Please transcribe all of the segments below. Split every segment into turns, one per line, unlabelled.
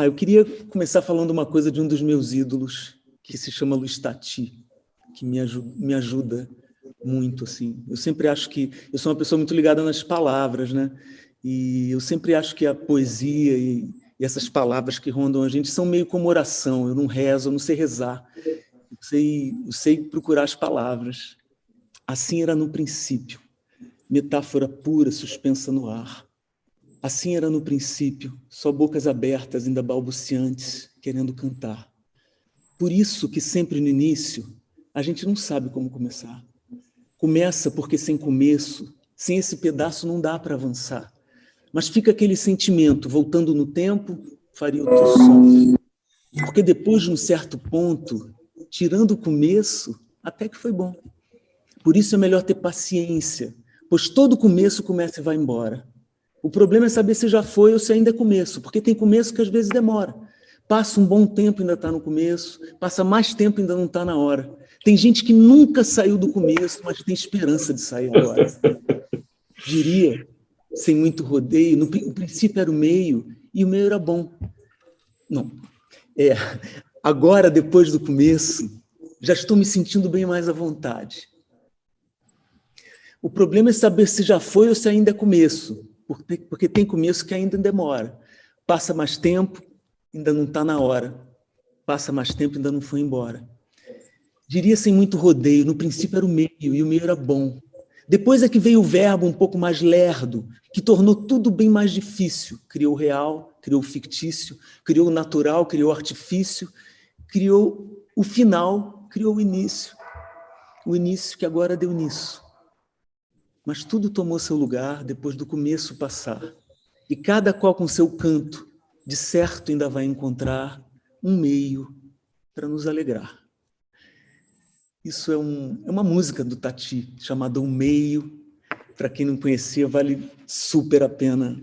Eu queria começar falando uma coisa de um dos meus ídolos, que se chama Luiz Tati, que me ajuda muito, assim. Eu sempre acho que... Eu sou uma pessoa muito ligada nas palavras, né? E eu sempre acho que a poesia e essas palavras que rondam a gente são meio como oração. Eu não rezo, eu não sei rezar. Eu sei procurar as palavras. Assim era no princípio, metáfora pura suspensa no ar. Assim era no princípio, só bocas abertas, ainda balbuciantes, querendo cantar. Por isso que sempre no início, a gente não sabe como começar. Começa porque sem começo, sem esse pedaço não dá para avançar. Mas fica aquele sentimento, voltando no tempo, faria outro som. Porque depois de um certo ponto, tirando o começo, até que foi bom. Por isso é melhor ter paciência, pois todo começo começa e vai embora. O problema é saber se já foi ou se ainda é começo, porque tem começo que às vezes demora. Passa um bom tempo e ainda está no começo, passa mais tempo e ainda não está na hora. Tem gente que nunca saiu do começo, mas tem esperança de sair agora. Diria, sem muito rodeio, o princípio era o meio, e o meio era bom. Não. Agora, depois do começo, já estou me sentindo bem mais à vontade. O problema é saber se já foi ou se ainda é começo, porque tem começo que ainda demora. Passa mais tempo, ainda não está na hora. Passa mais tempo, ainda não foi embora. Diria sem muito rodeio, no princípio era o meio, e o meio era bom. Depois é que veio o verbo um pouco mais lerdo, que tornou tudo bem mais difícil. Criou o real, criou o fictício, criou o natural, criou o artifício, criou o final, criou o início. O início que agora deu nisso. Mas tudo tomou seu lugar depois do começo passar. E cada qual com seu canto, de certo ainda vai encontrar um meio para nos alegrar. Isso é uma música do Tati, chamada O Meio. Para quem não conhecia, vale super a pena.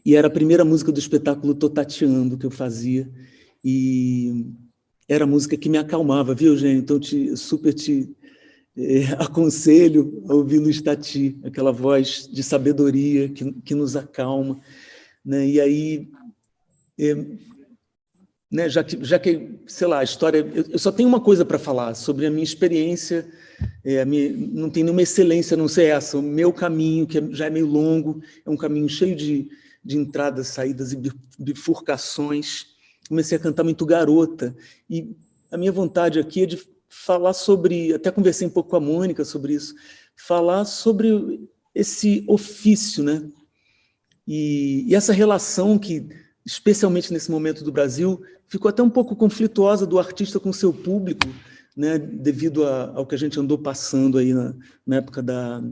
E era a primeira música do espetáculo Tô Tateando que eu fazia. E era a música que me acalmava, viu, gente? Então, super te aconselho a ouvir Luiz Tati, aquela voz de sabedoria que nos acalma. Né? E aí... né, já que, sei lá, a história... Eu só tenho uma coisa para falar sobre a minha experiência, não tem nenhuma excelência, a não ser essa. O meu caminho, que já é meio longo, é um caminho cheio de entradas, saídas e bifurcações. Comecei a cantar muito garota, e a minha vontade aqui é de falar sobre... Até conversei um pouco com a Mônica sobre isso, falar sobre esse ofício, né? E essa relação que, especialmente nesse momento do Brasil, ficou até um pouco conflituosa do artista com o seu público, né, devido ao que a gente andou passando aí na época da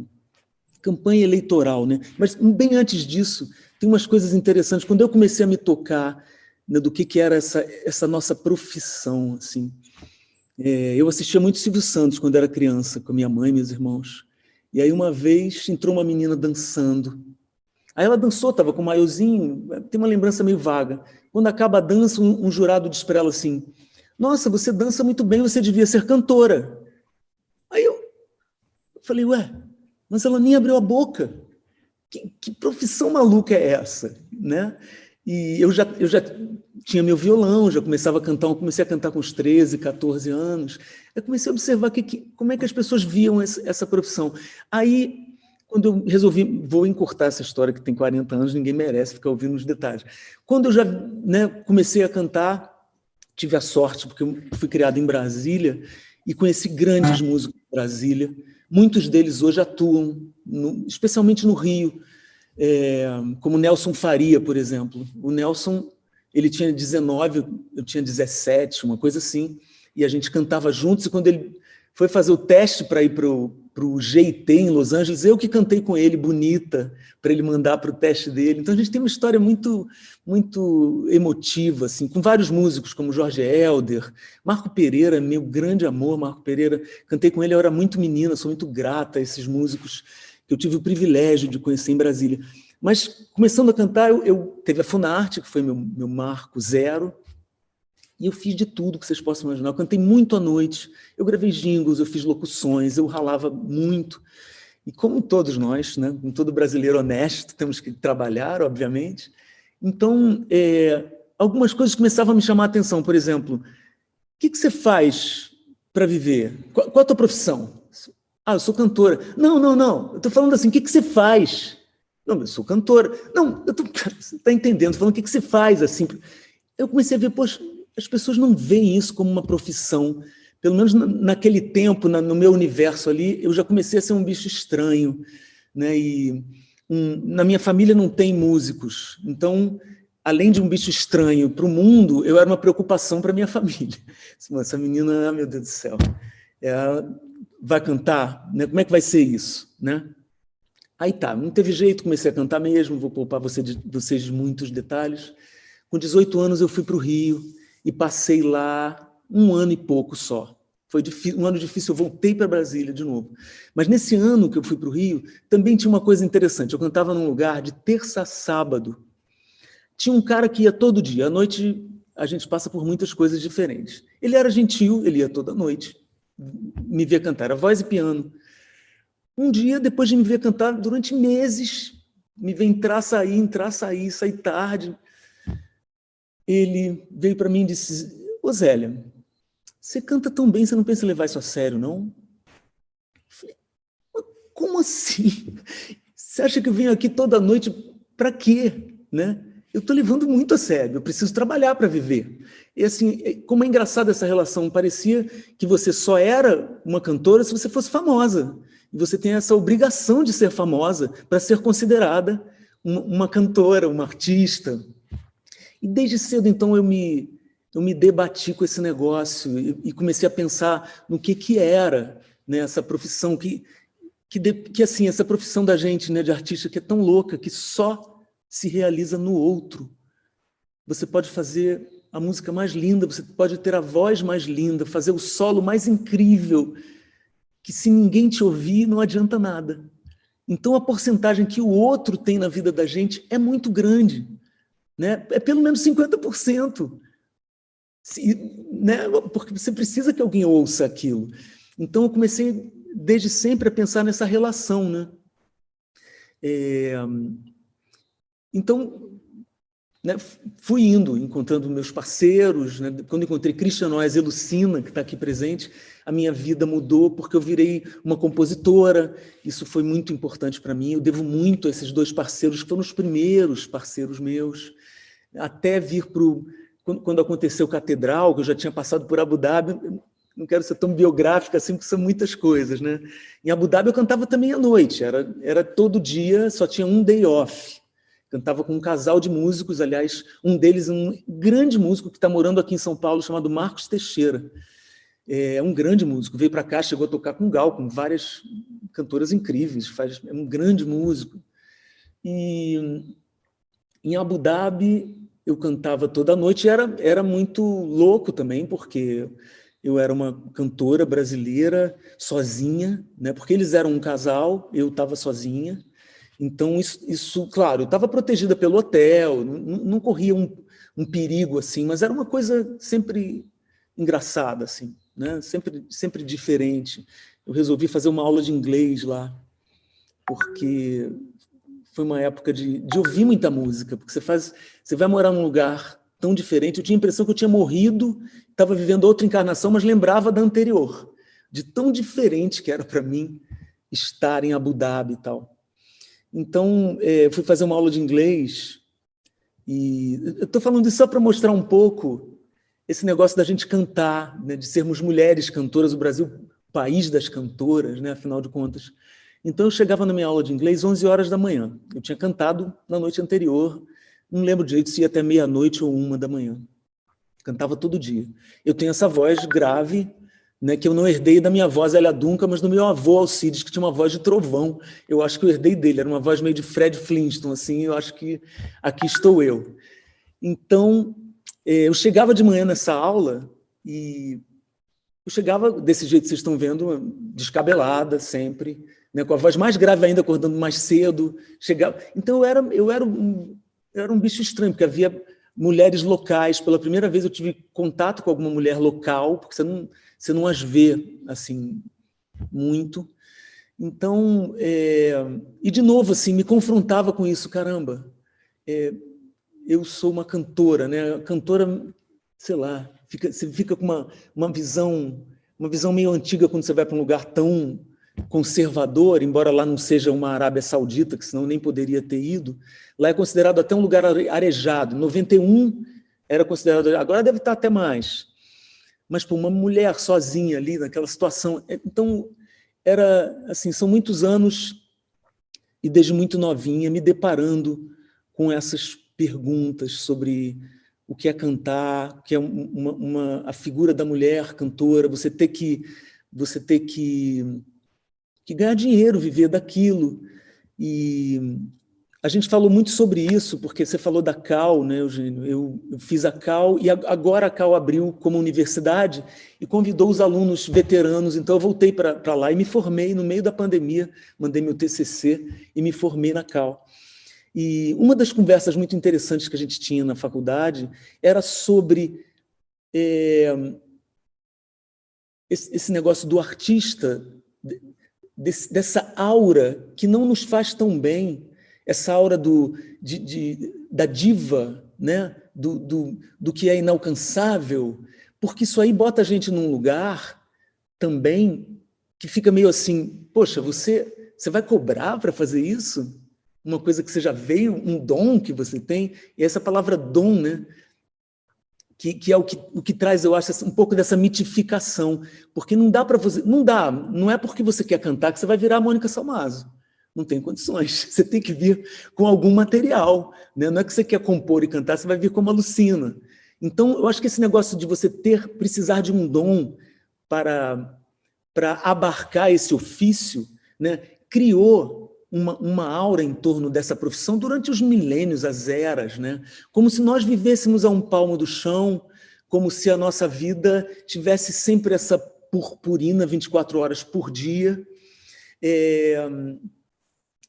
campanha eleitoral. Né? Mas, bem antes disso, tem umas coisas interessantes. Quando eu comecei a me tocar, né, do que era essa nossa profissão, assim, eu assistia muito Silvio Santos quando era criança, com a minha mãe e meus irmãos. E aí, uma vez, entrou uma menina dançando. Aí ela dançou, estava com um maiozinho, tem uma lembrança meio vaga. Quando acaba a dança, um jurado diz para ela assim: nossa, você dança muito bem, você devia ser cantora. Aí eu falei, ué, mas ela nem abriu a boca. Que profissão maluca é essa? Né? E eu já tinha meu violão, já começava a cantar, comecei a cantar com uns 13, 14 anos. Eu comecei a observar como é que as pessoas viam essa profissão. Aí, quando eu resolvi, vou encurtar essa história que tem 40 anos, ninguém merece ficar ouvindo os detalhes. Quando eu já, né, comecei a cantar, tive a sorte, porque eu fui criado em Brasília e conheci grandes músicos de Brasília. Muitos deles hoje atuam, especialmente no Rio, como Nelson Faria, por exemplo. O Nelson, ele tinha 19, eu tinha 17, uma coisa assim, e a gente cantava juntos, e quando ele foi fazer o teste para ir para o GIT em Los Angeles, eu que cantei com ele, Bonita, para ele mandar para o teste dele. Então a gente tem uma história muito, muito emotiva, assim, com vários músicos, como Jorge Helder, Marco Pereira, meu grande amor, Marco Pereira, cantei com ele, eu era muito menina, sou muito grata a esses músicos que eu tive o privilégio de conhecer em Brasília. Mas, começando a cantar, eu teve a Funarte, que foi meu marco zero, e eu fiz de tudo que vocês possam imaginar. Eu cantei muito à noite, eu gravei jingles, eu fiz locuções, eu ralava muito. E como todos nós, né, como todo brasileiro honesto, temos que trabalhar, obviamente. Então, algumas coisas começavam a me chamar a atenção. Por exemplo, o que você faz para viver? Qual a tua profissão? Ah, eu sou cantora. Não, não, não. Eu estou falando assim, o que você faz? Não, eu sou cantora. Não, você está entendendo, falando o que você faz, assim. Eu comecei a ver, poxa, as pessoas não veem isso como uma profissão. Pelo menos naquele tempo, no meu universo ali, eu já comecei a ser um bicho estranho, né? E na minha família não tem músicos. Então, além de um bicho estranho para o mundo, eu era uma preocupação para a minha família. Essa menina, meu Deus do céu, ela vai cantar? Né? Como é que vai ser isso? Né? Aí tá, não teve jeito, comecei a cantar mesmo, vou poupar vocês de muitos detalhes. Com 18 anos eu fui para o Rio e passei lá 1 ano e pouco só. Foi um ano difícil, eu voltei para Brasília de novo. Mas nesse ano que eu fui para o Rio, também tinha uma coisa interessante. Eu cantava num lugar de terça a sábado. Tinha um cara que ia todo dia. À noite, a gente passa por muitas coisas diferentes. Ele era gentil, ele ia toda noite. Me via cantar, era voz e piano. Um dia, depois de me ver cantar durante meses, me ver entrar, sair tarde, ele veio para mim e disse: ô Zélia, você canta tão bem, você não pensa em levar isso a sério, não? Eu falei, como assim? Você acha que eu venho aqui toda noite para quê? Né? Eu estou levando muito a sério, eu preciso trabalhar para viver. E assim, como é engraçada essa relação, parecia que você só era uma cantora se você fosse famosa. E você tem essa obrigação de ser famosa para ser considerada uma cantora, uma artista. E desde cedo, então, eu me debati com esse negócio e comecei a pensar no que era, né, essa profissão, que assim, essa profissão da gente, né, de artista, que é tão louca, que só se realiza no outro. Você pode fazer a música mais linda, você pode ter a voz mais linda, fazer o solo mais incrível, que se ninguém te ouvir, não adianta nada. Então, a porcentagem que o outro tem na vida da gente é muito grande. Né? É pelo menos 50%. Né? Porque você precisa que alguém ouça aquilo. Então, eu comecei, desde sempre, a pensar nessa relação. Né? Então, né, fui indo, encontrando meus parceiros. Né? Quando encontrei Christian Noyes e Lucina, que está aqui presente, a minha vida mudou, porque eu virei uma compositora. Isso foi muito importante para mim. Eu devo muito a esses 2 parceiros, que foram os primeiros parceiros meus, até vir para o... Quando aconteceu Catedral, que eu já tinha passado por Abu Dhabi, não quero ser tão biográfica assim, porque são muitas coisas. Né? Em Abu Dhabi eu cantava também à noite, era todo dia, só tinha um day off. Cantava com um casal de músicos, aliás, um deles um grande músico que está morando aqui em São Paulo, chamado Marcos Teixeira. É um grande músico, veio para cá, chegou a tocar com Gal, com várias cantoras incríveis, é um grande músico. E em Abu Dhabi eu cantava toda noite, era muito louco também, porque eu era uma cantora brasileira sozinha, né? Porque eles eram um casal, eu estava sozinha. Então, isso claro, eu estava protegida pelo hotel, não corria um perigo assim, mas era uma coisa sempre engraçada, assim, né? Sempre diferente. Eu resolvi fazer uma aula de inglês lá, porque foi uma época de ouvir muita música, porque você vai morar num lugar tão diferente. Eu tinha a impressão que eu tinha morrido, estava vivendo outra encarnação, mas lembrava da anterior, de tão diferente que era para mim estar em Abu Dhabi e tal. Então, fui fazer uma aula de inglês, e eu estou falando isso só para mostrar um pouco esse negócio da gente cantar, né, de sermos mulheres cantoras, o Brasil, país das cantoras, né, afinal de contas. Então, eu chegava na minha aula de inglês 11 horas da manhã. Eu tinha cantado na noite anterior, não lembro direito se ia até meia-noite ou 1 da manhã. Cantava todo dia. Eu tenho essa voz grave, né, que eu não herdei da minha avó Zélia Duncan, mas do meu avô Alcides, que tinha uma voz de trovão. Eu acho que eu herdei dele, era uma voz meio de Fred Flintstone, assim, eu acho que aqui estou eu. Então, eu chegava de manhã nessa aula e eu chegava desse jeito que vocês estão vendo, descabelada sempre, né, com a voz mais grave ainda, acordando mais cedo. Chegava. Então, eu era um bicho estranho, porque havia mulheres locais. Pela primeira vez eu tive contato com alguma mulher local, porque você não as vê assim muito. Então, e de novo, assim, me confrontava com isso, caramba, eu sou uma cantora, né? Cantora, sei lá, você fica com uma visão meio antiga quando você vai para um lugar tão conservador, embora lá não seja uma Arábia Saudita, que senão nem poderia ter ido. Lá é considerado até um lugar arejado. Em 91 era considerado, agora deve estar até mais. Mas para uma mulher sozinha ali, naquela situação. Então, era assim, são muitos anos, e desde muito novinha, me deparando com essas perguntas sobre o que é cantar, o que é a figura da mulher cantora, você ter que ganhar dinheiro, viver daquilo. E a gente falou muito sobre isso, porque você falou da Cal, né, Eugênio? Eu fiz a Cal, e agora a Cal abriu como universidade e convidou os alunos veteranos, então eu voltei para lá e me formei no meio da pandemia, mandei meu TCC e me formei na Cal. E uma das conversas muito interessantes que a gente tinha na faculdade era sobre esse negócio do artista, dessa aura que não nos faz tão bem, essa aura da diva, né? do que é inalcançável, porque isso aí bota a gente num lugar também que fica meio assim, poxa, você vai cobrar para fazer isso? Uma coisa que você já veio, um dom que você tem, e essa palavra dom, né? Que é o que traz, eu acho, um pouco dessa mitificação, porque não dá para você, não é porque você quer cantar que você vai virar a Mônica Salmazo, não tem condições, você tem que vir com algum material, né? Não é que você quer compor e cantar, você vai vir como a Lucina. Então, eu acho que esse negócio de você precisar de um dom para abarcar esse ofício, né, criou uma aura em torno dessa profissão durante os milênios, as eras, né? Como se nós vivêssemos a um palmo do chão, como se a nossa vida tivesse sempre essa purpurina 24 horas por dia.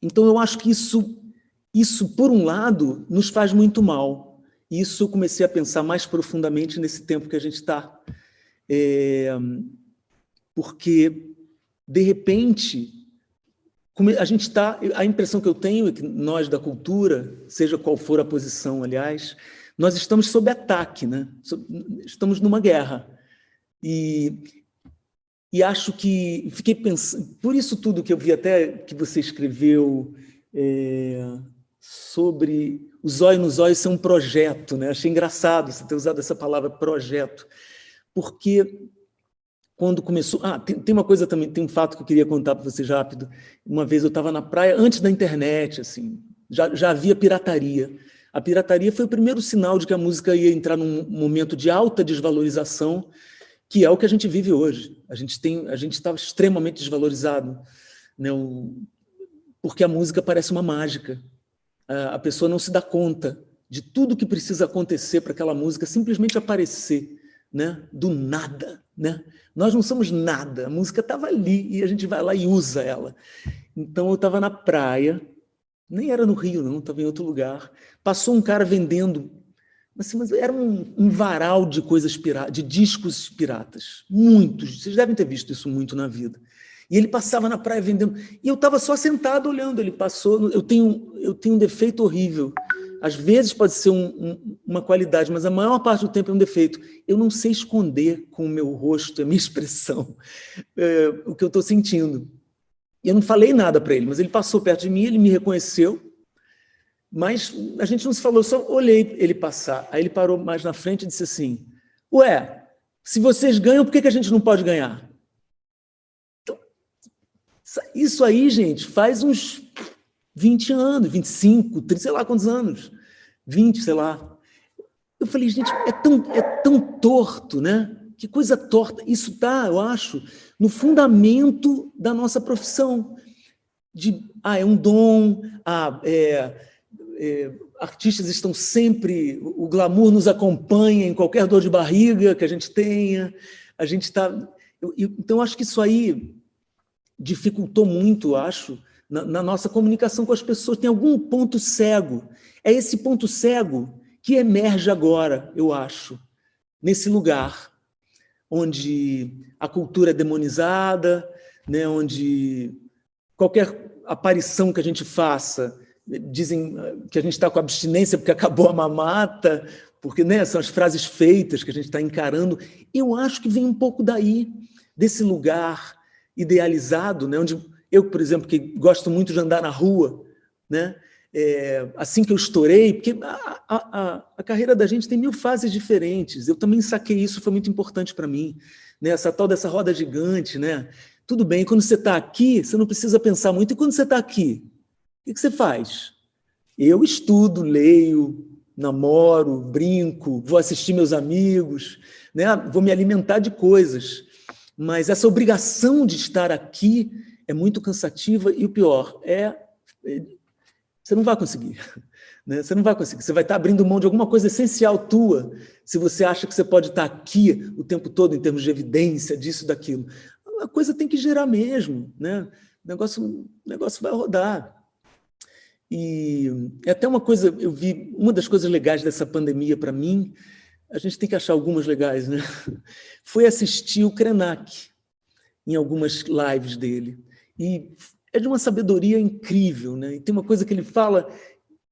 Então, eu acho que isso, por um lado, nos faz muito mal. Isso eu comecei a pensar mais profundamente nesse tempo que a gente está. Porque, de repente, a gente está... A impressão que eu tenho é que nós, da cultura, seja qual for a posição, aliás, nós estamos sob ataque, né? Estamos numa guerra. E acho que... Fiquei pensando... Por isso tudo que eu vi até que você escreveu sobre o Zóio no Zóio ser um projeto, né? Achei engraçado você ter usado essa palavra projeto, porque... Quando começou... tem uma coisa também, tem um fato que eu queria contar para vocês rápido. Uma vez eu estava na praia, antes da internet, assim, já havia pirataria. A pirataria foi o primeiro sinal de que a música ia entrar num momento de alta desvalorização, que é o que a gente vive hoje. A gente estava extremamente desvalorizado, né? Porque a música parece uma mágica. A pessoa não se dá conta de tudo que precisa acontecer para aquela música simplesmente aparecer, né? Do nada, né? Nós não somos nada, a música estava ali e a gente vai lá e usa ela. Então eu estava na praia, nem era no Rio não, estava em outro lugar, passou um cara vendendo, mas era um varal de coisas piratas, de discos piratas, muitos, vocês devem ter visto isso muito na vida. E ele passava na praia vendendo, e eu estava só sentado olhando, ele passou, eu tenho um defeito horrível. Às vezes pode ser uma qualidade, mas a maior parte do tempo é um defeito. Eu não sei esconder com o meu rosto, a minha expressão, o que eu estou sentindo. Eu não falei nada para ele, mas ele passou perto de mim, ele me reconheceu, mas a gente não se falou, só olhei ele passar. Aí ele parou mais na frente e disse assim, ué, se vocês ganham, por que a gente não pode ganhar? Então, isso aí, gente, faz uns 20 anos, 25, 30, sei lá quantos anos, 20, sei lá. Eu falei, gente, é tão torto, né? Que coisa torta. Isso está, eu acho, no fundamento da nossa profissão. É um dom, artistas estão sempre, o glamour nos acompanha em qualquer dor de barriga que a gente tenha, a gente está... Então, acho que isso aí dificultou muito, acho, na nossa comunicação com as pessoas. Tem algum ponto cego. É esse ponto cego que emerge agora, eu acho, nesse lugar onde a cultura é demonizada, né, onde qualquer aparição que a gente faça, dizem que a gente está com abstinência porque acabou a mamata, porque, né, são as frases feitas que a gente está encarando. Eu acho que vem um pouco daí, desse lugar idealizado, né, onde eu, por exemplo, que gosto muito de andar na rua, né, assim que eu estourei, porque a carreira da gente tem 1000 fases diferentes, eu também saquei isso, foi muito importante para mim, né, essa tal dessa roda gigante, né? Tudo bem, quando você está aqui, você não precisa pensar muito, e quando você está aqui, o que você faz? Eu estudo, leio, namoro, brinco, vou assistir meus amigos, né? Vou me alimentar de coisas, mas essa obrigação de estar aqui é muito cansativa e o pior você não vai conseguir, né? Você não vai conseguir, você vai estar abrindo mão de alguma coisa essencial tua, se você acha que você pode estar aqui o tempo todo em termos de evidência, disso, daquilo. A coisa tem que gerar mesmo, né? O negócio vai rodar. E é até uma coisa, eu vi, uma das coisas legais dessa pandemia para mim, a gente tem que achar algumas legais, né? Foi assistir o Krenak em algumas lives dele. E é de uma sabedoria incrível, né? E tem uma coisa que ele fala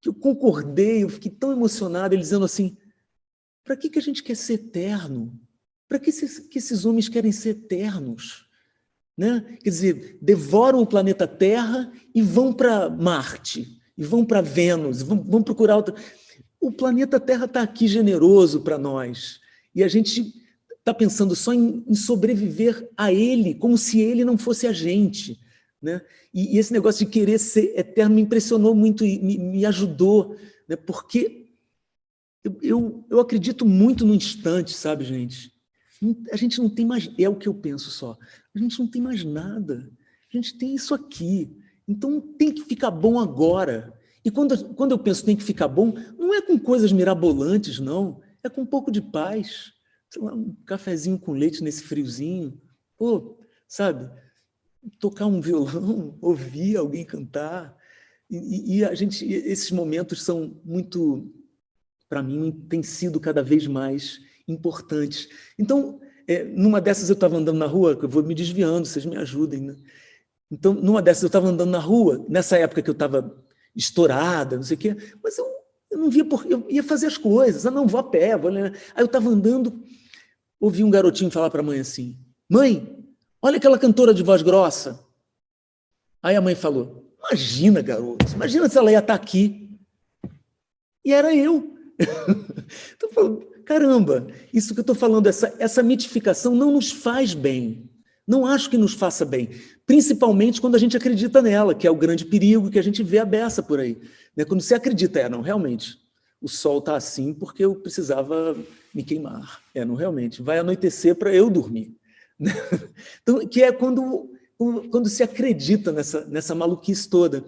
que eu concordei, eu fiquei tão emocionado, ele dizendo assim, para que a gente quer ser eterno? Para que esses homens querem ser eternos? Né? Quer dizer, devoram o planeta Terra e vão para Marte, e vão para Vênus, vão procurar outra... O planeta Terra está aqui generoso para nós, e a gente está pensando só em sobreviver a ele, como se ele não fosse a gente. Né? E esse negócio de querer ser eterno me impressionou muito, e me ajudou, né? Porque eu acredito muito no instante, sabe, gente? A gente não tem mais... É o que eu penso só. A gente não tem mais nada. A gente tem isso aqui. Então tem que ficar bom agora. E quando eu penso tem que ficar bom, não é com coisas mirabolantes, não. É com um pouco de paz. Sei lá, um cafezinho com leite nesse friozinho. Pô, sabe? Tocar um violão, ouvir alguém cantar. E esses momentos são muito... para mim, tem sido cada vez mais importantes. Então, numa dessas eu estava andando na rua, eu vou me desviando, vocês me ajudem, né? Então, numa dessas eu estava andando na rua, nessa época que eu estava estourada, não sei o quê, mas eu não via porque eu ia fazer as coisas, não, vou a pé, vou... Aí eu estava andando, ouvi um garotinho falar para a mãe assim, mãe, olha aquela cantora de voz grossa. Aí a mãe falou, imagina, garoto, imagina se ela ia estar aqui. E era eu. Então, falando, caramba, isso que eu estou falando, essa mitificação não nos faz bem. Não acho que nos faça bem. Principalmente quando a gente acredita nela, que é o grande perigo que a gente vê a beça por aí. Né? Quando você acredita, não, realmente, o sol está assim porque eu precisava me queimar. Não, realmente, vai anoitecer para eu dormir. Então, que é quando se acredita nessa maluquice toda.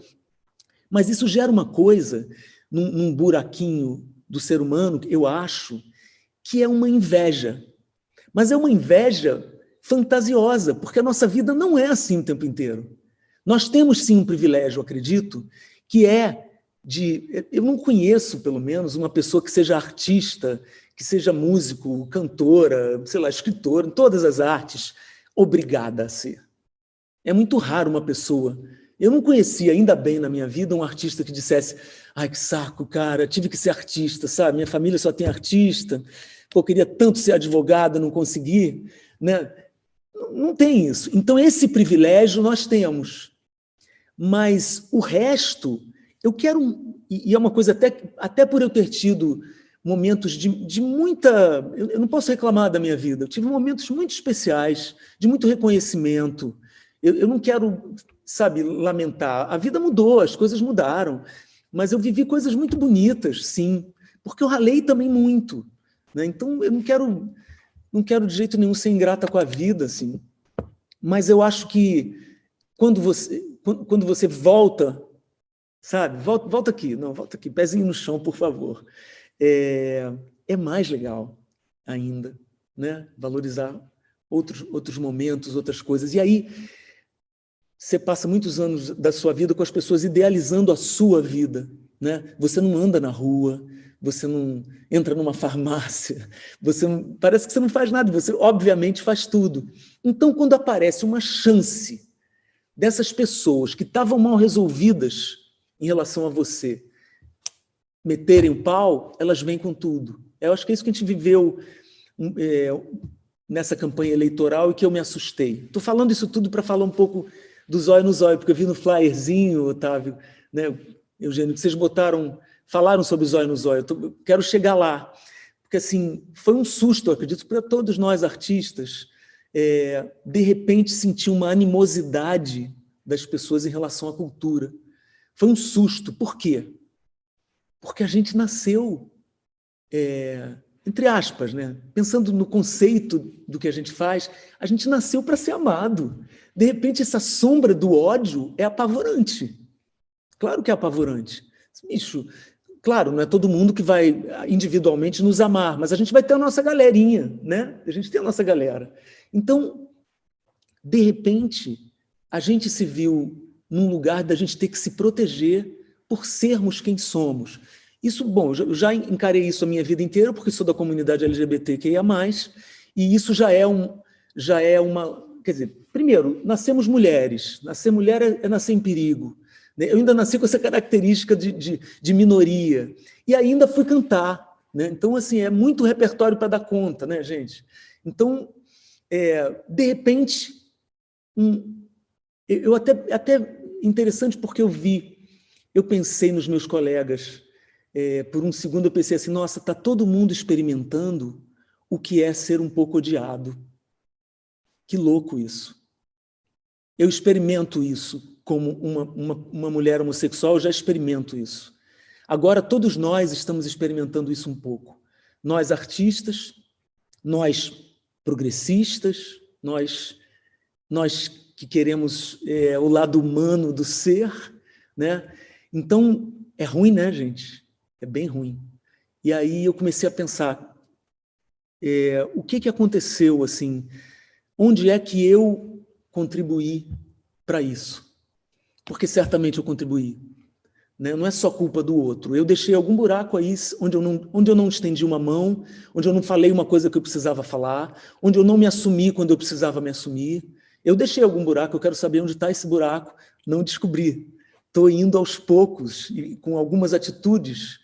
Mas isso gera uma coisa, num buraquinho do ser humano, eu acho, que é uma inveja. Mas é uma inveja fantasiosa, porque a nossa vida não é assim o tempo inteiro. Nós temos, sim, um privilégio, acredito, que é de... Eu não conheço, pelo menos, uma pessoa que seja artista, que seja músico, cantora, sei lá, escritor, em todas as artes, obrigada a ser. É muito raro uma pessoa... Eu não conhecia, ainda bem, na minha vida, um artista que dissesse ai, que saco, cara, tive que ser artista, sabe? Minha família só tem artista, pô, eu queria tanto ser advogado, não consegui, né? Não tem isso. Então, esse privilégio nós temos. Mas o resto, eu quero... E é uma coisa, até por eu ter tido momentos de muita... Eu não posso reclamar da minha vida. Eu tive momentos muito especiais, de muito reconhecimento. Eu não quero, sabe, lamentar. A vida mudou, as coisas mudaram. Mas eu vivi coisas muito bonitas, sim. Porque eu ralei também muito. Né? Então, eu não quero de jeito nenhum ser ingrata com a vida, assim. Mas eu acho que quando você volta, sabe? Volta aqui, não, volta aqui, pezinho no chão, por favor. É mais legal ainda, né? Valorizar outros momentos, outras coisas. E aí, você passa muitos anos da sua vida com as pessoas idealizando a sua vida, né? Você não anda na rua, você não entra numa farmácia, parece que você não faz nada, você obviamente faz tudo. Então, quando aparece uma chance dessas pessoas que estavam mal resolvidas em relação a você meterem o pau, elas vêm com tudo. Eu acho que é isso que a gente viveu nessa campanha eleitoral e que eu me assustei. Estou falando isso tudo para falar um pouco do zóio no zóio, porque eu vi no flyerzinho, Otávio, né, Eugênio, que vocês falaram sobre o zóio no zóio. Quero chegar lá, porque assim, foi um susto, eu acredito, para todos nós artistas, de repente sentir uma animosidade das pessoas em relação à cultura. Foi um susto. Por quê? Porque a gente nasceu, entre aspas, né? Pensando no conceito do que a gente faz, a gente nasceu para ser amado. De repente, essa sombra do ódio é apavorante. Claro que é apavorante. Bicho, claro, não é todo mundo que vai individualmente nos amar, mas a gente vai ter a nossa galerinha, né? A gente tem a nossa galera. Então, de repente, a gente se viu num lugar da gente ter que se proteger por sermos quem somos. Isso, bom, eu já encarei isso a minha vida inteira, porque sou da comunidade LGBTQIA+, e isso já é uma... Quer dizer, primeiro, nascemos mulheres. Nascer mulher é nascer em perigo. Né? Eu ainda nasci com essa característica de minoria. E ainda fui cantar. Né? Então, assim, é muito repertório para dar conta, né, gente? Então, de repente, eu até interessante porque eu pensei nos meus colegas, por um segundo eu pensei assim, nossa, está todo mundo experimentando o que é ser um pouco odiado. Que louco isso. Eu experimento isso como uma mulher homossexual, eu já experimento isso. Agora todos nós estamos experimentando isso um pouco. Nós artistas, nós progressistas, nós que queremos o lado humano do ser, né? Então, é ruim, né, gente? É bem ruim. E aí eu comecei a pensar, o que aconteceu, assim, onde é que eu contribuí para isso? Porque certamente eu contribuí. Né? Não é só culpa do outro. Eu deixei algum buraco aí onde eu não estendi uma mão, onde eu não falei uma coisa que eu precisava falar, onde eu não me assumi quando eu precisava me assumir. Eu deixei algum buraco, eu quero saber onde está esse buraco, não descobri. Estou indo aos poucos, e com algumas atitudes,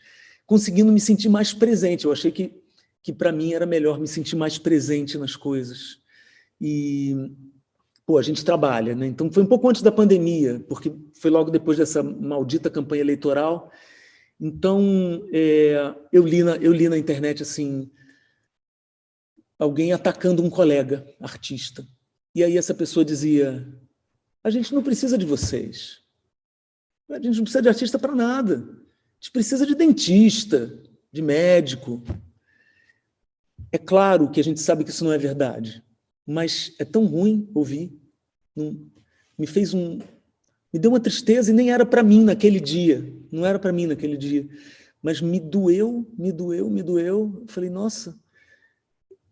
conseguindo me sentir mais presente. Eu achei que para mim era melhor me sentir mais presente nas coisas. E, pô, a gente trabalha, né? Então foi um pouco antes da pandemia, porque foi logo depois dessa maldita campanha eleitoral. Então, eu li na internet, assim, alguém atacando um colega artista. E aí essa pessoa dizia, a gente não precisa de vocês. A gente não precisa de artista para nada. A gente precisa de dentista, de médico. É claro que a gente sabe que isso não é verdade, mas é tão ruim ouvir. Me deu uma tristeza e nem era para mim naquele dia. Não era para mim naquele dia. Mas me doeu. Eu falei, nossa,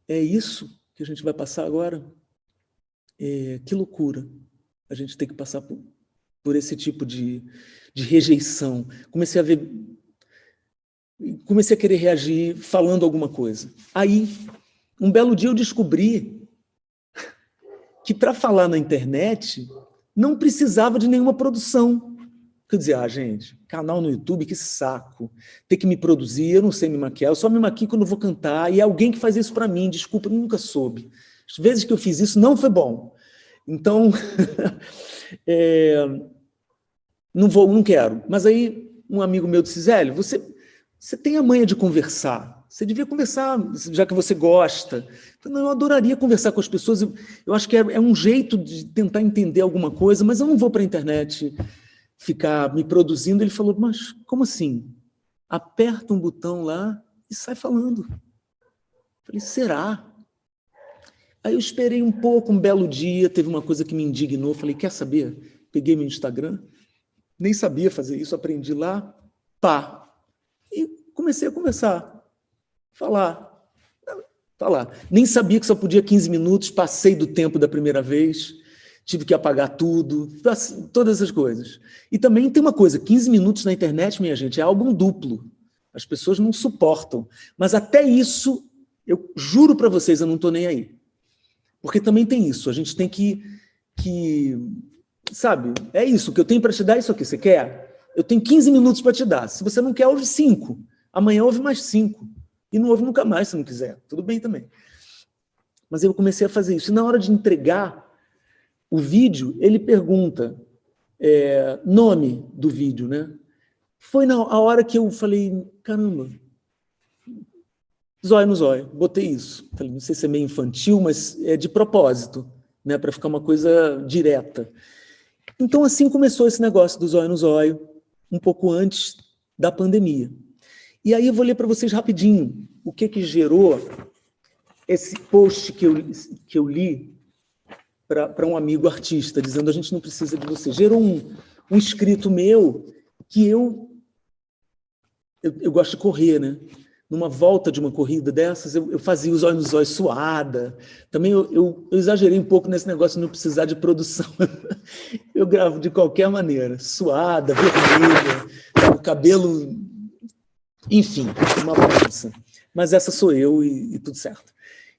é isso que a gente vai passar agora? Que loucura a gente ter que passar por esse tipo de rejeição. Comecei a querer reagir falando alguma coisa. Aí, um belo dia eu descobri que para falar na internet não precisava de nenhuma produção. Quer dizer, gente, canal no YouTube, que saco. Ter que me produzir, eu não sei me maquiar, eu só me maquio quando eu vou cantar, e é alguém que faz isso para mim, desculpa, eu nunca soube. As vezes que eu fiz isso não foi bom. Então, não quero. Mas aí um amigo meu disse, Zélio, você tem a manha de conversar, você devia conversar, já que você gosta. Eu adoraria conversar com as pessoas, eu acho que é um jeito de tentar entender alguma coisa, mas eu não vou para a internet ficar me produzindo. Ele falou, mas como assim? Aperta um botão lá e sai falando. Eu falei, será? Aí eu esperei um pouco, um belo dia, teve uma coisa que me indignou, falei, quer saber? Peguei meu Instagram, nem sabia fazer isso, aprendi lá, pá. E comecei a conversar, falar. Nem sabia que só podia 15 minutos, passei do tempo da primeira vez. tive que apagar tudo, todas essas coisas. E também tem uma coisa, 15 minutos na internet, minha gente, é álbum duplo. As pessoas não suportam. Mas até isso, eu juro para vocês, eu não estou nem aí. Porque também tem isso, a gente tem que sabe, é isso, o que eu tenho para te dar é isso aqui, você quer? Eu tenho 15 minutos para te dar. Se você não quer, ouve 5. Amanhã ouve mais 5. E não ouve nunca mais, se não quiser. Tudo bem também. Mas eu comecei a fazer isso. E na hora de entregar o vídeo, ele pergunta nome do vídeo, né? Foi a hora que eu falei, caramba, zóio no zóio, botei isso. Falei, não sei se é meio infantil, mas é de propósito, né? Para ficar uma coisa direta. Então, assim começou esse negócio do zóio no zóio, um pouco antes da pandemia. E aí eu vou ler para vocês rapidinho o que gerou esse post que eu li para um amigo artista, dizendo a gente não precisa de você. Gerou um escrito meu que eu gosto de correr, né? Numa volta de uma corrida dessas, eu fazia os olhos nos olhos suada. Também eu exagerei um pouco nesse negócio de não precisar de produção. Eu gravo de qualquer maneira, suada, vermelha, o cabelo, enfim, uma bagunça. Mas essa sou eu e tudo certo.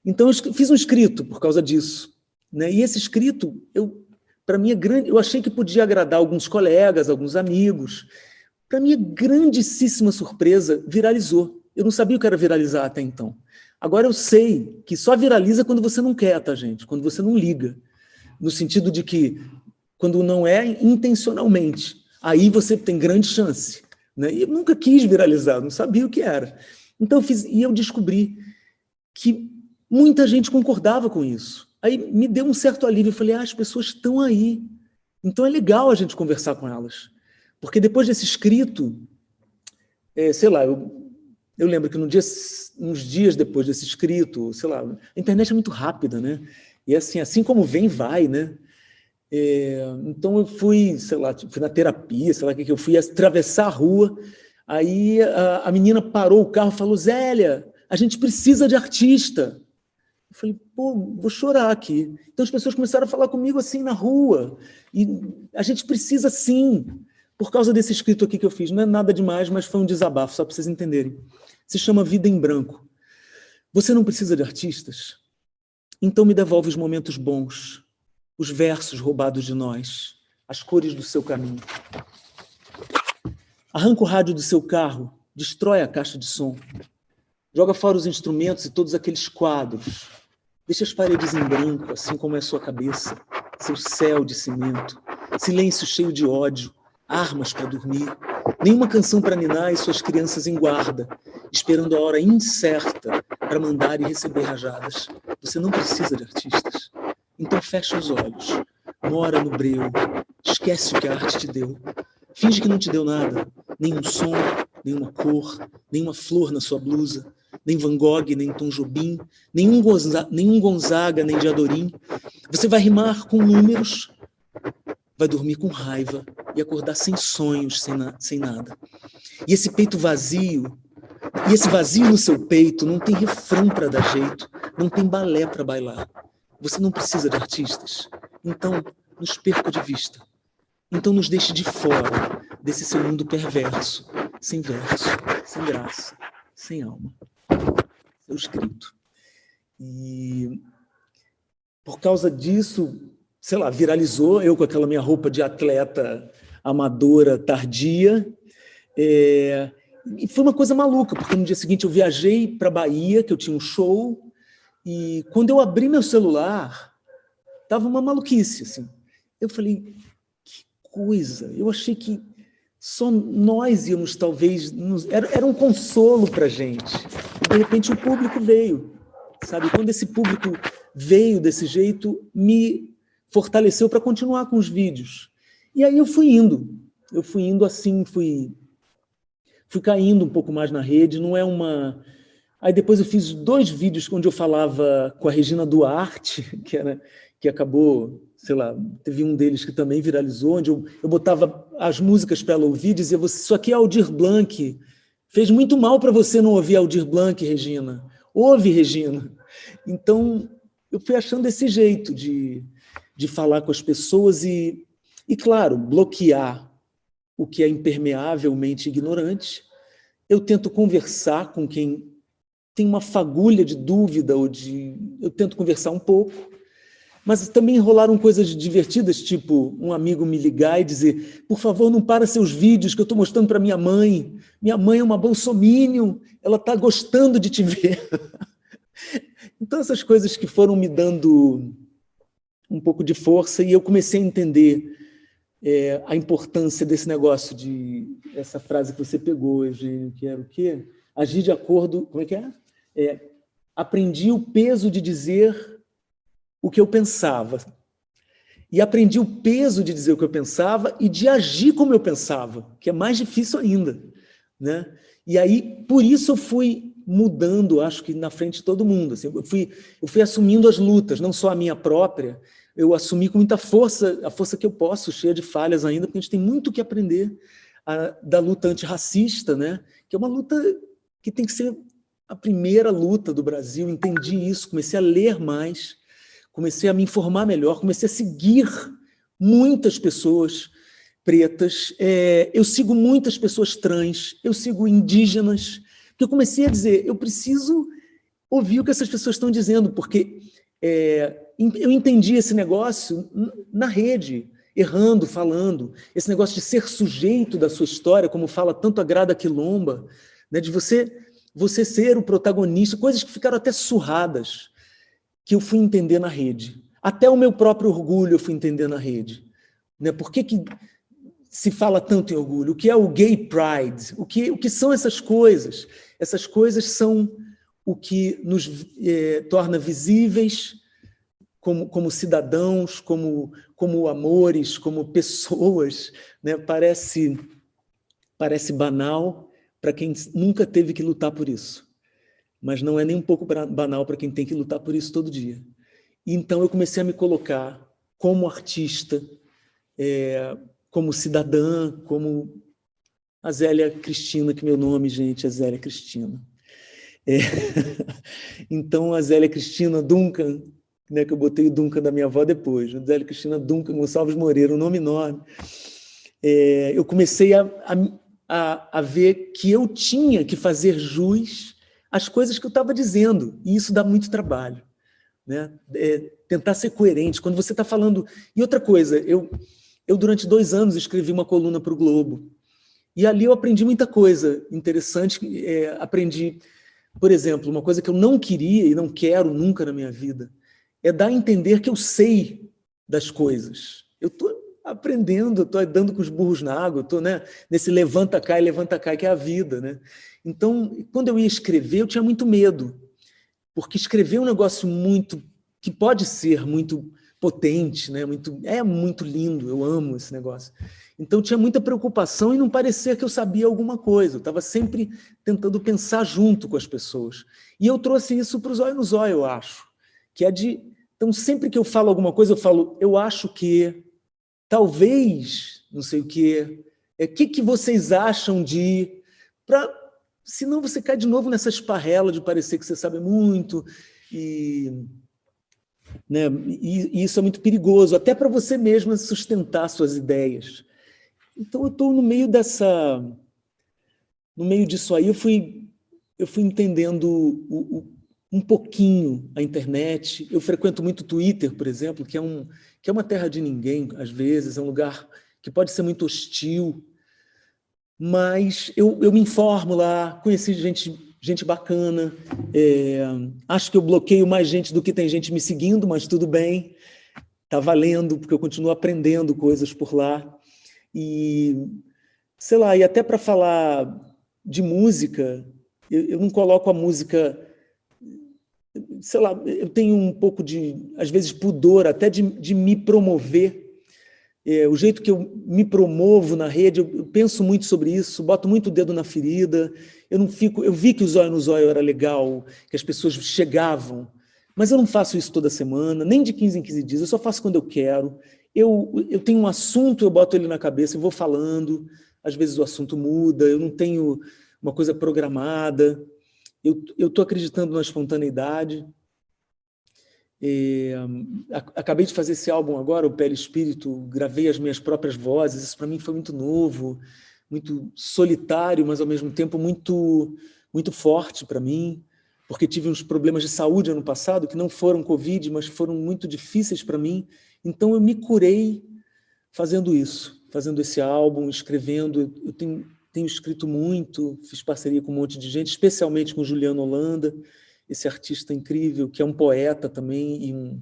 Então, eu fiz um escrito por causa disso, né? E esse escrito, para mim, eu achei que podia agradar alguns colegas, alguns amigos. Para minha grandíssima surpresa, viralizou. Eu não sabia o que era viralizar até então. Agora eu sei que só viraliza quando você não quer, tá, gente? Quando você não liga. No sentido de que, quando não é intencionalmente, aí você tem grande chance, né? E eu nunca quis viralizar, não sabia o que era. Então eu fiz, e eu descobri que muita gente concordava com isso. Aí me deu um certo alívio, eu falei, as pessoas estão aí. Então é legal a gente conversar com elas. Porque depois desse escrito, sei lá, eu lembro que uns dias depois desse escrito, sei lá, a internet é muito rápida, né? E assim como vem, vai, né? Então eu fui, sei lá, fui na terapia, sei lá o que eu fui atravessar a rua, aí a menina parou o carro e falou, Zélia, a gente precisa de artista. Eu falei, pô, vou chorar aqui. Então as pessoas começaram a falar comigo assim na rua, e a gente precisa sim, por causa desse escrito aqui que eu fiz. Não é nada demais, mas foi um desabafo, só para vocês entenderem. Se chama Vida em Branco. Você não precisa de artistas? Então me devolve os momentos bons, os versos roubados de nós, as cores do seu caminho. Arranca o rádio do seu carro, destrói a caixa de som, joga fora os instrumentos e todos aqueles quadros, deixa as paredes em branco, assim como é a sua cabeça, seu céu de cimento, silêncio cheio de ódio, armas para dormir, nenhuma canção para ninar e suas crianças em guarda, esperando a hora incerta para mandar e receber rajadas. Você não precisa de artistas. Então fecha os olhos, mora no breu, esquece o que a arte te deu, finge que não te deu nada, nenhum som, nenhuma cor, nenhuma flor na sua blusa, nem Van Gogh, nem Tom Jobim, nenhum Gonzaga, nem Diadorim. Você vai rimar com números, vai dormir com raiva e acordar sem sonhos, sem nada. E esse peito vazio, e esse vazio no seu peito não tem refrão para dar jeito, não tem balé para bailar. Você não precisa de artistas. Então, nos perca de vista. Então, nos deixe de fora desse seu mundo perverso, sem verso, sem graça, sem alma. Seu escrito. E, por causa disso, sei lá, viralizou, eu com aquela minha roupa de atleta amadora tardia, e foi uma coisa maluca, porque no dia seguinte eu viajei para a Bahia, que eu tinha um show, e quando eu abri meu celular, estava uma maluquice, assim. Eu falei, que coisa, eu achei que só nós íamos, talvez, era um consolo para a gente. E, de repente, o público veio, sabe? Quando esse público veio desse jeito, me fortaleceu para continuar com os vídeos. E aí eu fui indo assim, fui caindo um pouco mais na rede, não é uma... Aí depois eu fiz 2 vídeos onde eu falava com a Regina Duarte, que acabou, sei lá, teve um deles que também viralizou, onde eu botava as músicas para ela ouvir, dizia, isso aqui é Aldir Blanc, fez muito mal para você não ouvir Aldir Blanc, Regina. Ouve, Regina. Então, eu fui achando esse jeito de de falar com as pessoas e, claro, bloquear o que é impermeavelmente ignorante. Eu tento conversar com quem tem uma fagulha de dúvida, eu tento conversar um pouco, mas também rolaram coisas divertidas, tipo um amigo me ligar e dizer: por favor, não para seus vídeos que eu estou mostrando para minha mãe é uma bolsominion, ela está gostando de te ver. Então, essas coisas que foram me dando um pouco de força, e eu comecei a entender a importância desse negócio essa frase que você pegou, Eugênio, que era o quê? Agir de acordo... Como é que é? Aprendi o peso de dizer o que eu pensava. E aprendi o peso de dizer o que eu pensava e de agir como eu pensava, que é mais difícil ainda, né? E aí, por isso eu fui mudando, acho que na frente de todo mundo. Assim, eu fui assumindo as lutas, não só a minha própria, eu assumi com muita força, a força que eu posso, cheia de falhas ainda, porque a gente tem muito que aprender da luta antirracista, né? Que é uma luta que tem que ser a primeira luta do Brasil. Entendi isso, comecei a ler mais, comecei a me informar melhor, comecei a seguir muitas pessoas pretas, eu sigo muitas pessoas trans, eu sigo indígenas, porque eu comecei a dizer, eu preciso ouvir o que essas pessoas estão dizendo, porque eu entendi esse negócio na rede, errando, falando, esse negócio de ser sujeito da sua história, como fala tanto a Grada Quilomba, né, de você ser o protagonista, coisas que ficaram até surradas, que eu fui entender na rede. Até o meu próprio orgulho eu fui entender na rede. Né? Por que se fala tanto em orgulho? O que é o gay pride? O que são essas coisas? Essas coisas são o que nos torna visíveis como cidadãos, como amores, como pessoas. Né? Parece banal para quem nunca teve que lutar por isso. Mas não é nem um pouco banal para quem tem que lutar por isso todo dia. Então eu comecei a me colocar como artista, como cidadã, como a Zélia Cristina, que meu nome, gente, é Zélia Cristina. Então, a Zélia Cristina Duncan, né, que eu botei o Duncan da minha avó depois, Zélia Cristina Duncan Gonçalves Moreira, um nome enorme. Eu comecei a ver que eu tinha que fazer jus às coisas que eu estava dizendo, e isso dá muito trabalho. Né? Tentar ser coerente. Quando você está falando... E outra coisa, eu durante 2 anos escrevi uma coluna para o Globo, e ali eu aprendi muita coisa interessante. Aprendi, por exemplo, uma coisa que eu não queria e não quero nunca na minha vida, é dar a entender que eu sei das coisas. Eu estou aprendendo, eu estou dando com os burros na água, eu estou, né, nesse levanta, cai, que é a vida. Né? Então, quando eu ia escrever, eu tinha muito medo, porque escrever é um negócio que pode ser muito potente, né? muito lindo, eu amo esse negócio. Então tinha muita preocupação em não parecer que eu sabia alguma coisa, eu estava sempre tentando pensar junto com as pessoas. E eu trouxe isso para o Zóio no Zóio, eu acho, que é então sempre que eu falo alguma coisa, eu falo, eu acho que, talvez, não sei o quê, que vocês acham de... Senão você cai de novo nessa esparrela de parecer que você sabe muito, né, e isso é muito perigoso, até para você mesma sustentar suas ideias. Então, eu estou no meio disso aí, eu fui entendendo um pouquinho a internet. Eu frequento muito o Twitter, por exemplo, que é uma terra de ninguém, às vezes, é um lugar que pode ser muito hostil, mas eu me informo lá, conheci gente bacana, acho que eu bloqueio mais gente do que tem gente me seguindo, mas tudo bem, está valendo, porque eu continuo aprendendo coisas por lá. E, sei lá, e até para falar de música, eu não coloco a música... Sei lá, eu tenho um pouco às vezes, pudor até de me promover. O jeito que eu me promovo na rede, eu penso muito sobre isso, boto muito o dedo na ferida, eu vi que o Zóio no Zóio era legal, que as pessoas chegavam, mas eu não faço isso toda semana, nem de 15 em 15 dias, eu só faço quando eu quero. Eu tenho um assunto, eu boto ele na cabeça e vou falando, às vezes o assunto muda, eu não tenho uma coisa programada, eu estou acreditando na espontaneidade. Acabei de fazer esse álbum agora, o Pele Espírito, gravei as minhas próprias vozes, isso para mim foi muito novo, muito solitário, mas ao mesmo tempo muito, muito forte para mim, porque tive uns problemas de saúde ano passado, que não foram Covid, mas foram muito difíceis para mim, então eu me curei fazendo isso, fazendo esse álbum, escrevendo. Eu tenho escrito muito, fiz parceria com um monte de gente, especialmente com o Juliano Holanda, esse artista incrível, que é um poeta também e um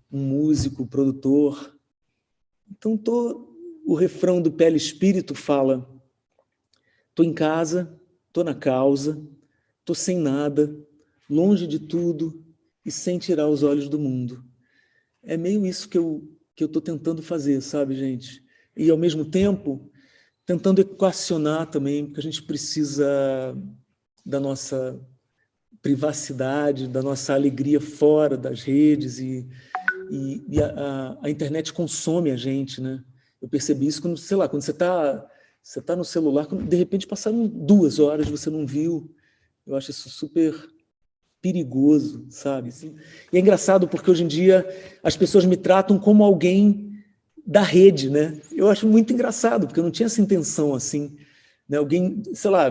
músico, produtor. Então, o refrão do Pele Espírito fala: tô em casa, tô na causa, tô sem nada, longe de tudo e sem tirar os olhos do mundo. É meio isso que eu estou tentando fazer, sabe, gente? E, ao mesmo tempo, tentando equacionar também, porque a gente precisa da nossa privacidade, da nossa alegria fora das redes, e a internet consome a gente, né? Eu percebi isso quando, sei lá, quando você tá no celular, quando, de repente passaram 2 horas, você não viu. Eu acho isso super perigoso, sabe? E é engraçado porque hoje em dia as pessoas me tratam como alguém da rede, né? Eu acho muito engraçado, porque eu não tinha essa intenção assim, né? Alguém, sei lá,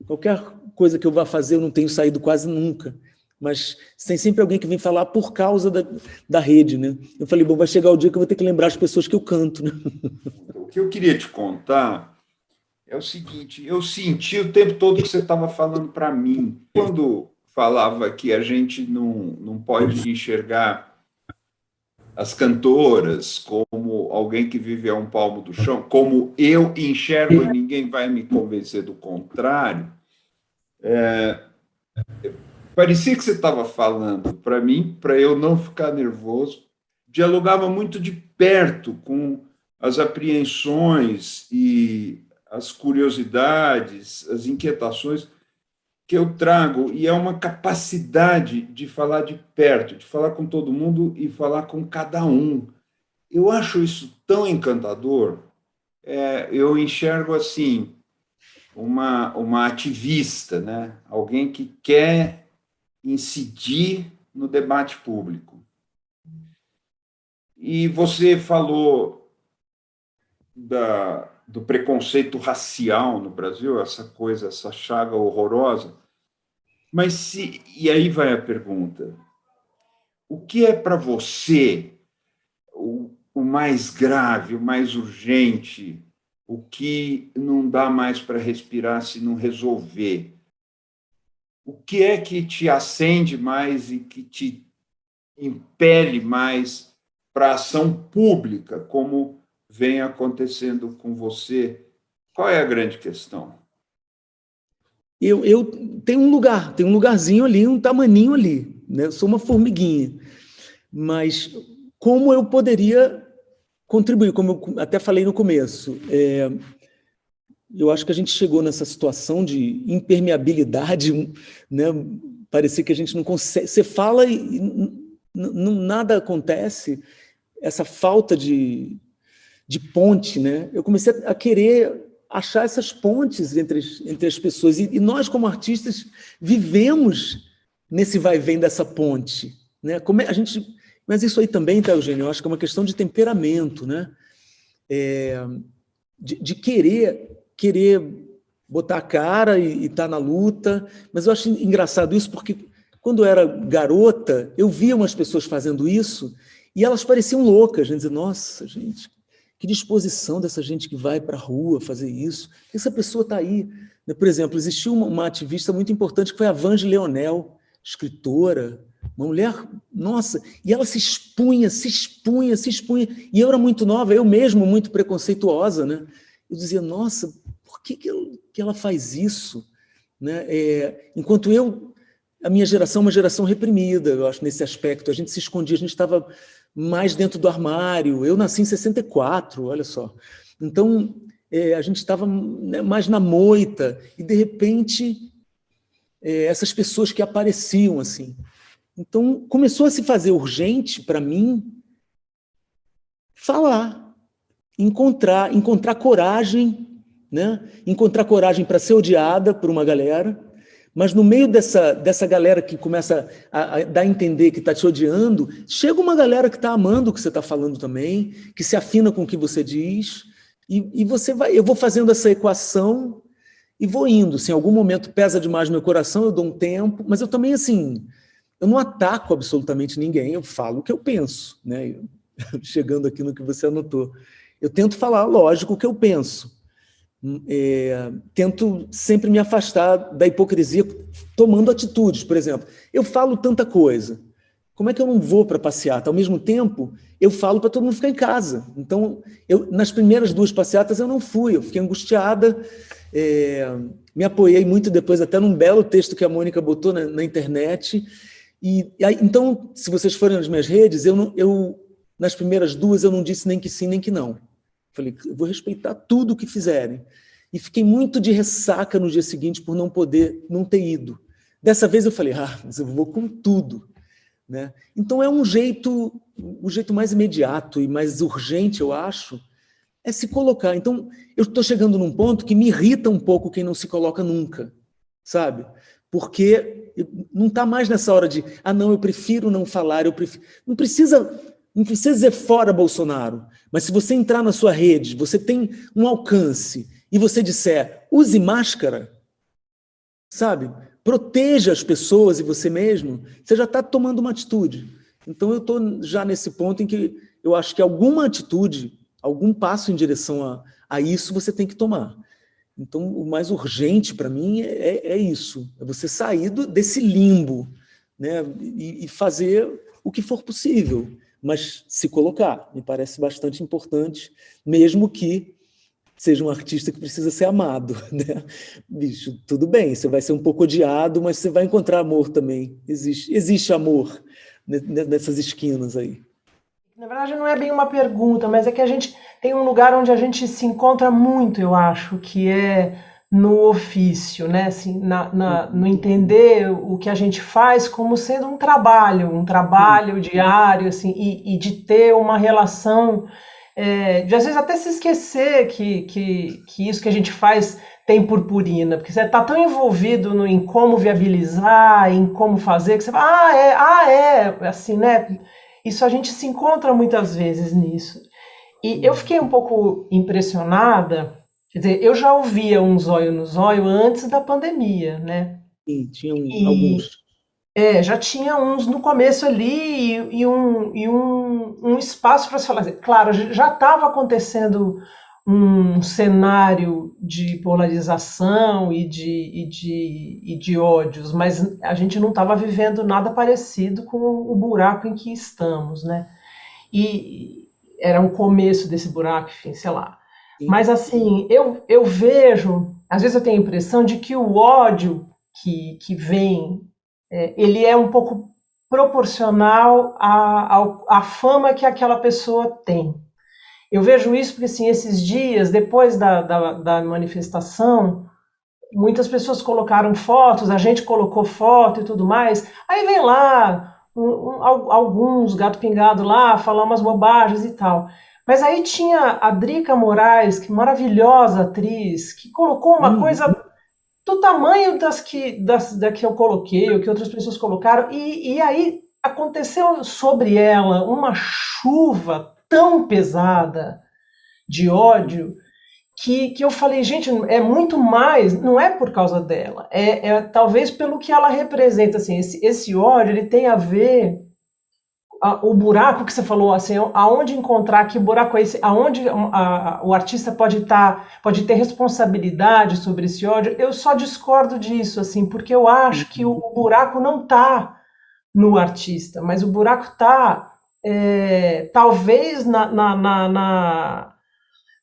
qualquer coisa que eu vá fazer eu não tenho saído quase nunca, mas tem sempre alguém que vem falar por causa da rede, né? Eu falei, bom, vai chegar o dia que eu vou ter que lembrar as pessoas que eu canto, né?
O que eu queria te contar é o seguinte: eu senti o tempo todo que você estava falando para mim. Quando falava que a gente não pode enxergar as cantoras como alguém que vive a um palmo do chão, como eu enxergo e ninguém vai me convencer do contrário, parecia que você estava falando para mim, para eu não ficar nervoso, dialogava muito de perto com as apreensões e as curiosidades, as inquietações que eu trago, e é uma capacidade de falar de perto, de falar com todo mundo e falar com cada um. Eu acho isso tão encantador. Eu enxergo assim uma ativista, né? Alguém que quer incidir no debate público. E você falou do preconceito racial no Brasil, essa coisa, essa chaga horrorosa. E aí vai a pergunta: o que é para você o mais grave, o mais urgente, o que não dá mais para respirar se não resolver? O que é que te acende mais e que te impele mais para a ação pública, como vem acontecendo com você? Qual é a grande questão?
Eu tenho um lugar, tem um lugarzinho ali, um tamaninho ali, né? Eu sou uma formiguinha, mas como eu poderia contribuir, como eu até falei no começo, eu acho que a gente chegou nessa situação de impermeabilidade, né? Parecia que a gente não consegue. Você fala e nada acontece, essa falta de ponte, né? Eu comecei a querer achar essas pontes entre as pessoas, e nós, como artistas, vivemos nesse vai-vem dessa ponte, né? Como a gente. Mas isso aí também, tá, Eugênio? Eu acho que é uma questão de temperamento, né? De querer botar a cara e estar na luta. Mas eu acho engraçado isso porque, quando eu era garota, eu via umas pessoas fazendo isso e elas pareciam loucas, né? Dizer, nossa, gente, que disposição dessa gente que vai para a rua fazer isso. Essa pessoa está aí. Por exemplo, existiu uma ativista muito importante que foi a Vange Leonel, escritora, uma mulher, nossa, e ela se expunha, se expunha, se expunha. E eu era muito nova, eu mesmo muito preconceituosa, né? Eu dizia, nossa, por que ela faz isso? Né? Enquanto a minha geração é uma geração reprimida, eu acho, nesse aspecto. A gente se escondia, a gente estava mais dentro do armário. Eu nasci em 64, olha só. Então, a gente estava, né, mais na moita, e, de repente, essas pessoas que apareciam assim. Então, começou a se fazer urgente para mim falar, encontrar coragem, né? Encontrar coragem para ser odiada por uma galera, Mas no meio dessa galera que começa a dar a entender que está te odiando, chega uma galera que está amando o que você está falando também, que se afina com o que você diz, e você vai. Eu vou fazendo essa equação e vou indo. Se em algum momento pesa demais no meu coração, eu dou um tempo, mas eu também, assim, eu não ataco absolutamente ninguém, eu falo o que eu penso, né? Chegando aqui no que você anotou. Eu tento falar, lógico, o que eu penso. Tento sempre me afastar da hipocrisia tomando atitudes. Por exemplo, eu falo tanta coisa, como é que eu não vou para passeata? Ao mesmo tempo, eu falo para todo mundo ficar em casa. Então, nas primeiras 2 passeatas eu não fui, eu fiquei angustiada, me apoiei muito depois até num belo texto que a Mônica botou na internet. Então, se vocês forem nas minhas redes, nas primeiras 2 eu não disse nem que sim, nem que não. Falei, eu vou respeitar tudo o que fizerem. E fiquei muito de ressaca no dia seguinte por não ter ido. Dessa vez eu falei, mas eu vou com tudo. Né? Então é o jeito mais imediato e mais urgente, eu acho, é se colocar. Então eu estou chegando num ponto que me irrita um pouco quem não se coloca nunca, sabe? Porque não está mais nessa hora de, não, eu prefiro não falar, Não precisa dizer fora Bolsonaro, mas se você entrar na sua rede, você tem um alcance e você disser, use máscara, sabe? Proteja as pessoas e você mesmo, você já está tomando uma atitude. Então eu estou já nesse ponto em que eu acho que alguma atitude, algum passo em direção a isso você tem que tomar. Então o mais urgente para mim é isso, é você sair desse limbo, né? E fazer o que for possível, mas se colocar, me parece bastante importante, mesmo que seja um artista que precisa ser amado, né? Bicho, tudo bem, você vai ser um pouco odiado, mas você vai encontrar amor também. Existe amor nessas esquinas aí.
Na verdade, não é bem uma pergunta, mas é que a gente tem um lugar onde a gente se encontra muito, eu acho, que é no ofício, né? Assim, no entender o que a gente faz como sendo um trabalho diário, assim, e de ter uma relação, de às vezes até se esquecer que isso que a gente faz tem purpurina, porque você está tão envolvido em como viabilizar, em como fazer, que você fala, assim, né? Isso a gente se encontra muitas vezes nisso. E eu fiquei um pouco impressionada, quer dizer, eu já ouvia um Zóio no Zóio antes da pandemia, né?
Sim, tinham alguns.
Já tinha uns no começo ali e um espaço para se falar. Claro, já estava acontecendo um cenário de polarização e de ódios, mas a gente não estava vivendo nada parecido com o buraco em que estamos, né? E era um começo desse buraco, enfim, sei lá. Sim. Mas assim, eu vejo, às vezes eu tenho a impressão de que o ódio que vem, ele é um pouco proporcional à fama que aquela pessoa tem. Eu vejo isso porque, assim, esses dias, depois da manifestação, muitas pessoas colocaram fotos, a gente colocou foto e tudo mais, aí vem lá alguns gato pingado lá, falar umas bobagens e tal. Mas aí tinha a Drica Moraes, que maravilhosa atriz, que colocou uma coisa do tamanho da que eu coloquei, ou que outras pessoas colocaram, e aí aconteceu sobre ela uma chuva tão pesada de ódio que eu falei, gente, é muito mais, não é por causa dela, talvez pelo que ela representa, assim, esse ódio, ele tem a ver, o buraco que você falou, assim, aonde encontrar, que buraco é esse, aonde o artista pode ter responsabilidade sobre esse ódio. Eu só discordo disso, assim, porque eu acho que o buraco não está no artista, mas o buraco está, talvez,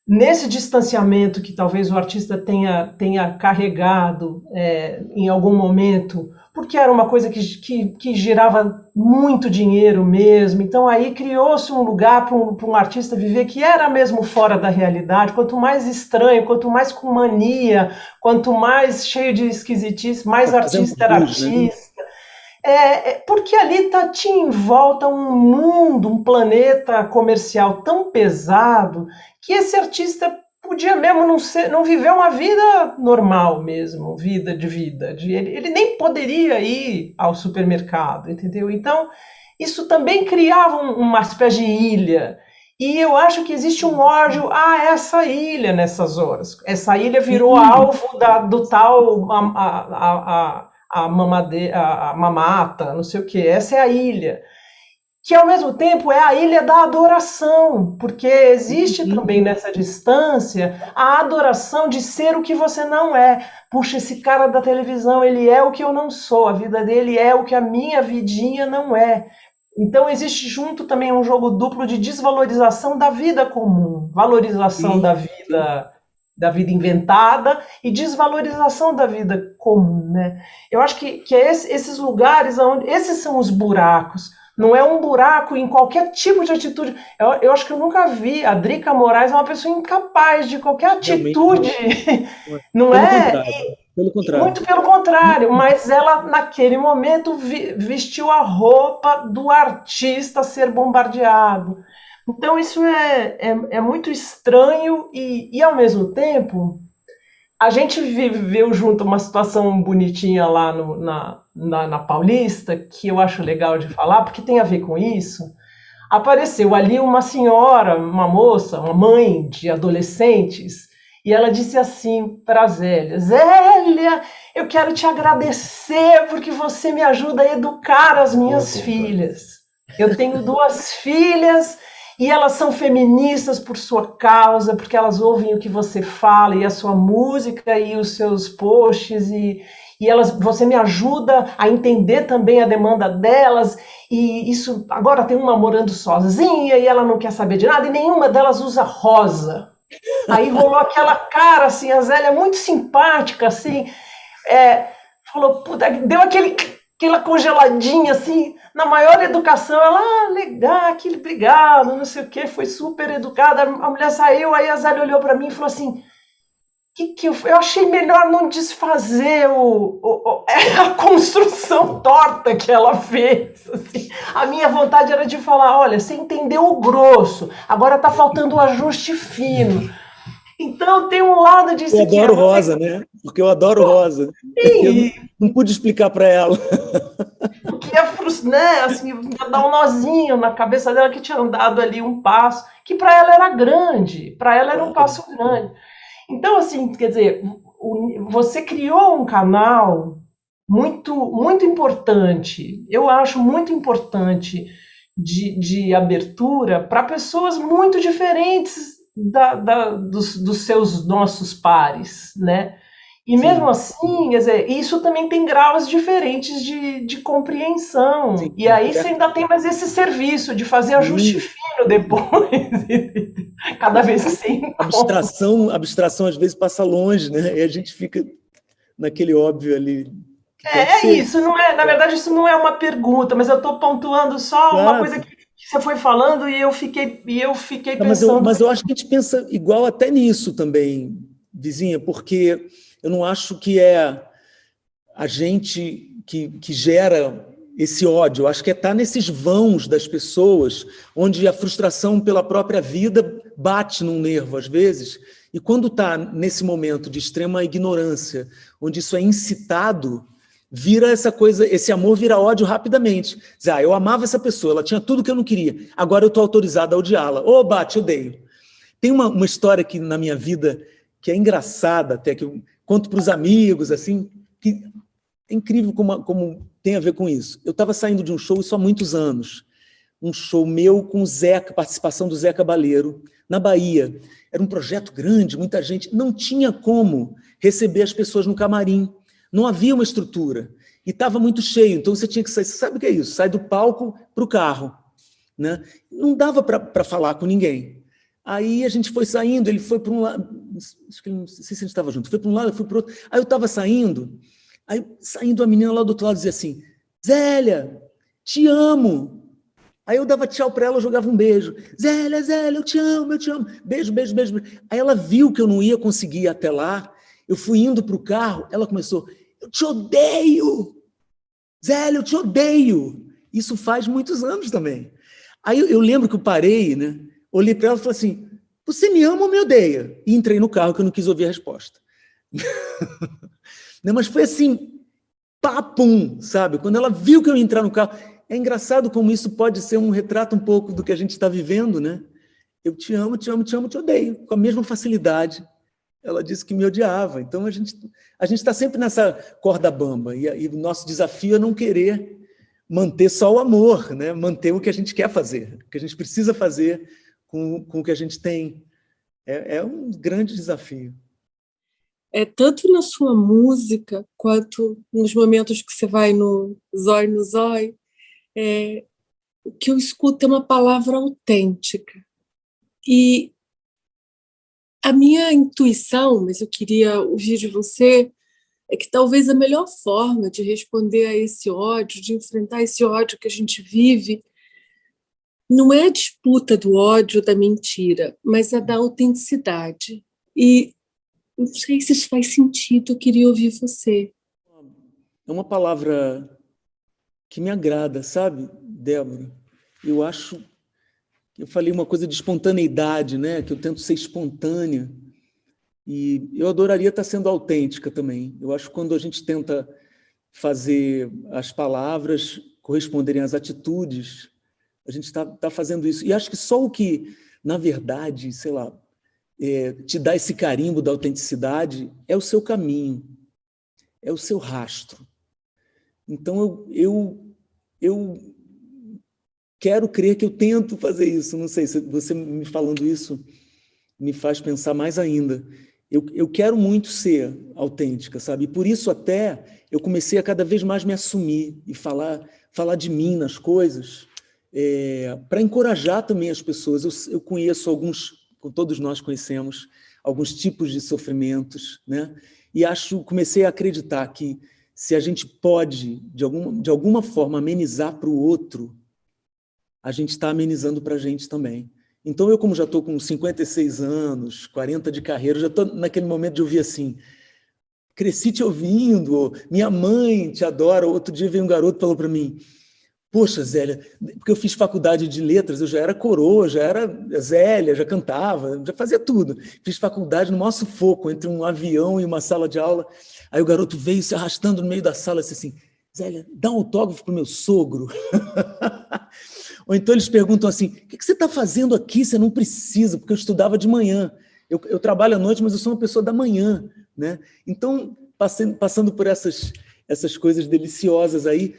nesse distanciamento que talvez o artista tenha carregado em algum momento, porque era uma coisa que girava muito dinheiro mesmo, então aí criou-se um lugar para um artista viver que era mesmo fora da realidade, quanto mais estranho, quanto mais com mania, quanto mais cheio de esquisitice, mais artista era artista. Porque ali tinha em volta um mundo, um planeta comercial tão pesado que esse artista podia mesmo não viveu uma vida normal mesmo, vida. Ele nem poderia ir ao supermercado, entendeu? Então, isso também criava uma espécie de ilha. E eu acho que existe um ódio a essa ilha nessas horas. Essa ilha virou alvo do tal a mamata, não sei o quê. Essa é a ilha. Que, ao mesmo tempo, é a ilha da adoração, porque existe também nessa distância a adoração de ser o que você não é. Puxa, esse cara da televisão, ele é o que eu não sou, a vida dele é o que a minha vidinha não é. Então, existe junto também um jogo duplo de desvalorização da vida comum, valorização da vida inventada e desvalorização da vida comum, né? Eu acho que esses lugares, esses são os buracos. Não é um buraco em qualquer tipo de atitude. Eu acho que eu nunca vi. A Drica Moraes é uma pessoa incapaz de qualquer atitude. Não é?
Pelo contrário.
Muito pelo contrário, mas ela, naquele momento, vestiu a roupa do artista a ser bombardeado. Então, isso é muito estranho e, ao mesmo tempo, a gente viveu junto uma situação bonitinha lá na Paulista, que eu acho legal de falar, porque tem a ver com isso. Apareceu ali uma senhora, uma moça, uma mãe de adolescentes, e ela disse assim para a Zélia: Zélia, eu quero te agradecer porque você me ajuda a educar as minhas filhas. Eu tenho 2 filhas e elas são feministas por sua causa, porque elas ouvem o que você fala e a sua música e os seus posts e você me ajuda a entender também a demanda delas, e isso, agora tem uma morando sozinha e ela não quer saber de nada e nenhuma delas usa rosa. Aí rolou aquela cara, assim, a Zélia muito simpática, assim, falou, puta, deu aquela congeladinha, assim, na maior educação, ela, legal, obrigado, não sei o que, foi super educada, a mulher saiu, aí a Zélia olhou para mim e falou assim, eu achei melhor não desfazer a construção torta que ela fez. Assim. A minha vontade era de falar, olha, você entendeu o grosso, agora está faltando o ajuste fino. Então tem um lado disso
aqui. Eu adoro rosa, né? Porque eu adoro rosa. Eu não pude explicar para ela.
Porque né, assim, ia dar um nozinho na cabeça dela que tinha andado ali um passo, que para ela era grande, para ela era um passo grande. Então, assim, quer dizer, você criou um canal muito, muito importante, eu acho muito importante, de abertura para pessoas muito diferentes dos nossos pares, né? E mesmo assim, quer dizer, isso também tem graus diferentes de compreensão. Sim, e aí você ainda tem mais esse serviço de fazer ajuste fino depois, cada vez que você encontra.
Abstração às vezes passa longe, né? E a gente fica naquele óbvio ali.
Isso, não é, na verdade isso não é uma pergunta, mas eu estou pontuando só uma coisa que você foi falando e eu fiquei pensando.
Mas eu acho que a gente pensa igual até nisso também, vizinha, porque eu não acho que é a gente que gera esse ódio. Eu acho que está nesses vãos das pessoas, onde a frustração pela própria vida bate num nervo, às vezes, e quando está nesse momento de extrema ignorância, onde isso é incitado, vira essa coisa, esse amor vira ódio rapidamente. Diz, eu amava essa pessoa, ela tinha tudo que eu não queria, agora eu estou autorizado a odiá-la. Te odeio. Tem uma história que na minha vida que é engraçada, até que eu conto para os amigos, assim, que é incrível como tem a ver com isso. Eu estava saindo de um show isso há muitos anos, um show meu com o Zeca, participação do Zé Cabaleiro, na Bahia. Era um projeto grande, muita gente, não tinha como receber as pessoas no camarim, não havia uma estrutura, e estava muito cheio, então você tinha que sair, você sabe o que é isso? Sai do palco para o carro, né? Não dava para falar com ninguém. Aí a gente foi saindo, ele foi para um lado, não sei se a gente estava junto, foi para um lado, eu fui para o outro. Aí eu estava saindo, a menina lá do outro lado dizia assim, Zélia, te amo. Aí eu dava tchau para ela, eu jogava um beijo. Zélia, eu te amo, eu te amo. Beijo, beijo, beijo. Aí ela viu que eu não ia conseguir ir até lá, eu fui indo para o carro, ela começou, eu te odeio. Zélia, eu te odeio. Isso faz muitos anos também. Aí eu lembro que eu parei, né? Olhei para ela e falei assim, você me ama ou me odeia? E entrei no carro que eu não quis ouvir a resposta. Né, mas foi assim, papum, sabe? Quando ela viu que eu ia entrar no carro, é engraçado como isso pode ser um retrato um pouco do que a gente está vivendo, né? Eu te amo, te amo, te amo, te odeio, com a mesma facilidade. Ela disse que me odiava. Então, a gente está sempre nessa corda bamba. E o nosso desafio é não querer manter só o amor, né? Manter o que a gente quer fazer, o que a gente precisa fazer com o que a gente tem. É um grande desafio.
Tanto na sua música, quanto nos momentos que você vai no Zói, o que eu escuto é uma palavra autêntica. E a minha intuição, mas eu queria ouvir de você, é que talvez a melhor forma de responder a esse ódio, de enfrentar esse ódio que a gente vive, não é a disputa do ódio, da mentira, mas a da autenticidade. E não sei se isso faz sentido, eu queria ouvir você.
É uma palavra que me agrada, sabe, Débora? Eu falei uma coisa de espontaneidade, né? Que eu tento ser espontânea. E eu adoraria estar sendo autêntica também. Eu acho que quando a gente tenta fazer as palavras corresponderem às atitudes, a gente está fazendo isso. E acho que só o que, na verdade, sei lá, te dá esse carimbo da autenticidade é o seu caminho, é o seu rastro. Então, eu quero crer que eu tento fazer isso. Não sei, se você me falando isso me faz pensar mais ainda. Eu quero muito ser autêntica, sabe? E por isso até eu comecei a cada vez mais me assumir e falar de mim nas coisas, para encorajar também as pessoas. Eu conheço alguns, todos nós conhecemos, alguns tipos de sofrimentos, né? E comecei a acreditar que se a gente pode, de alguma forma, amenizar para o outro, a gente está amenizando para a gente também. Então, eu, como já estou com 56 anos, 40 de carreira, já estou naquele momento de ouvir assim, cresci te ouvindo, minha mãe te adora. Outro dia veio um garoto e falou para mim, poxa, Zélia, porque eu fiz faculdade de letras, eu já era coroa, já era Zélia, já cantava, já fazia tudo. Fiz faculdade no maior sufoco, entre um avião e uma sala de aula. Aí o garoto veio se arrastando no meio da sala, assim, Zélia, dá um autógrafo para o meu sogro. Ou então eles perguntam assim, o que você está fazendo aqui? Você não precisa, porque eu estudava de manhã. Eu trabalho à noite, mas eu sou uma pessoa da manhã, né? Então, passando por essas coisas deliciosas aí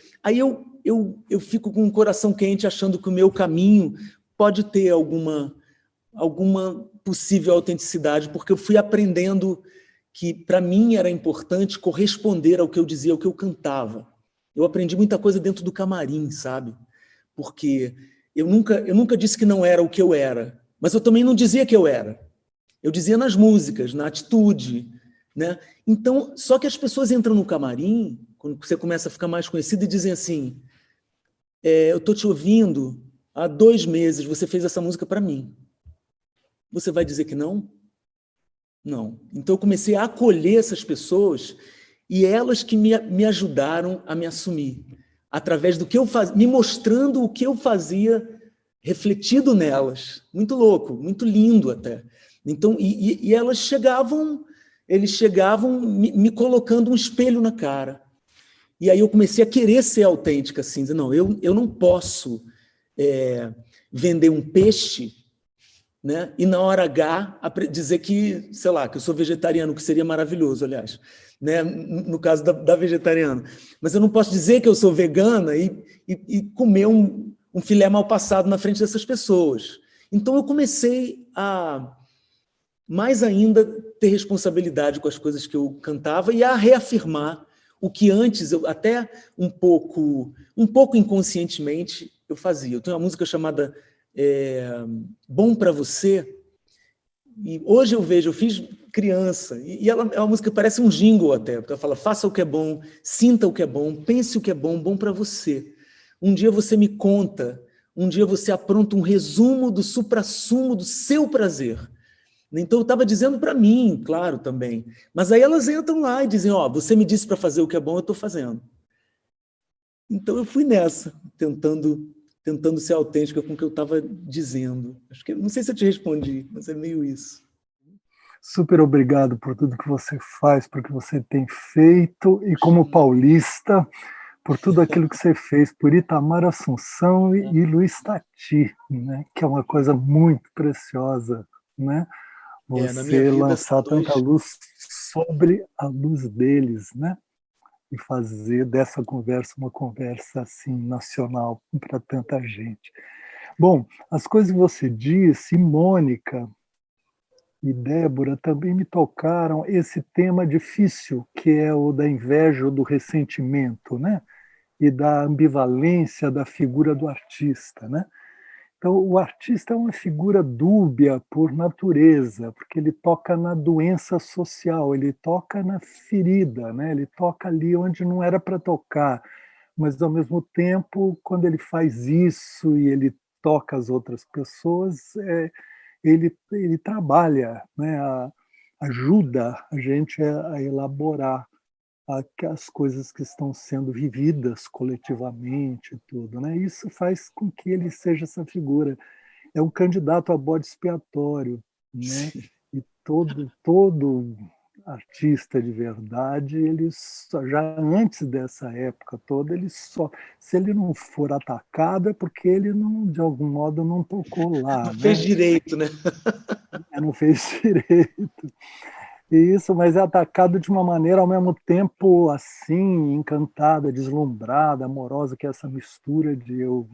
eu fico com o coração quente achando que o meu caminho pode ter alguma possível autenticidade, porque eu fui aprendendo que para mim era importante corresponder ao que eu dizia, ao que eu cantava. Eu aprendi muita coisa dentro do camarim, sabe? Porque eu nunca disse que não era o que eu era, mas eu também não dizia que eu era. Eu dizia nas músicas, na atitude, né? Então, só que as pessoas entram no camarim, quando você começa a ficar mais conhecido, e dizem assim, eu estou te ouvindo há 2 meses, você fez essa música para mim. Você vai dizer que não? Não. Então, eu comecei a acolher essas pessoas e elas que me ajudaram a me assumir, através do que eu fazia, me mostrando o que eu fazia refletido nelas. Muito louco, muito lindo até. Então, e eles chegavam me colocando um espelho na cara. E aí eu comecei a querer ser autêntica, assim, dizer, não, eu não posso vender um peixe, né, e na hora H dizer que, sei lá, que eu sou vegetariano, que seria maravilhoso, aliás, né, no caso da vegetariana. Mas eu não posso dizer que eu sou vegana e comer um filé mal passado na frente dessas pessoas. Então eu comecei a, mais ainda, ter responsabilidade com as coisas que eu cantava e a reafirmar o que antes, eu até um pouco inconscientemente, eu fazia. Eu tenho uma música chamada Bom Pra Você, e hoje eu fiz criança, e ela é uma música que parece um jingle até, porque ela fala, faça o que é bom, sinta o que é bom, pense o que é bom para você. Um dia você me conta, um dia você apronta um resumo do suprassumo do seu prazer. Então, eu estava dizendo para mim, claro, também. Mas aí elas entram lá e dizem, você me disse para fazer o que é bom, eu estou fazendo. Então, eu fui nessa, tentando tentando ser autêntica com o que eu estava dizendo. Acho que, não sei se eu te respondi, mas é meio isso.
Super obrigado por tudo que você faz, por que você tem feito, e como paulista, por tudo aquilo que você fez por Itamar Assunção e Luiz Tati, né? Que é uma coisa muito preciosa, né?
Na minha
Você
vida
lançar
são dois...
tanta luz sobre a luz deles, né? E fazer dessa conversa uma conversa assim nacional para tanta gente. Bom, as coisas que você disse, Mônica e Débora também me tocaram esse tema difícil, que é o da inveja ou do ressentimento, né? E da ambivalência da figura do artista, né? Então, o artista é uma figura dúbia por natureza, porque ele toca na doença social, ele toca na ferida, né? Ele toca ali onde não era para tocar, mas, ao mesmo tempo, quando ele faz isso e ele toca as outras pessoas, ele trabalha, né? Ajuda a gente a elaborar as coisas que estão sendo vividas coletivamente, tudo, né? Isso faz com que ele seja essa figura. É um candidato a bode expiatório, né? E todo artista de verdade, ele só, já antes dessa época toda, ele só, se ele não for atacado é porque ele não, de algum modo, não tocou lá,
Não
né?
fez direito, né?
Não fez direito. Isso, mas é atacado de uma maneira ao mesmo tempo assim, encantada, deslumbrada, amorosa, que é essa mistura de eu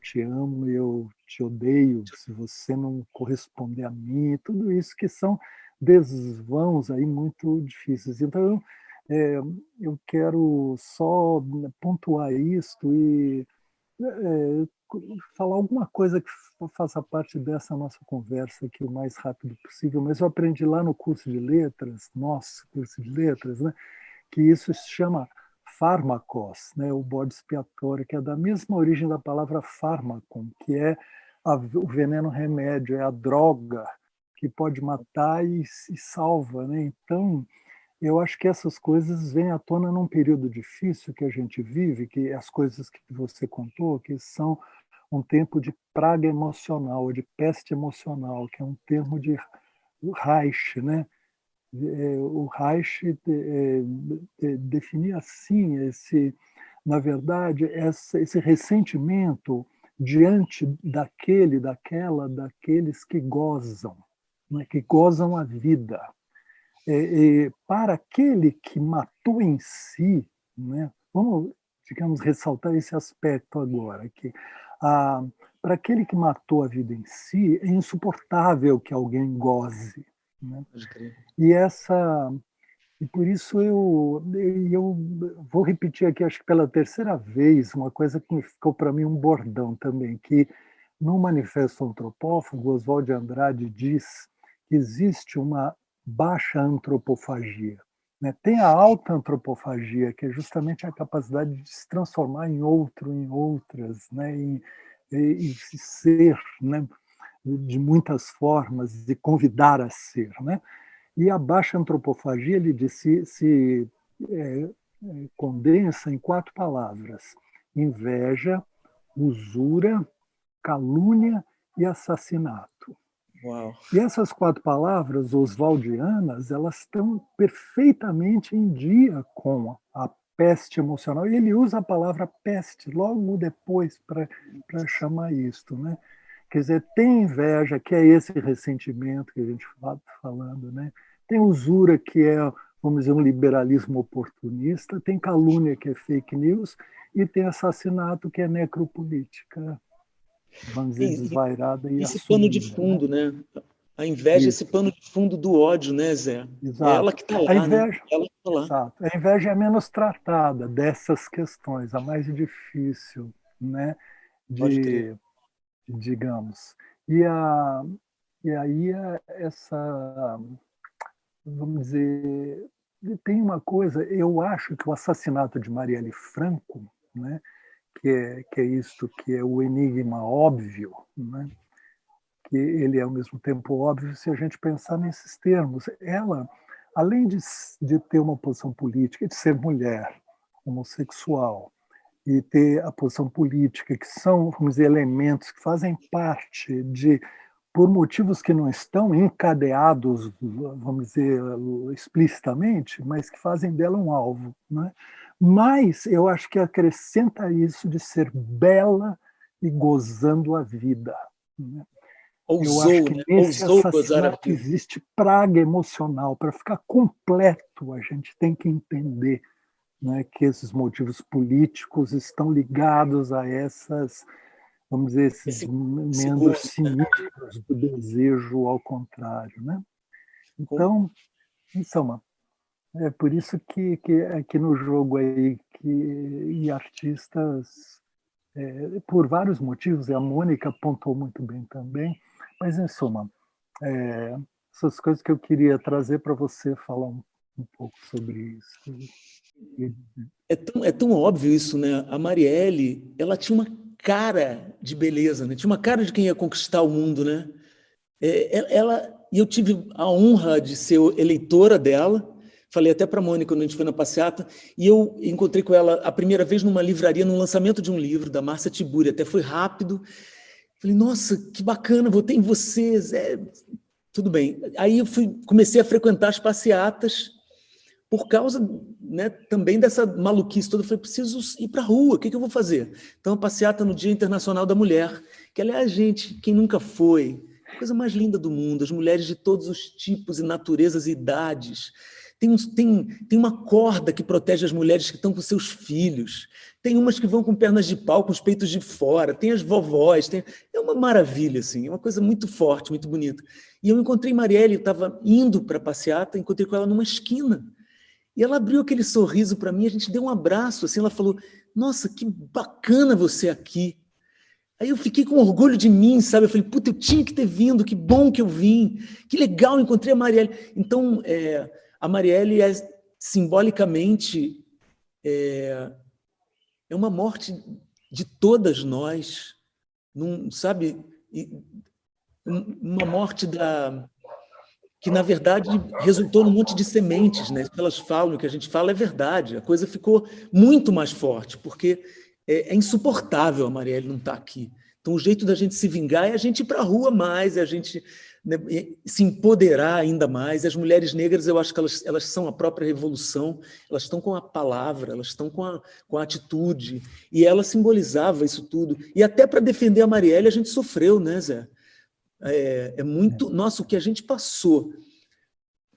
te amo, eu te odeio, se você não corresponder a mim, tudo isso que são desvãos aí muito difíceis. Então, eu quero só pontuar isto e falar alguma coisa que faça parte dessa nossa conversa aqui o mais rápido possível, mas eu aprendi lá no curso de letras, nosso curso de letras, né, que isso se chama fármacos, né, o bode expiatório, que é da mesma origem da palavra fármaco, que é o veneno remédio, é a droga que pode matar e salva, né? Então, eu acho que essas coisas vêm à tona num período difícil que a gente vive, que as coisas que você contou, que são um tempo de praga emocional, de peste emocional, que é um termo de Reich, né? O Reich definia assim na verdade, esse ressentimento diante daqueles que gozam, né? Que gozam a vida. Para aquele que matou em si, né? Vamos, digamos, ressaltar esse aspecto agora, que para aquele que matou a vida em si, é insuportável que alguém goze, né? E por isso eu vou repetir aqui, acho que pela terceira vez, uma coisa que ficou para mim um bordão também, que no Manifesto Antropófago, Oswald de Andrade diz que existe uma baixa antropofagia, né? Tem a alta antropofagia, que é justamente a capacidade de se transformar em outro, em outras, né? E ser, né? De muitas formas, e convidar a ser, né? E a baixa antropofagia, ele diz, se condensa em 4 palavras: inveja, usura, calúnia e assassinato.
Uau.
E essas 4 palavras oswaldianas, elas estão perfeitamente em dia com a peste emocional. E ele usa a palavra peste logo depois para chamar isto, né? Quer dizer, tem inveja, que é esse ressentimento que a gente está falando, né? Tem usura, que é, vamos dizer, um liberalismo oportunista, tem calúnia, que é fake news, e tem assassinato, que é necropolítica, vamos dizer, desvairada e
esse pano de
assumida,
fundo, né? A inveja é esse pano de fundo do ódio, né, Zé?
Exato.
É ela que está lá,
a inveja,
né? Ela que tá lá.
Exato. A inveja é a menos tratada dessas questões, a mais difícil, né?
Pode crer.
Digamos. E aí essa, vamos dizer, tem uma coisa, eu acho que o assassinato de Marielle Franco, né, que é isto, que é o enigma óbvio, né, que ele é ao mesmo tempo óbvio se a gente pensar nesses termos. Ela, além de ter uma posição política, de ser mulher, homossexual, e ter a posição política, que são, vamos dizer, elementos que fazem parte de, por motivos que não estão encadeados, vamos dizer, explicitamente, mas que fazem dela um alvo, né? Mas eu acho que acrescenta isso de ser bela e gozando a vida, né? Eu acho que nesse assassinato existe praga emocional. Para ficar completo, a gente tem que entender, né, que esses motivos políticos estão ligados a essas, vamos dizer, esses membros ciníticos do desejo ao contrário, né? Então, em suma, é por isso que aqui no jogo aí e artistas, por vários motivos, e a Mônica apontou muito bem também, mas em suma, essas coisas que eu queria trazer para você falar um pouco sobre isso.
É tão óbvio isso, né? A Marielle, ela tinha uma cara de beleza, né? Tinha uma cara de quem ia conquistar o mundo, né? E eu tive a honra de ser eleitora dela. Falei até para a Mônica quando a gente foi na passeata, e eu encontrei com ela a primeira vez numa livraria, no lançamento de um livro da Márcia Tiburi, até foi rápido. Falei, nossa, que bacana, votei em vocês. Tudo bem. Aí eu comecei a frequentar as passeatas por causa, né, também dessa maluquice toda. Eu falei, preciso ir para a rua, o que eu vou fazer? Então, a passeata no Dia Internacional da Mulher, que, aliás, gente, quem nunca foi, a coisa mais linda do mundo, as mulheres de todos os tipos e naturezas e idades. Tem uma corda que protege as mulheres que estão com seus filhos. Tem umas que vão com pernas de pau, com os peitos de fora. Tem as vovós. É uma maravilha, assim. É uma coisa muito forte, muito bonita. E eu encontrei Marielle, estava indo para a passeata, encontrei com ela numa esquina. E ela abriu aquele sorriso para mim, a gente deu um abraço. Assim, ela falou, nossa, que bacana você aqui. Aí eu fiquei com orgulho de mim, sabe? Eu falei, puta, eu tinha que ter vindo, que bom que eu vim. Que legal, encontrei a Marielle. Então, a Marielle simbolicamente é uma morte de todas nós, sabe? Uma morte que, na verdade, resultou num monte de sementes, né? O que elas falam, o que a gente fala é verdade. A coisa ficou muito mais forte, porque é insuportável a Marielle não estar aqui. Então, o jeito da gente se vingar é a gente ir para a rua mais, é a gente, né, se empoderar ainda mais. As mulheres negras, eu acho que elas são a própria revolução, elas estão com a palavra, elas estão com a atitude, e ela simbolizava isso tudo. E até para defender a Marielle, a gente sofreu, né, Zé? Muito... Nossa, o que a gente passou,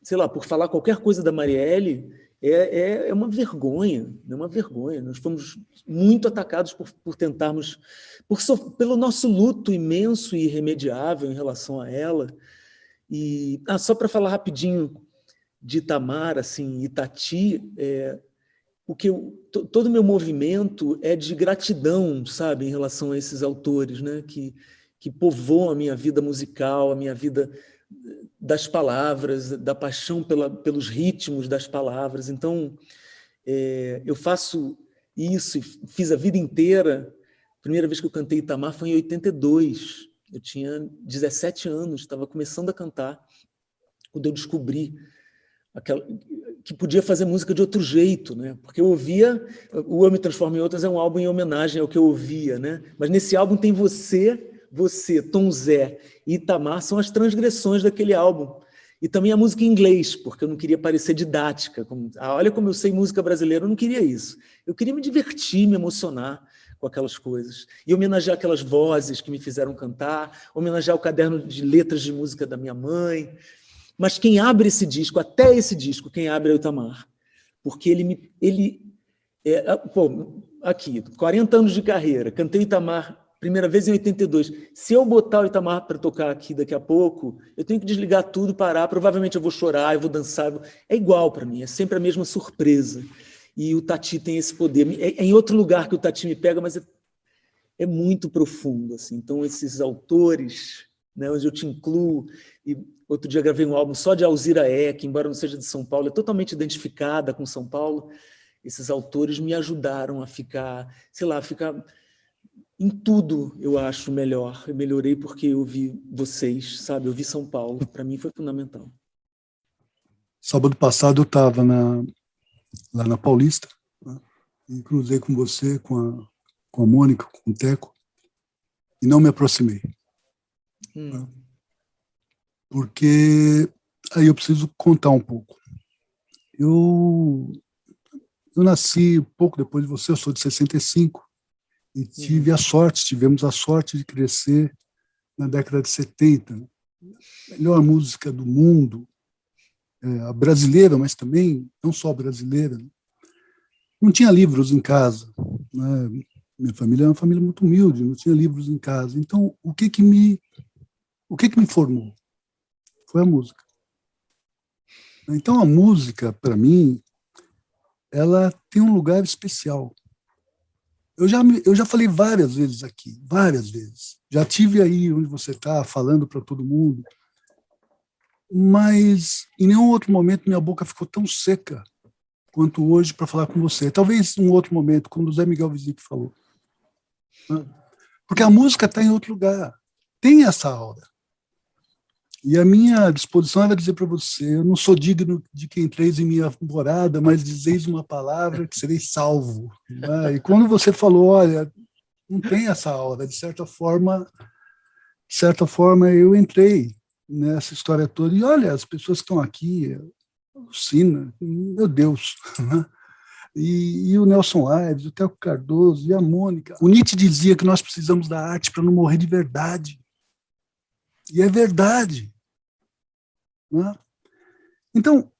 sei lá, por falar qualquer coisa da Marielle, é uma vergonha, é uma vergonha. Nós fomos muito atacados por tentarmos... pelo nosso luto imenso e irremediável em relação a ela. E só para falar rapidinho de Itamar, assim, Itati, todo o meu movimento é de gratidão, sabe, em relação a esses autores, né, que povoam a minha vida musical, a minha vida das palavras, da paixão pelos ritmos das palavras. Então, eu faço isso e fiz a vida inteira. A primeira vez que eu cantei Itamar foi em 82. Eu tinha 17 anos, estava começando a cantar, quando eu descobri que podia fazer música de outro jeito, né? Porque eu ouvia... O Eu Me Transformo em Outras é um álbum em homenagem ao que eu ouvia, né? Mas nesse álbum tem você, Tom Zé e Itamar são as transgressões daquele álbum. E também a música em inglês, porque eu não queria parecer didática. Olha como eu sei música brasileira, eu não queria isso. Eu queria me divertir, me emocionar com aquelas coisas. E homenagear aquelas vozes que me fizeram cantar, homenagear o caderno de letras de música da minha mãe. Mas quem abre esse disco, até esse disco, quem abre é o Itamar. Porque aqui, 40 anos de carreira, cantei Itamar primeira vez em 82. Se eu botar o Itamar para tocar aqui daqui a pouco, eu tenho que desligar tudo, parar, provavelmente eu vou chorar, eu vou dançar. É igual para mim, é sempre a mesma surpresa. E o Tati tem esse poder. É em outro lugar que o Tati me pega, mas é muito profundo, assim. Então, esses autores, né, onde eu te incluo, e outro dia gravei um álbum só de Alzira que, embora não seja de São Paulo, é totalmente identificada com São Paulo. Esses autores me ajudaram a ficar, sei lá, em tudo, eu acho, melhor. Eu melhorei porque eu vi vocês, sabe? Eu vi São Paulo. Para mim foi fundamental.
Sábado passado eu estava lá na Paulista, né? e cruzei com você, com a Mônica, com o Teco, e não me aproximei. Porque aí eu preciso contar um pouco. Eu nasci pouco depois de você, eu sou de 65, e tivemos a sorte de crescer na década de 70. Melhor música do mundo, a brasileira, mas também não só brasileira. Não tinha livros em casa, né? Minha família é uma família muito humilde, não tinha livros em casa. Então, o que me formou? Foi a música. Então, a música, para mim, ela tem um lugar especial. Eu já falei várias vezes aqui, várias vezes. Já tive aí onde você está, falando para todo mundo, mas em nenhum outro momento minha boca ficou tão seca quanto hoje para falar com você. Talvez um outro momento, quando o Zé Miguel Vizic falou. Porque a música está em outro lugar. Tem essa aura. E a minha disposição era dizer para você, eu não sou digno de que entreis em minha morada, mas dizeis uma palavra que serei salvo. Né? E quando você falou, olha, não tem essa aura, de certa forma eu entrei nessa história toda. E olha, as pessoas que estão aqui, alucina, meu Deus. Né? E o Nelson Aires, o Teco Cardoso e a Mônica. O Nietzsche dizia que nós precisamos da arte para não morrer de verdade. E é verdade. Né? Então,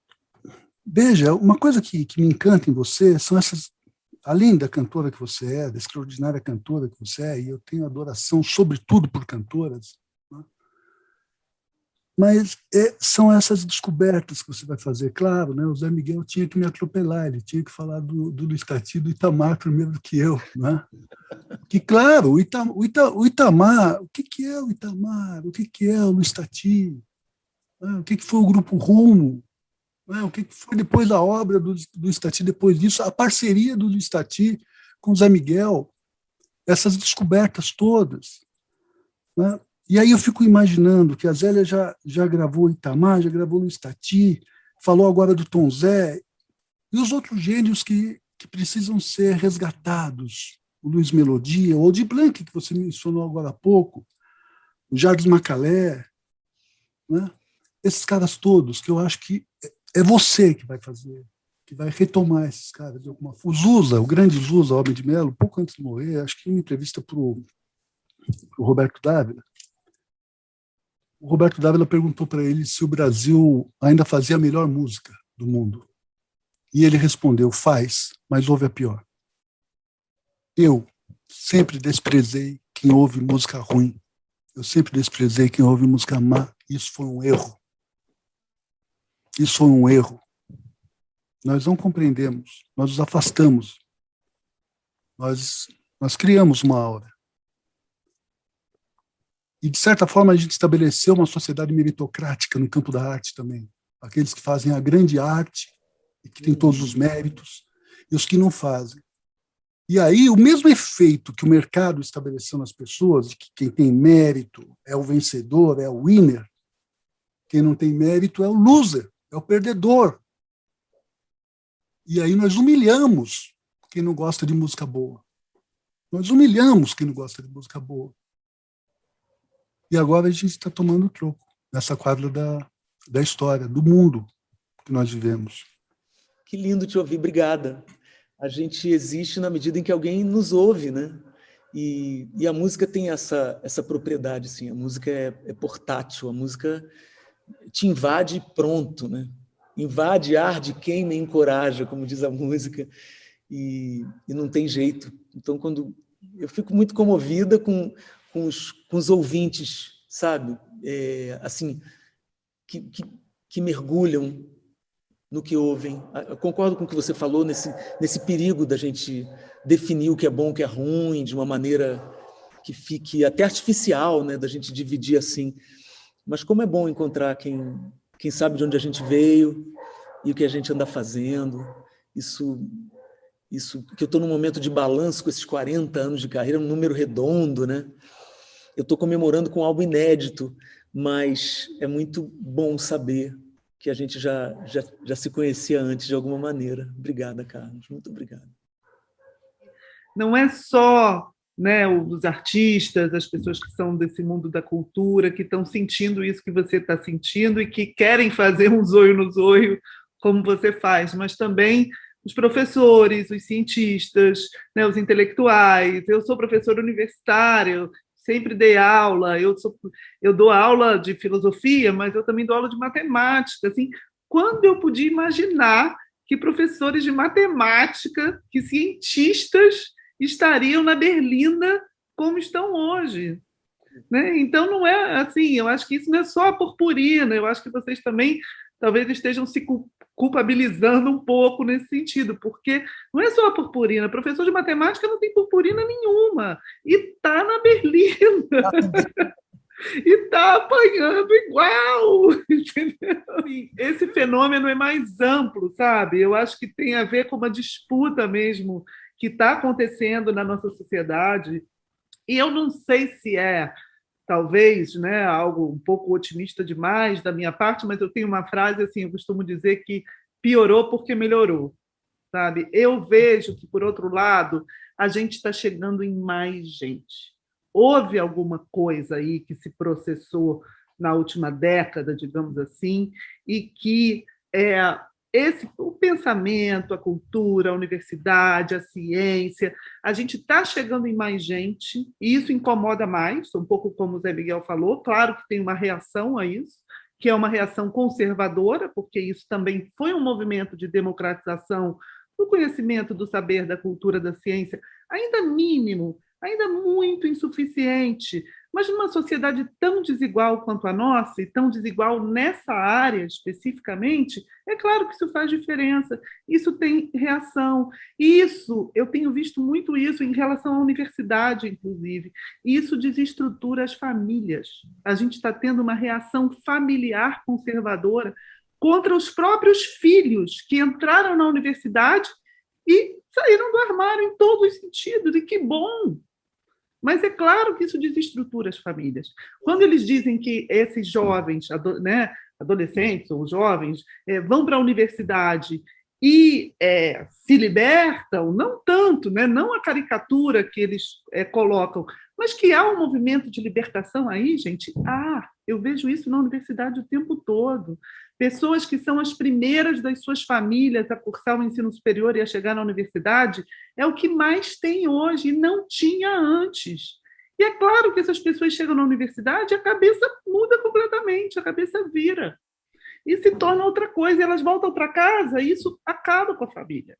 veja, uma coisa que me encanta em você são essas, além da cantora que você é, da extraordinária cantora que você é, e eu tenho adoração, sobretudo, por cantoras, né? Mas são essas descobertas que você vai fazer. Claro, né? O Zé Miguel tinha que me atropelar, ele tinha que falar do Luiz Tati, do Itamar primeiro do que eu. Né? Que, claro, o Itamar, o que é o Itamar? O que é o Luiz Tati? O que foi o Grupo Rumo? O que foi depois a obra do Luiz Tati, depois disso, a parceria do Luiz Tati com o Zé Miguel, essas descobertas todas. Né? E aí eu fico imaginando que a Zélia já gravou Itamar, já gravou Luiz Tati, falou agora do Tom Zé, e os outros gênios que precisam ser resgatados. O Luiz Melodia, o Aldir Blanc, que você mencionou agora há pouco, o Jardim Macalé, né? Esses caras todos, que eu acho que é você que vai fazer, que vai retomar esses caras de alguma forma. O Zusa, o grande Zusa, Homem de Melo, pouco antes de morrer, acho que em uma entrevista para o Roberto Dávila, o Roberto Dávila perguntou para ele se o Brasil ainda fazia a melhor música do mundo. E ele respondeu, faz, mas ouve a pior. Eu sempre desprezei quem ouve música ruim. Eu sempre desprezei quem ouve música má. Isso foi um erro. Isso foi um erro. Nós não compreendemos, nós nos afastamos. Nós criamos uma aura. E, de certa forma, a gente estabeleceu uma sociedade meritocrática no campo da arte também. Aqueles que fazem a grande arte e que têm todos os méritos, e os que não fazem. E aí, o mesmo efeito que o mercado estabeleceu nas pessoas, de que quem tem mérito é o vencedor, é o winner, quem não tem mérito é o loser, é o perdedor. E aí nós humilhamos quem não gosta de música boa. Nós humilhamos quem não gosta de música boa. E agora a gente está tomando troco nessa quadra da história, do mundo que nós vivemos.
Que lindo te ouvir, obrigada. A gente existe na medida em que alguém nos ouve, né? E a música tem essa propriedade, sim. A música é portátil, a música te invade pronto, né? Invade, arde, queima e encoraja, como diz a música, e não tem jeito. Então, quando eu fico muito comovida com os ouvintes, sabe? Assim, que mergulham no que ouvem. Eu concordo com o que você falou nesse perigo da gente definir o que é bom, o que é ruim, de uma maneira que fique até artificial, né? Da gente dividir assim. Mas como é bom encontrar quem sabe de onde a gente veio e o que a gente anda fazendo. Isso que eu estou num momento de balanço com esses 40 anos de carreira, um número redondo, né? Eu estou comemorando com algo inédito, mas é muito bom saber que a gente já se conhecia antes de alguma maneira. Obrigada, Carlos. Muito obrigado.
não é só, né, os artistas, as pessoas que são desse mundo da cultura, que estão sentindo isso que você está sentindo e que querem fazer um zoio no zoio, como você faz, mas também os professores, os cientistas, né, os intelectuais. Eu sou professora universitária, sempre dei aula, eu dou aula de filosofia, mas eu também dou aula de matemática. Assim, quando eu podia imaginar que professores de matemática, que cientistas estariam na Berlinda como estão hoje, né? Então, não é assim, eu acho que isso não é só a purpurina, eu acho que vocês também talvez estejam se culpabilizando um pouco nesse sentido, porque não é só a purpurina, professor de matemática não tem purpurina nenhuma, e está na Berlinda, e está apanhando igual, entendeu? E esse fenômeno é mais amplo, sabe? Eu acho que tem a ver com uma disputa mesmo que está acontecendo na nossa sociedade, e eu não sei se é, talvez, né, algo um pouco otimista demais da minha parte, mas eu tenho uma frase assim, eu costumo dizer que piorou porque melhorou, sabe? Eu vejo que, por outro lado, a gente está chegando em mais gente. Houve alguma coisa aí que se processou na última década, digamos assim, e que o pensamento, a cultura, a universidade, a ciência, a gente está chegando em mais gente, e isso incomoda mais, um pouco como o Zé Miguel falou, claro que tem uma reação a isso, que é uma reação conservadora, porque isso também foi um movimento de democratização do conhecimento, do saber, da cultura, da ciência, ainda mínimo, ainda muito insuficiente, mas numa sociedade tão desigual quanto a nossa, e tão desigual nessa área especificamente, é claro que isso faz diferença, isso tem reação. E isso, eu tenho visto muito isso em relação à universidade, inclusive, e isso desestrutura as famílias. A gente está tendo uma reação familiar conservadora contra os próprios filhos que entraram na universidade e saíram do armário em todos os sentidos, e que bom! Mas é claro que isso desestrutura as famílias. Quando eles dizem que esses jovens, né, adolescentes ou jovens, vão para a universidade e se libertam, não tanto, né, não a caricatura que eles colocam, mas que há um movimento de libertação aí, gente. Eu vejo isso na universidade o tempo todo. Pessoas que são as primeiras das suas famílias a cursar o ensino superior e a chegar na universidade, é o que mais tem hoje, e não tinha antes. E é claro que essas pessoas chegam na universidade e a cabeça muda completamente, a cabeça vira. E se torna outra coisa, e elas voltam para casa, e isso acaba com a família.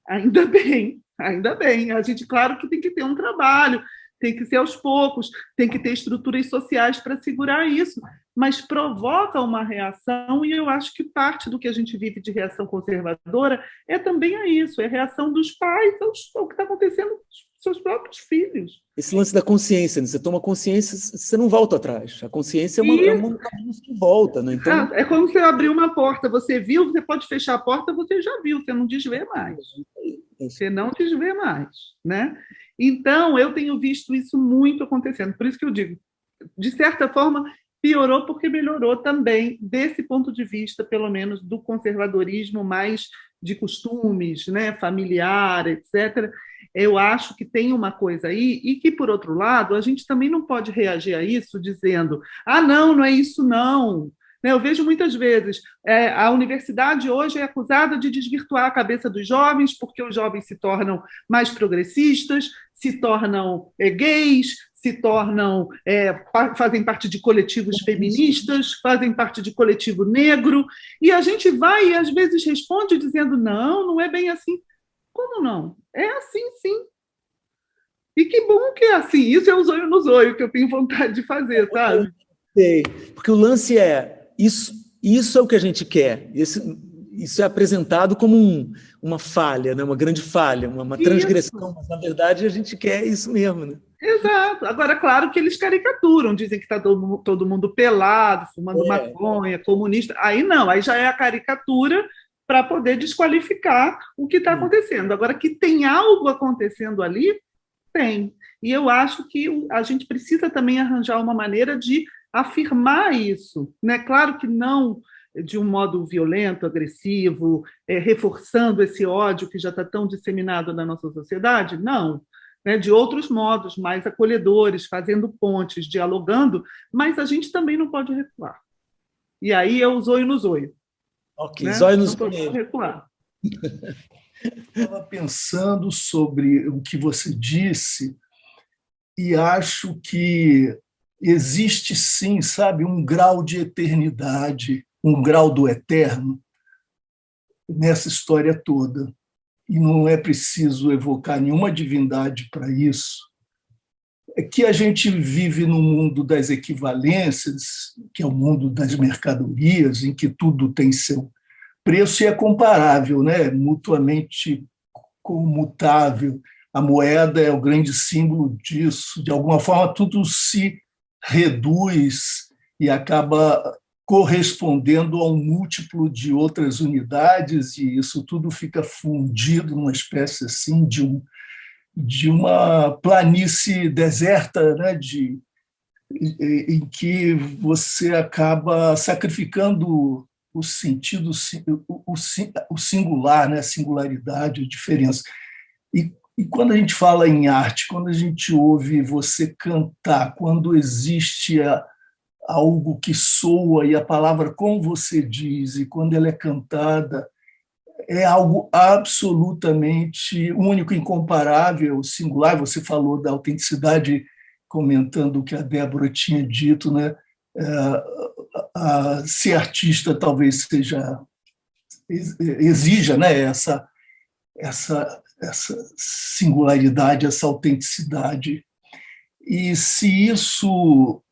Ainda bem, ainda bem. A gente, claro que tem que ter um trabalho, tem que ser aos poucos, tem que ter estruturas sociais para segurar isso, mas provoca uma reação, e eu acho que parte do que a gente vive de reação conservadora é também a isso, é a reação dos pais ao que está acontecendo com os seus próprios filhos.
Esse lance da consciência, né? Você toma consciência, você não volta atrás. A consciência é uma caminho que volta, né? Então...
É como você abrir uma porta, você viu, você pode fechar a porta, você já viu, você não desvê mais. Você não desvê mais, né? Então, eu tenho visto isso muito acontecendo. Por isso que eu digo, de certa forma, piorou porque melhorou também, desse ponto de vista, pelo menos, do conservadorismo mais de costumes, né, familiar, etc. Eu acho que tem uma coisa aí, e que, por outro lado, a gente também não pode reagir a isso dizendo não é isso não. Eu vejo muitas vezes, a universidade hoje é acusada de desvirtuar a cabeça dos jovens, porque os jovens se tornam mais progressistas, se tornam gays, se tornam, fazem parte de coletivos feministas, fazem parte de coletivo negro, e a gente vai e às vezes responde dizendo não é bem assim. Como não? É assim, sim. E que bom que é assim. Isso é o zoio no zoio que eu tenho vontade de fazer, sabe?
Sei, porque o lance isso é o que a gente quer. Isso é apresentado como uma falha, né? Uma grande falha, uma transgressão, mas na verdade a gente quer isso mesmo, né?
Exato. Agora, claro que eles caricaturam, dizem que está todo mundo pelado, fumando maconha, comunista. Aí não, aí já é a caricatura para poder desqualificar o que está acontecendo. Agora, que tem algo acontecendo ali, tem. E eu acho que a gente precisa também arranjar uma maneira de afirmar isso, né? Claro que não de um modo violento, agressivo, reforçando esse ódio que já está tão disseminado na nossa sociedade, não. né, de outros modos, mais acolhedores, fazendo pontes, dialogando, mas a gente também não pode recuar. E aí é o zoio no zoio.
Ok,
né?
zóio no
Não podemos
zoio.
recuar.
Estava pensando sobre o que você disse e acho que existe sim, sabe, um grau de eternidade, um grau do eterno nessa história toda. E não é preciso evocar nenhuma divindade para isso. É que a gente vive no mundo das equivalências, que é o mundo das mercadorias, em que tudo tem seu preço e é comparável, né? Mutuamente comutável. A moeda é o grande símbolo disso. De alguma forma, tudo se reduz e acaba correspondendo a um múltiplo de outras unidades, e isso tudo fica fundido numa espécie assim de uma planície deserta, né, em que você acaba sacrificando o sentido, o singular, né, a singularidade, a diferença. E quando a gente fala em arte, quando a gente ouve você cantar, quando existe algo que soa e a palavra, como você diz, e quando ela é cantada, é algo absolutamente único, incomparável, singular. Você falou da autenticidade, comentando o que a Débora tinha dito, né? Ser artista talvez exija, né, essa singularidade, essa autenticidade. E se isso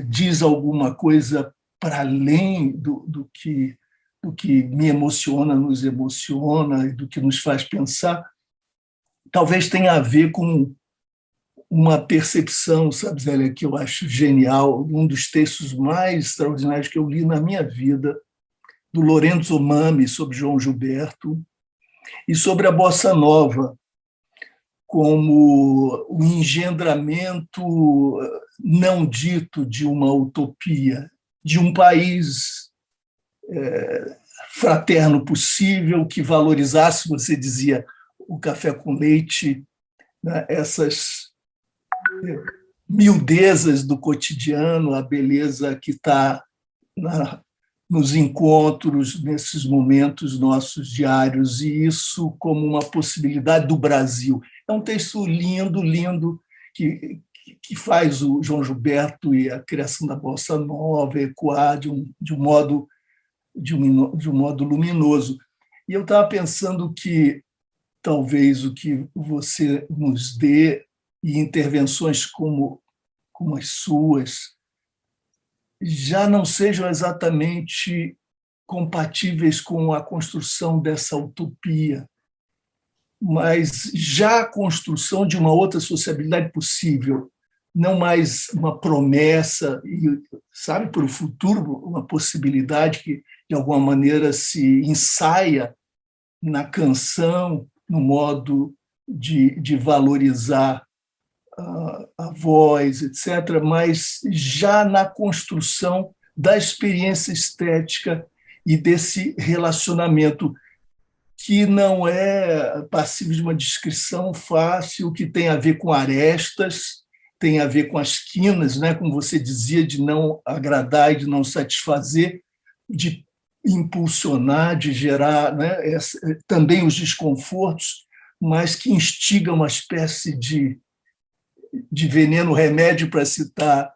diz alguma coisa para além do que me emociona, nos emociona e do que nos faz pensar, talvez tenha a ver com uma percepção, sabe, Zélia, que eu acho genial, um dos textos mais extraordinários que eu li na minha vida, do Lorenzo Mami, sobre João Gilberto, e sobre a Bossa Nova, como o engendramento não dito de uma utopia, de um país fraterno possível, que valorizasse, você dizia, o café com leite, né, essas miudezas do cotidiano, a beleza que está nos encontros, nesses momentos nossos diários, e isso como uma possibilidade do Brasil. É um texto lindo, lindo, que faz o João Gilberto e a criação da Bossa Nova ecoar de um modo luminoso. E eu estava pensando que talvez o que você nos dê, e intervenções como as suas, já não sejam exatamente compatíveis com a construção dessa utopia, mas já a construção de uma outra sociabilidade possível, não mais uma promessa, e, sabe, para o futuro, uma possibilidade que, de alguma maneira, se ensaia na canção, no modo de valorizar a voz, etc., mas já na construção da experiência estética e desse relacionamento que não é passível de uma descrição fácil, que tem a ver com arestas, tem a ver com as quinas, né, como você dizia, de não agradar e de não satisfazer, de impulsionar, de gerar, né, também os desconfortos, mas que instiga uma espécie de veneno remédio, para citar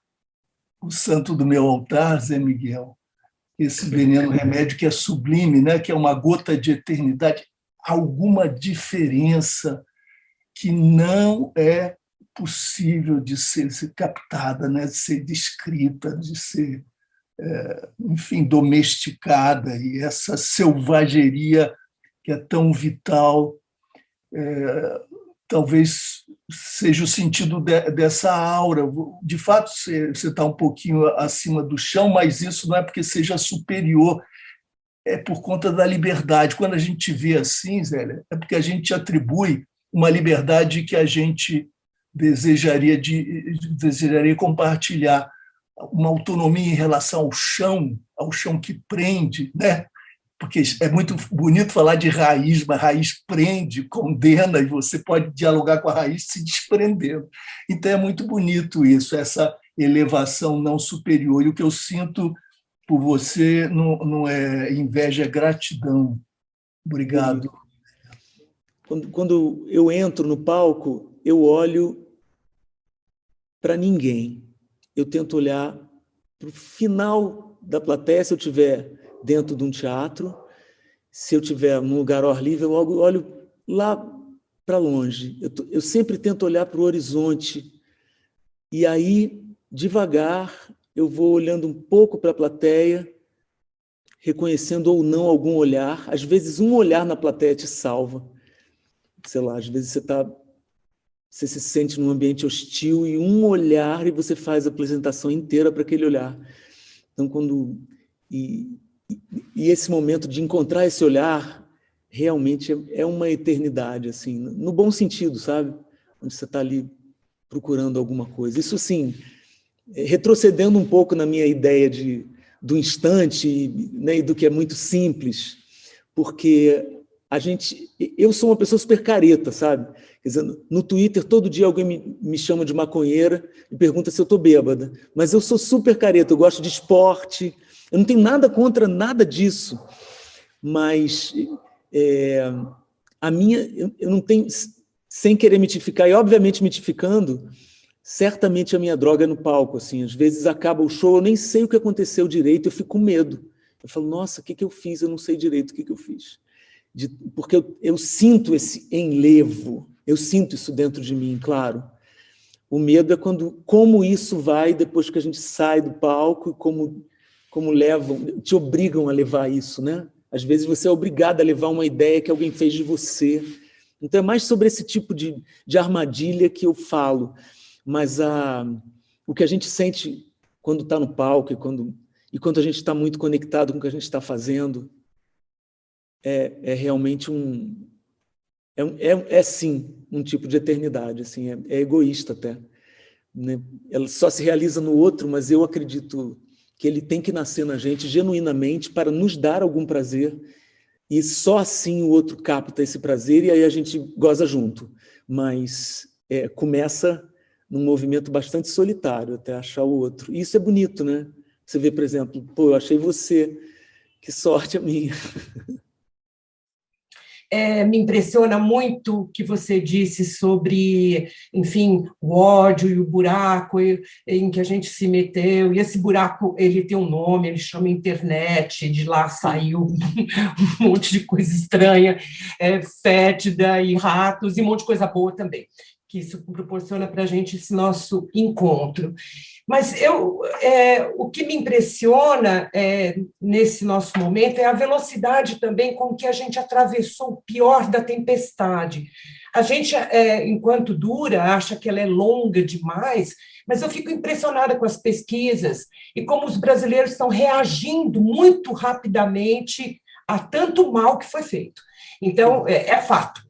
o santo do meu altar, Zé Miguel, esse veneno remédio que é sublime, né? Que é uma gota de eternidade, alguma diferença que não é possível de ser captada, né? De ser descrita, de ser, enfim, domesticada, e essa selvageria que é tão vital, talvez seja o sentido dessa aura. De fato, você está um pouquinho acima do chão, mas isso não é porque seja superior, é por conta da liberdade. Quando a gente vê assim, Zélia, é porque a gente atribui uma liberdade que a gente desejaria compartilhar, uma autonomia em relação ao chão que prende, né?
porque é muito bonito falar de raiz, mas raiz prende, condena, e você pode dialogar com a raiz se desprendendo. Então é muito bonito isso, essa elevação não superior. E o que eu sinto por você não é inveja, é gratidão. Obrigado.
Quando eu entro no palco, eu olho para ninguém. Eu tento olhar para o final da plateia, se eu estiver dentro de um teatro, se eu estiver num lugar ao ar livre, eu olho lá para longe. Eu sempre tento olhar para o horizonte. E aí, devagar, eu vou olhando um pouco para a plateia, reconhecendo ou não algum olhar. Às vezes, um olhar na plateia te salva. Sei lá, às vezes você se sente num ambiente hostil e um olhar e você faz a apresentação inteira para aquele olhar. Então, e esse momento de encontrar esse olhar realmente é uma eternidade, assim, no bom sentido, sabe? Onde você está ali procurando alguma coisa. Isso, sim, retrocedendo um pouco na minha ideia do instante, né, e do que é muito simples, porque eu sou uma pessoa super careta, sabe? Quer dizer, no Twitter, todo dia alguém me chama de maconheira e pergunta se eu estou bêbada. Mas eu sou super careta, eu gosto de esporte, eu não tenho nada contra nada disso. Mas eu não tenho, sem querer mitificar, e obviamente mitificando, certamente a minha droga é no palco. Assim, às vezes acaba o show, eu nem sei o que aconteceu direito, eu fico com medo. Eu falo, nossa, o que eu fiz? Eu não sei direito o que eu fiz. Porque eu sinto esse enlevo, eu sinto isso dentro de mim, claro. O medo é como isso vai depois que a gente sai do palco e como te obrigam a levar isso, né? Às vezes você é obrigado a levar uma ideia que alguém fez de você. Então é mais sobre esse tipo de armadilha que eu falo. Mas o que a gente sente quando está no palco e quando a gente está muito conectado com o que a gente está fazendo é realmente sim, um tipo de eternidade, assim, é egoísta até, né? Ela só se realiza no outro, mas eu acredito que ele tem que nascer na gente genuinamente para nos dar algum prazer, e só assim o outro capta esse prazer e aí a gente goza junto. Mas começa num movimento bastante solitário até achar o outro. E isso é bonito, né? Você vê, por exemplo, pô, eu achei você, que sorte a minha.
Me impressiona muito o que você disse sobre, enfim, o ódio e o buraco em que a gente se meteu, e esse buraco, ele tem um nome, ele chama internet, de lá saiu um monte de coisa estranha, fétida e ratos, e um monte de coisa boa também, que isso proporciona para a gente esse nosso encontro. Mas o que me impressiona nesse nosso momento é a velocidade também com que a gente atravessou o pior da tempestade. A gente, enquanto dura, acha que ela é longa demais, mas eu fico impressionada com as pesquisas e como os brasileiros estão reagindo muito rapidamente a tanto mal que foi feito. Então, é fato.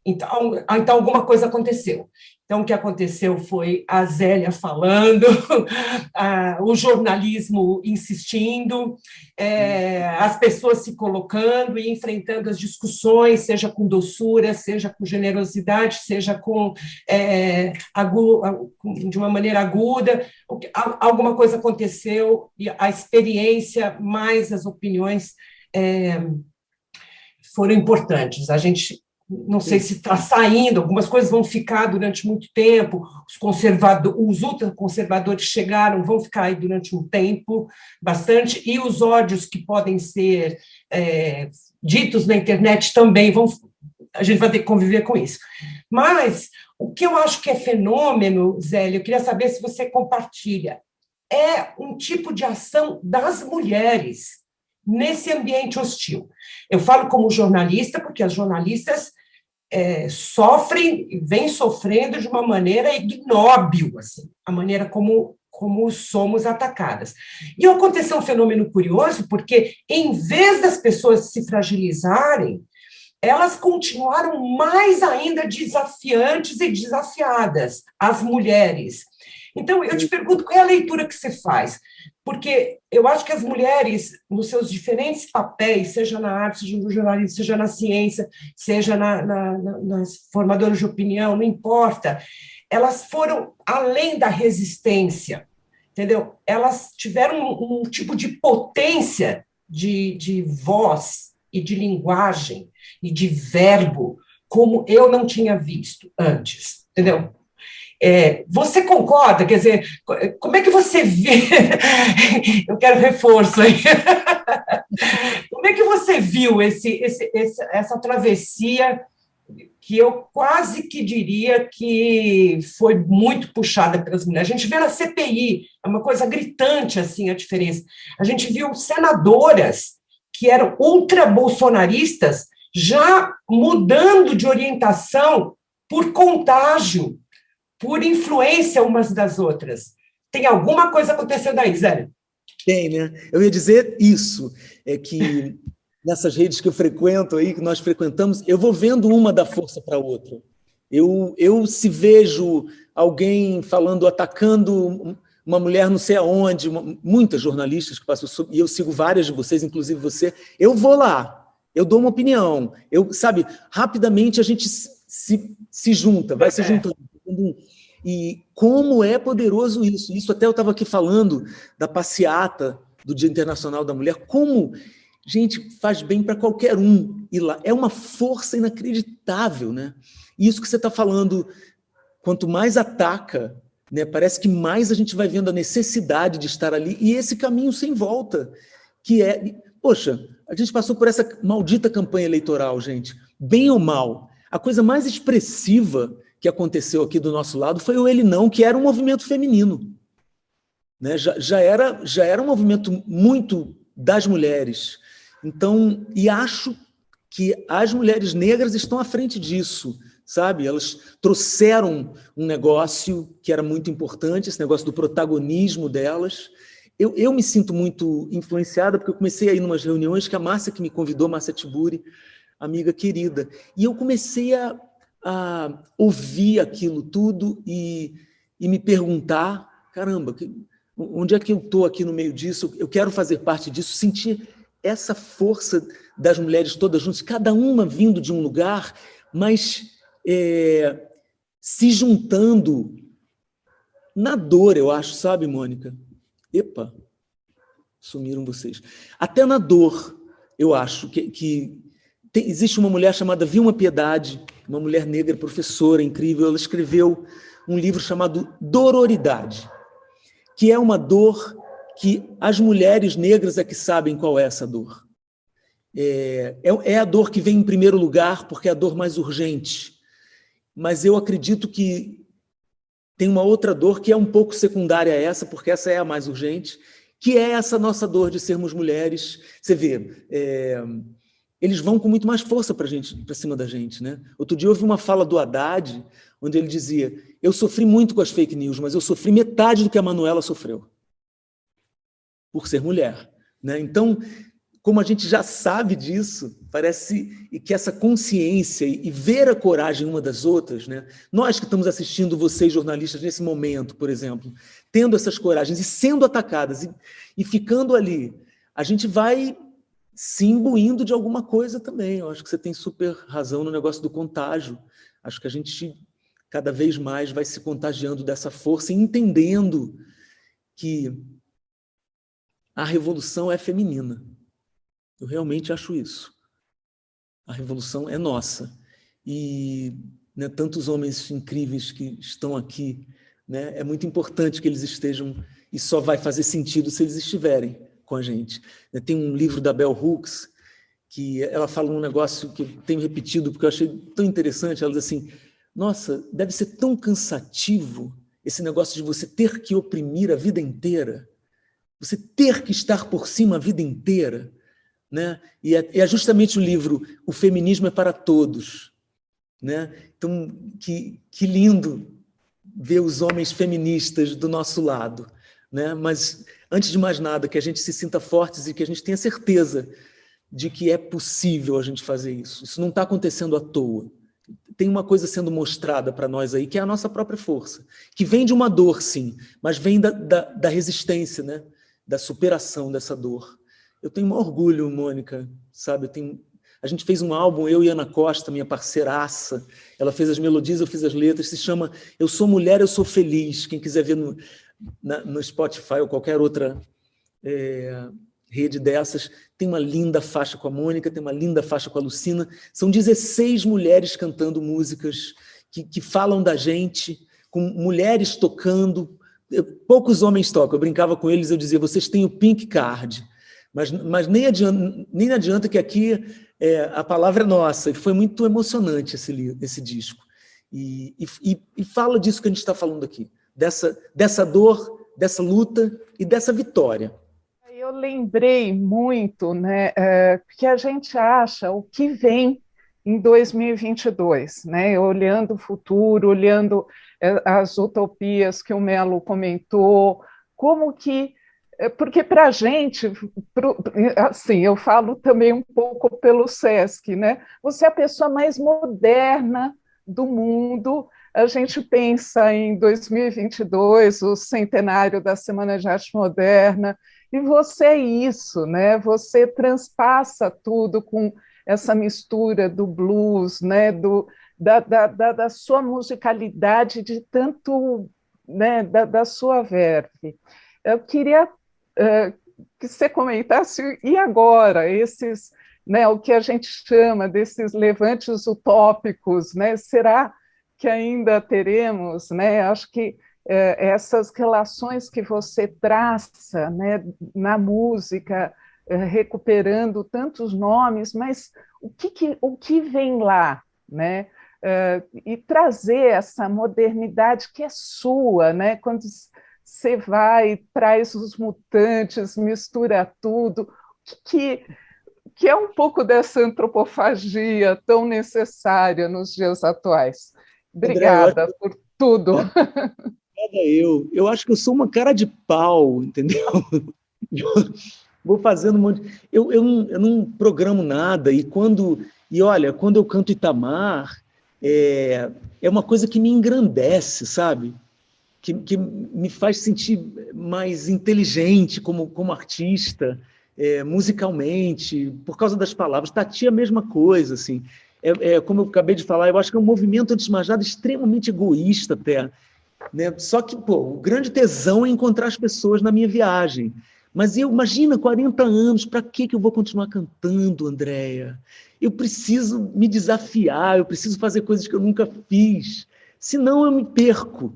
Então, alguma coisa aconteceu. Então, o que aconteceu foi a Zélia falando, o jornalismo insistindo, as pessoas se colocando e enfrentando as discussões, seja com doçura, seja com generosidade, seja de uma maneira aguda. Alguma coisa aconteceu e a experiência mais as opiniões foram importantes. A gente... Não sei se está saindo, algumas coisas vão ficar durante muito tempo, os ultraconservadores chegaram, vão ficar aí durante um tempo, bastante, e os ódios que podem ser ditos na internet também a gente vai ter que conviver com isso. Mas o que eu acho que é fenômeno, Zélia, eu queria saber se você compartilha, é um tipo de ação das mulheres nesse ambiente hostil. Eu falo como jornalista, porque as jornalistas sofrem e vêm sofrendo de uma maneira ignóbil, assim, a maneira como somos atacadas. E aconteceu um fenômeno curioso, porque, em vez das pessoas se fragilizarem, elas continuaram mais ainda desafiantes e desafiadas, as mulheres. Então, eu te pergunto, qual é a leitura que você faz? porque eu acho que as mulheres, nos seus diferentes papéis, seja na arte, seja no jornalismo, seja na ciência, seja nas formadoras de opinião, não importa, elas foram além da resistência, entendeu? Elas tiveram um tipo de potência de voz e de linguagem e de verbo como eu não tinha visto antes, entendeu? Você concorda? Quer dizer, como é que você vê? Eu quero reforço aí. Como é que você viu essa travessia que eu quase que diria que foi muito puxada pelas mulheres? A gente vê na CPI, é uma coisa gritante assim a diferença. A gente viu senadoras que eram ultra-bolsonaristas já mudando de orientação por contágio, por influência umas das outras. Tem alguma coisa acontecendo aí, Zé?
Tem, né? Eu ia dizer isso, é que nessas redes que eu frequento aí, que nós frequentamos, eu vou vendo uma da força para a outra. Eu se vejo alguém falando, atacando uma mulher não sei aonde, muitas jornalistas que passam, e eu sigo várias de vocês, inclusive você, eu vou lá, eu dou uma opinião, sabe, rapidamente a gente se junta, vai se juntando. E como é poderoso isso. Isso até eu estava aqui falando da passeata do Dia Internacional da Mulher, como, gente, faz bem para qualquer um ir lá. É uma força inacreditável, né? E isso que você está falando, quanto mais ataca, né, parece que mais a gente vai vendo a necessidade de estar ali, e esse caminho sem volta, que é... Poxa, a gente passou por essa maldita campanha eleitoral, gente, bem ou mal. A coisa mais expressiva que aconteceu aqui do nosso lado foi o Ele Não, que era um movimento feminino. Né? Já era um movimento muito das mulheres. Então, e acho que as mulheres negras estão à frente disso, sabe? Elas trouxeram um negócio que era muito importante, esse negócio do protagonismo delas. Eu me sinto muito influenciada, porque eu comecei a ir em umas reuniões que a Márcia que me convidou, Márcia Tiburi, amiga querida, e eu comecei a ouvir aquilo tudo e me perguntar, caramba, onde é que eu estou aqui no meio disso? Eu quero fazer parte disso, sentir essa força das mulheres todas juntas, cada uma vindo de um lugar, mas se juntando na dor, eu acho, sabe, Mônica? Epa, sumiram vocês. Até na dor, eu acho que existe uma mulher chamada Vilma Piedade, uma mulher negra, professora incrível, ela escreveu um livro chamado Dororidade, que é uma dor que as mulheres negras é que sabem qual é essa dor. É a dor que vem em primeiro lugar, porque é a dor mais urgente. Mas eu acredito que tem uma outra dor que é um pouco secundária a essa, porque essa é a mais urgente, que é essa nossa dor de sermos mulheres. Você vê... eles vão com muito mais força para cima da gente, né? Outro dia eu ouvi uma fala do Haddad, onde ele dizia, eu sofri muito com as fake news, mas eu sofri metade do que a Manuela sofreu, por ser mulher, né? Então, como a gente já sabe disso, parece que essa consciência e ver a coragem uma das outras, né? Nós que estamos assistindo vocês, jornalistas, nesse momento, por exemplo, tendo essas coragens e sendo atacadas e ficando ali, a gente vai se imbuindo de alguma coisa também. Eu acho que você tem super razão no negócio do contágio. Acho que a gente cada vez mais vai se contagiando dessa força e entendendo que a revolução é feminina. Eu realmente acho isso. A revolução é nossa. E, né, tantos homens incríveis que estão aqui, né, é muito importante que eles estejam, e só vai fazer sentido se eles estiverem com a gente. Tem um livro da Bell Hooks, que ela fala um negócio que eu tenho repetido, porque eu achei tão interessante. Ela diz assim, nossa, deve ser tão cansativo esse negócio de você ter que oprimir a vida inteira, você ter que estar por cima a vida inteira, né? E é justamente o livro O Feminismo é para Todos, né? Então, que lindo ver os homens feministas do nosso lado, né? Mas, antes de mais nada, que a gente se sinta fortes e que a gente tenha certeza de que é possível a gente fazer isso. Isso não está acontecendo à toa. Tem uma coisa sendo mostrada para nós aí, que é a nossa própria força, que vem de uma dor, sim, mas vem da resistência, né? da superação dessa dor. Eu tenho um orgulho, Mônica, sabe? A gente fez um álbum, eu e Ana Costa, minha parceiraça, ela fez as melodias, eu fiz as letras, se chama Eu Sou Mulher, Eu Sou Feliz. Quem quiser ver no Spotify ou qualquer outra rede dessas, tem uma linda faixa com a Mônica, tem uma linda faixa com a Lucina. São 16 mulheres cantando músicas que falam da gente, com mulheres tocando. Poucos homens tocam. Eu brincava com eles, eu dizia, vocês têm o pink card, mas nem adianta que aqui a palavra é nossa. E foi muito emocionante esse disco. E fala disso que a gente está falando aqui, dessa dor, dessa luta e dessa vitória.
Eu lembrei muito, né, que a gente acha o que vem em 2022, né, olhando o futuro, olhando as utopias que o Melo comentou, como que... Porque para a gente, assim, eu falo também um pouco pelo Sesc, né? Você é a pessoa mais moderna do mundo. A gente pensa em 2022, o centenário da Semana de Arte Moderna, e você é isso, né? Você transpassa tudo com essa mistura do blues, né? Da sua musicalidade, de tanto, né? Da sua verve. Eu queria que você comentasse, e agora, esses, né, o que a gente chama desses levantes utópicos, né? Será que ainda teremos, né? Acho que essas relações que você traça, né, na música, recuperando tantos nomes, mas o que vem lá, né? E trazer essa modernidade que é sua, né? Quando você vai, traz os Mutantes, mistura tudo, que é um pouco dessa antropofagia tão necessária nos dias atuais. Obrigada por tudo.
Eu acho que eu sou uma cara de pau, entendeu? Vou fazendo um monte... Eu não programo nada, e olha, quando eu canto Itamar, é uma coisa que me engrandece, sabe? Que me faz sentir mais inteligente como artista, musicalmente, por causa das palavras. Tati é a mesma coisa, assim. Como eu acabei de falar, eu acho que é um movimento, antes de mais nada, extremamente egoísta até, né? Só que, o grande tesão é encontrar as pessoas na minha viagem. Mas imagina, 40 anos, para que eu vou continuar cantando, Andréia? Eu preciso me desafiar, eu preciso fazer coisas que eu nunca fiz, senão eu me perco.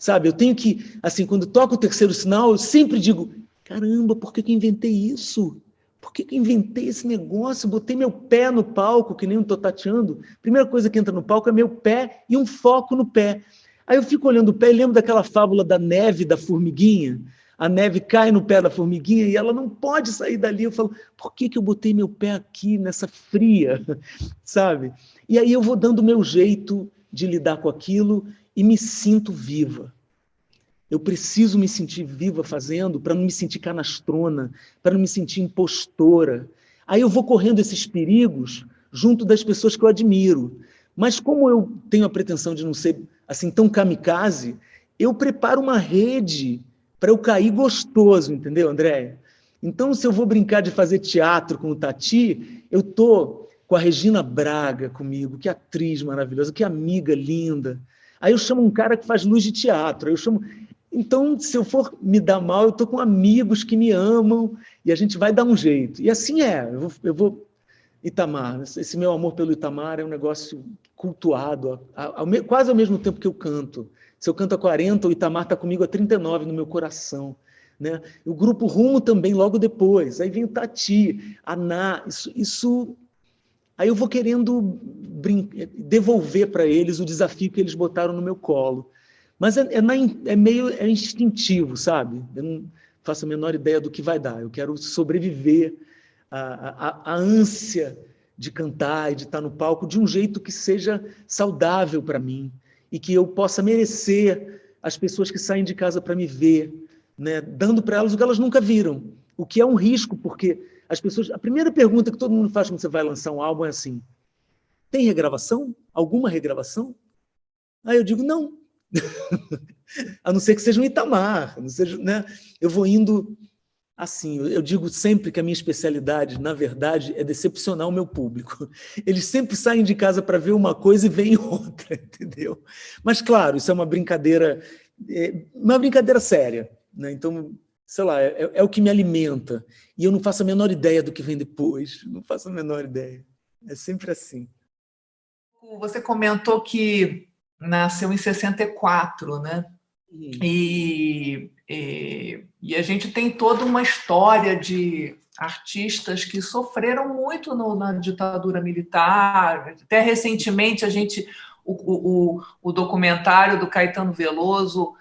Sabe, eu tenho que, assim, quando toco o terceiro sinal, eu sempre digo, caramba, por que eu inventei isso? Por que eu inventei esse negócio? Botei meu pé no palco, que nem eu estou tateando. Primeira coisa que entra no palco é meu pé e um foco no pé. Aí eu fico olhando o pé e lembro daquela fábula da neve da formiguinha. A neve cai no pé da formiguinha e ela não pode sair dali. Eu falo, por que eu botei meu pé aqui nessa fria? Sabe? E aí eu vou dando o meu jeito de lidar com aquilo e me sinto viva. Eu preciso me sentir viva fazendo para não me sentir canastrona, para não me sentir impostora. Aí eu vou correndo esses perigos junto das pessoas que eu admiro. Mas como eu tenho a pretensão de não ser assim tão kamikaze, eu preparo uma rede para eu cair gostoso, entendeu, Andréia? Então, se eu vou brincar de fazer teatro com o Tati, eu estou com a Regina Braga comigo, que atriz maravilhosa, que amiga linda. Aí eu chamo um cara que faz luz de teatro. Então, se eu for me dar mal, eu estou com amigos que me amam e a gente vai dar um jeito. E assim eu vou... Itamar, esse meu amor pelo Itamar é um negócio cultuado, quase ao mesmo tempo que eu canto. Se eu canto há 40, o Itamar está comigo há 39 no meu coração. Né? O Grupo Rumo também, logo depois. Aí vem o Tati, a Ná, isso... Aí eu vou querendo devolver para eles o desafio que eles botaram no meu colo. Mas é instintivo, sabe? Eu não faço a menor ideia do que vai dar. Eu quero sobreviver à ânsia de cantar e de estar no palco de um jeito que seja saudável para mim e que eu possa merecer as pessoas que saem de casa para me ver, né? Dando para elas o que elas nunca viram, o que é um risco, porque as pessoas... A primeira pergunta que todo mundo faz quando você vai lançar um álbum é assim, tem regravação? Alguma regravação? Aí eu digo, não. A não ser que seja um Itamar, não seja, né? Eu vou indo assim, eu digo sempre que a minha especialidade, na verdade, é decepcionar o meu público. Eles sempre saem de casa para ver uma coisa e veem outra, entendeu? Mas, claro, isso é uma brincadeira séria, né? Então, sei lá, é o que me alimenta. E eu não faço a menor ideia do que vem depois. Não faço a menor ideia. É sempre assim.
Você comentou que nasceu em 64, né? E a gente tem toda uma história de artistas que sofreram muito na ditadura militar. Até recentemente, o documentário do Caetano Veloso,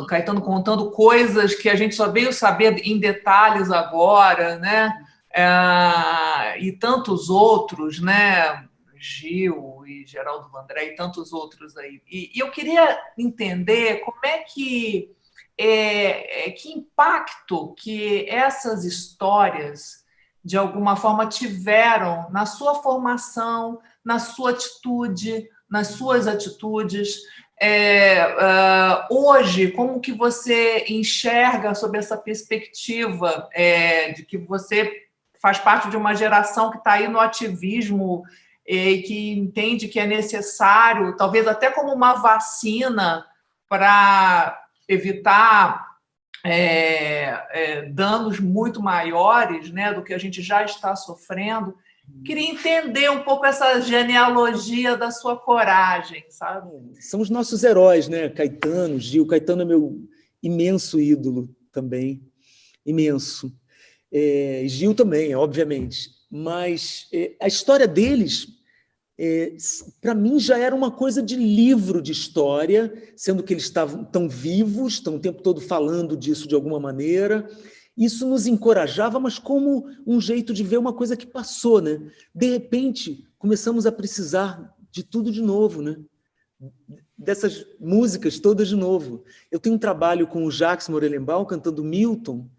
Caetano contando coisas que a gente só veio saber em detalhes agora, né? E tantos outros, né? Gil e Geraldo Vandré e tantos outros aí. E eu queria entender como é que impacto que essas histórias, de alguma forma, tiveram na sua formação, na sua atitude, nas suas atitudes. Hoje, como que você enxerga sob essa perspectiva de que você faz parte de uma geração que está aí no ativismo e que entende que é necessário, talvez até como uma vacina para evitar danos muito maiores, né, do que a gente já está sofrendo. Queria entender um pouco essa genealogia da sua coragem, sabe?
São os nossos heróis, né? Caetano, Gil. Caetano é meu imenso ídolo também, imenso. Gil também, obviamente. Mas a história deles, para mim, já era uma coisa de livro de história, sendo que eles estão vivos, estão o tempo todo falando disso de alguma maneira. Isso nos encorajava, mas como um jeito de ver uma coisa que passou, né? De repente, começamos a precisar de tudo de novo, né? Dessas músicas todas de novo. Eu tenho um trabalho com o Jacques Morelenbaum cantando Milton,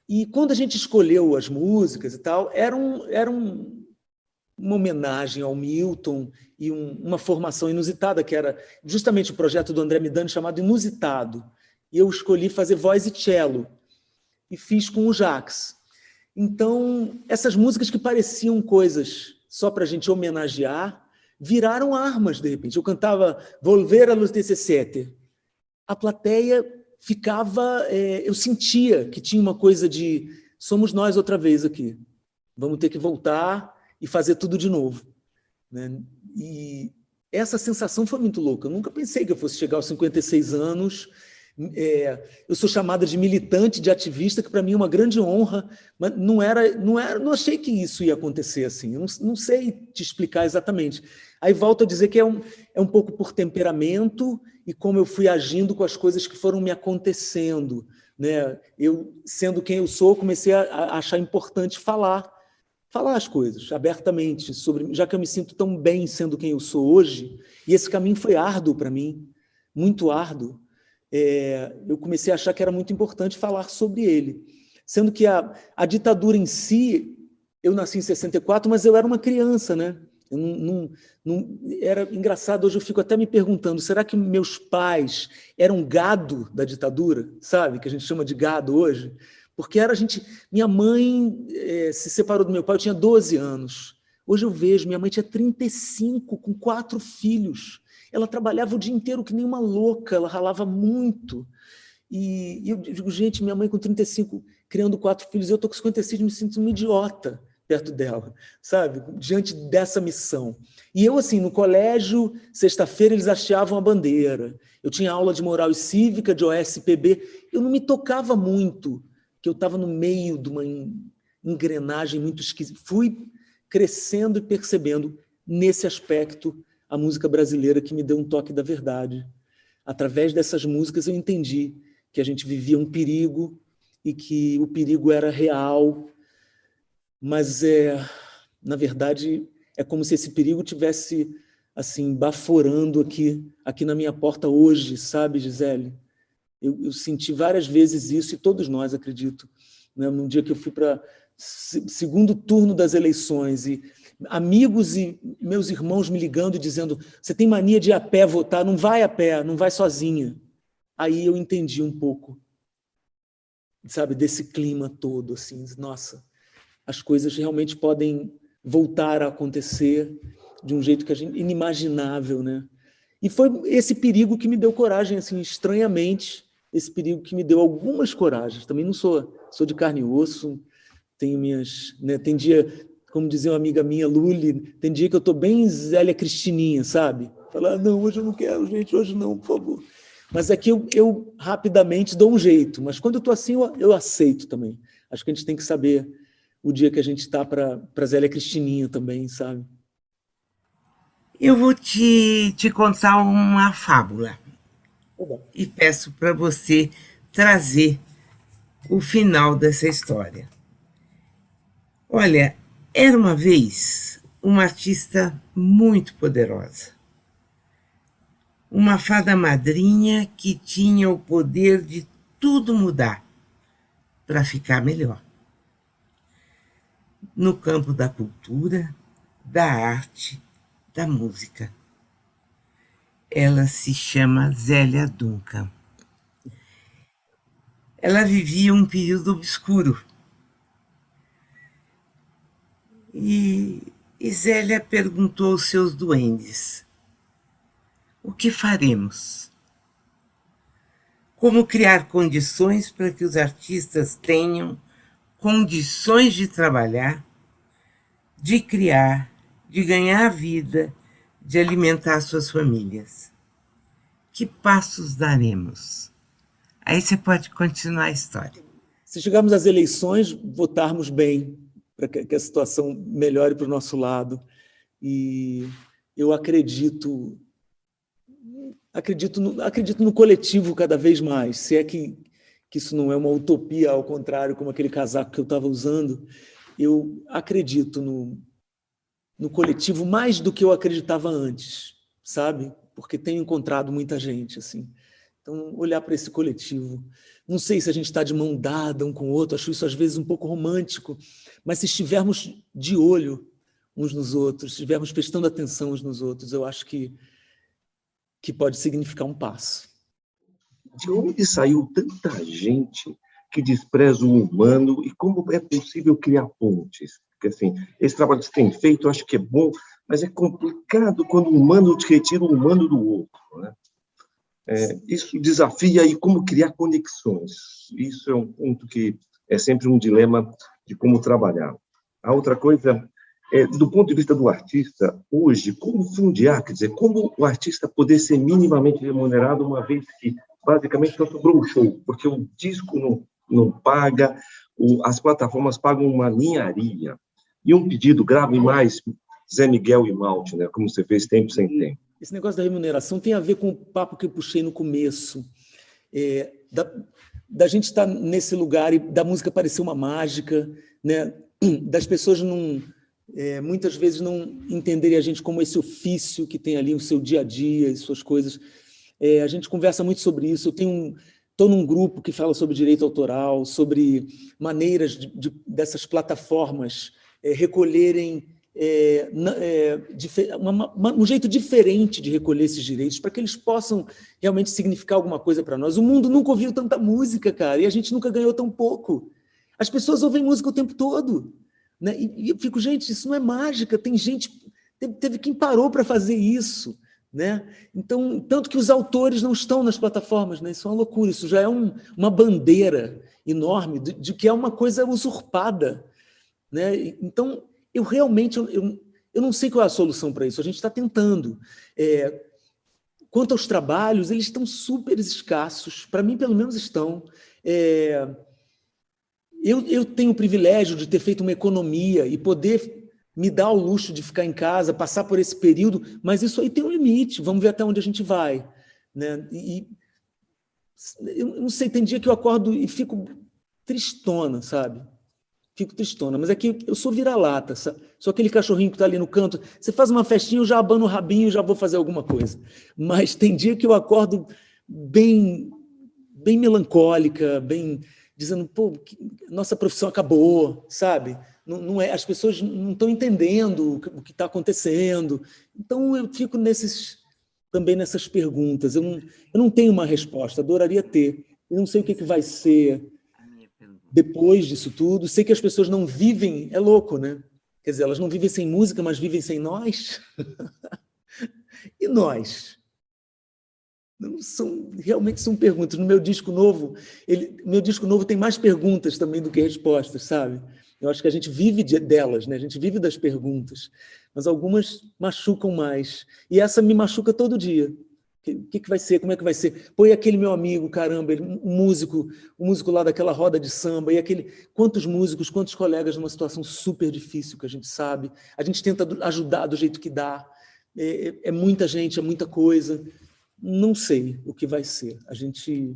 e quando a gente escolheu as músicas e tal, era uma homenagem ao Milton e uma formação inusitada, que era justamente o projeto do André Midani chamado Inusitado. E eu escolhi fazer voz e cello, e fiz com o Jacques. Então, essas músicas que pareciam coisas só para a gente homenagear, viraram armas, de repente. Eu cantava Volver a los 17. A plateia ficava... eu sentia que tinha uma coisa de somos nós outra vez aqui. Vamos ter que voltar e fazer tudo de novo, né? E essa sensação foi muito louca. Eu nunca pensei que eu fosse chegar aos 56 anos. Eu sou chamada de militante, de ativista, que para mim é uma grande honra, mas não achei que isso ia acontecer assim. Eu não sei te explicar exatamente. Aí volto a dizer que é um pouco por temperamento e como eu fui agindo com as coisas que foram me acontecendo, né? Eu, sendo quem eu sou, comecei a achar importante falar as coisas abertamente, já que eu me sinto tão bem sendo quem eu sou hoje, e esse caminho foi árduo para mim, muito árduo. Eu comecei a achar que era muito importante falar sobre ele. Sendo que a ditadura em si, eu nasci em 64, mas eu era uma criança, né? Era engraçado, hoje eu fico até me perguntando, será que meus pais eram gado da ditadura? Sabe, que a gente chama de gado hoje? Porque minha mãe se separou do meu pai, eu tinha 12 anos. Hoje eu vejo, minha mãe tinha 35, com 4 filhos. Ela trabalhava o dia inteiro que nem uma louca, ela ralava muito. E eu digo, gente, minha mãe com 35, criando 4 filhos, eu estou com 56, me sinto uma idiota perto dela, sabe? Diante dessa missão. E eu, assim, no colégio, sexta-feira, eles hasteavam a bandeira. Eu tinha aula de moral e cívica, de OSPB. Eu não me tocava muito, que eu estava no meio de uma engrenagem muito esquisita. Fui crescendo e percebendo, nesse aspecto, a música brasileira que me deu um toque da verdade. Através dessas músicas eu entendi que a gente vivia um perigo e que o perigo era real, mas, na verdade, é como se esse perigo tivesse assim, baforando aqui na minha porta hoje, sabe, Gisele? Eu senti várias vezes isso, e todos nós, acredito, né? Num dia que eu fui para segundo turno das eleições, e amigos e meus irmãos me ligando e dizendo, você tem mania de ir a pé votar, não vai a pé, não vai sozinha. Aí eu entendi um pouco sabe, desse clima todo, assim, nossa, as coisas realmente podem voltar a acontecer de um jeito que a gente inimaginável, né? E foi esse perigo que me deu coragem, assim, estranhamente, esse perigo que me deu algumas coragens. Também não sou de carne e osso, tenho minhas, né, tem dia, como dizia uma amiga minha, Luli, tem dia que eu estou bem Zélia Cristininha, sabe? Falar, não, hoje eu não quero, gente, hoje não, por favor. Mas é que eu rapidamente dou um jeito, mas quando eu estou assim, eu aceito também. Acho que a gente tem que saber o dia que a gente está para Zélia Cristininha também, sabe?
Eu vou te contar uma fábula e peço para você trazer o final dessa história. Olha, era uma vez uma artista muito poderosa, uma fada madrinha que tinha o poder de tudo mudar para ficar melhor. No campo da cultura, da arte, da música. Ela se chama Zélia Duncan. Ela vivia um período obscuro. E Zélia perguntou aos seus duendes: o que faremos? Como criar condições para que os artistas tenham condições de trabalhar, de criar, de ganhar vida, de alimentar suas famílias? Que passos daremos? Aí você pode continuar a história.
Se chegarmos às eleições, votarmos bem, para que a situação melhore para o nosso lado. E eu acredito no coletivo cada vez mais, se é que isso não é uma utopia, ao contrário, como aquele casaco que eu estava usando. Eu acredito no coletivo mais do que eu acreditava antes, sabe? Porque tenho encontrado muita gente, assim. Então, olhar para esse coletivo. Não sei se a gente está de mão dada um com o outro, acho isso às vezes um pouco romântico, mas se estivermos de olho uns nos outros, se estivermos prestando atenção uns nos outros, eu acho que pode significar um passo.
De onde saiu tanta gente que despreza o humano e como é possível criar pontes? Porque, assim, esse trabalho que você tem feito, eu acho que é bom, mas é complicado quando o humano te retira o humano do outro, né? Isso desafia aí como criar conexões. Isso é um ponto que é sempre um dilema de como trabalhar. A outra coisa é, do ponto de vista do artista, hoje, como fundiar, quer dizer, como o artista poder ser minimamente remunerado uma vez que basicamente só sobrou o show, porque o disco não paga, as plataformas pagam uma ninharia. E um pedido, grave mais Zé Miguel e Malte, né, como você fez Tempo Sem Tempo.
Esse negócio da remuneração tem a ver com o papo que eu puxei no começo, da gente estar nesse lugar e da música parecer uma mágica, né? Das pessoas muitas vezes não entenderem a gente como esse ofício que tem ali o seu dia a dia e suas coisas. A gente conversa muito sobre isso. Eu estou num grupo que fala sobre direito autoral, sobre maneiras dessas plataformas recolherem um jeito diferente de recolher esses direitos, para que eles possam realmente significar alguma coisa para nós. O mundo nunca ouviu tanta música, cara, e a gente nunca ganhou tão pouco. As pessoas ouvem música o tempo todo, né? E eu fico, gente, isso não é mágica, tem gente, teve quem parou para fazer isso, né? Então, tanto que os autores não estão nas plataformas, né? Isso é uma loucura, isso já é uma bandeira enorme de que é uma coisa usurpada, né? Então, eu realmente eu não sei qual é a solução para isso, a gente está tentando. Quanto aos trabalhos, eles estão super escassos, para mim, pelo menos, estão. Eu tenho o privilégio de ter feito uma economia e poder me dar o luxo de ficar em casa, passar por esse período, mas isso aí tem um limite, vamos ver até onde a gente vai, né? E eu não sei, tem dia que eu acordo e fico tristona, sabe? Fico tristona, mas é que eu sou vira-lata, sou aquele cachorrinho que está ali no canto, você faz uma festinha, eu já abano o rabinho e já vou fazer alguma coisa. Mas tem dia que eu acordo bem melancólica, bem dizendo, pô, nossa profissão acabou, sabe? Não é, as pessoas não estão entendendo o que está acontecendo. Então eu fico também nessas perguntas. Eu não tenho uma resposta, adoraria ter. Eu não sei o que vai ser. depois disso tudo. Sei que as pessoas não vivem, é louco, né? Quer dizer, elas não vivem sem música, mas vivem sem nós. E nós? Não realmente são perguntas. No meu disco novo, meu disco novo tem mais perguntas também do que respostas, sabe? Eu acho que a gente vive delas, né? A gente vive das perguntas, mas algumas machucam mais. E essa me machuca todo dia. O que vai ser? Como é que vai ser? Pô, e aquele meu amigo, caramba, um músico lá daquela roda de samba, quantos músicos, quantos colegas numa situação super difícil que a gente sabe. A gente tenta ajudar do jeito que dá. É muita gente, é muita coisa. Não sei o que vai ser. A gente,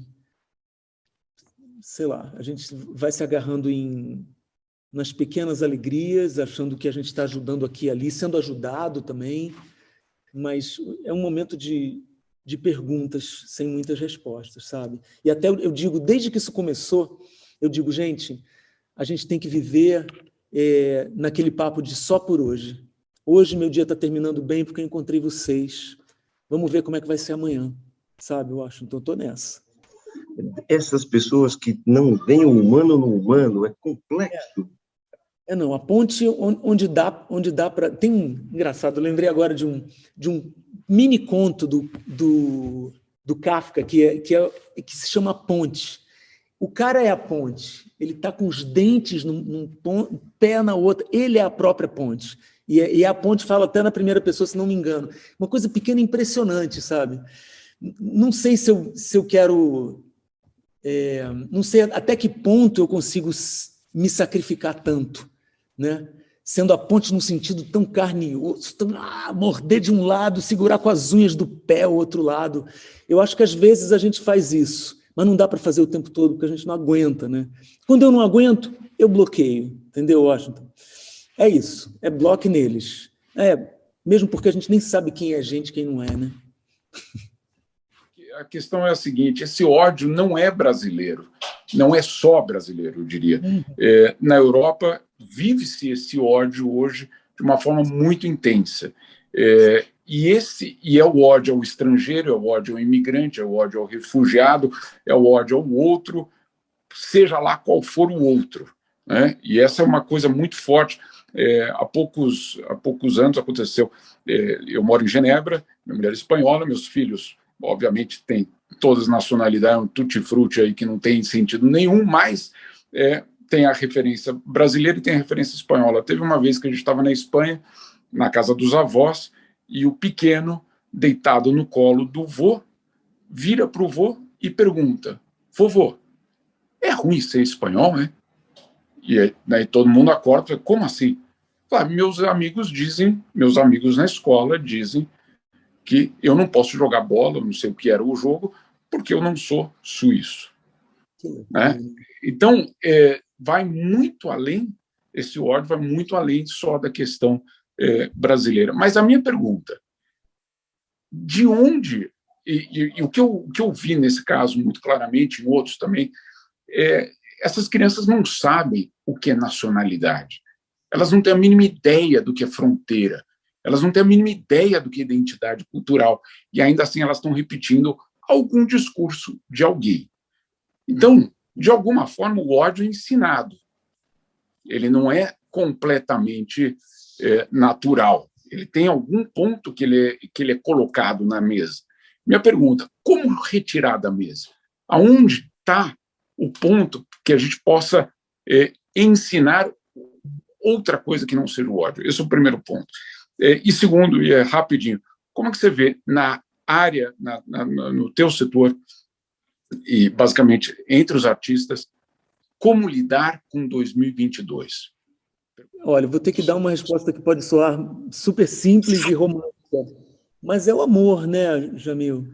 sei lá, a gente vai se agarrando nas pequenas alegrias, achando que a gente está ajudando aqui e ali, sendo ajudado também, mas é um momento de perguntas sem muitas respostas, sabe? E até eu digo, desde que isso começou, eu digo, gente, a gente tem que viver naquele papo de só por hoje. Hoje meu dia está terminando bem porque eu encontrei vocês. Vamos ver como é que vai ser amanhã, sabe, Washington? Estou nessa.
Essas pessoas que não veem o humano no humano, é complexo.
Não, a ponte onde dá para... Engraçado, eu lembrei agora de um mini conto do Kafka, que se chama A Ponte. O cara é a ponte, ele está com os dentes num pé na outra, ele é a própria ponte. E a ponte fala até na primeira pessoa, se não me engano. Uma coisa pequena e impressionante, sabe? Não sei se eu quero... não sei até que ponto eu consigo me sacrificar tanto, né? Sendo a ponte num sentido tão carne e osso, morder de um lado, segurar com as unhas do pé o outro lado. Eu acho que às vezes a gente faz isso, mas não dá para fazer o tempo todo, porque a gente não aguenta, né? Quando eu não aguento, eu bloqueio, entendeu, Washington? É isso, é bloque neles. Mesmo porque a gente nem sabe quem é gente e quem não é, né?
A questão é a seguinte, esse ódio não é brasileiro, não é só brasileiro, eu diria. Na Europa, vive-se esse ódio hoje de uma forma muito intensa. E é o ódio ao estrangeiro, é o ódio ao imigrante, é o ódio ao refugiado, é o ódio ao outro, seja lá qual for o outro, né? E essa é uma coisa muito forte. Há poucos anos aconteceu, eu moro em Genebra, minha mulher é espanhola, meus filhos, obviamente, têm todas as nacionalidades, um tutti-frutti aí que não tem sentido nenhum, mas tem a referência brasileira e tem a referência espanhola. Teve uma vez que a gente estava na Espanha, na casa dos avós, e o pequeno, deitado no colo do vô, vira para o vô e pergunta: vovô, é ruim ser espanhol, né? E aí todo mundo acorda, como assim? Claro, meus amigos na escola dizem que eu não posso jogar bola, não sei o que era o jogo, porque eu não sou suíço. Né? Então, vai muito além, esse ódio vai muito além só da questão brasileira. Mas a minha pergunta, de onde, e o que eu vi nesse caso muito claramente, em outros também, essas crianças não sabem o que é nacionalidade. Elas não têm a mínima ideia do que é fronteira. Elas não têm a mínima ideia do que é identidade cultural. E ainda assim elas estão repetindo algum discurso de alguém. Então, de alguma forma, o ódio é ensinado. Ele não é completamente natural. Ele tem algum ponto que ele é colocado na mesa. Minha pergunta, como retirar da mesa? Aonde está o ponto que a gente possa ensinar outra coisa que não seja o ódio? Esse é o primeiro ponto. E segundo, e é rapidinho, como é que você vê na área, no teu setor, e basicamente entre os artistas, como lidar com 2022?
Olha, vou ter que dar uma resposta que pode soar super simples e romântica, mas é o amor, né, Jamil?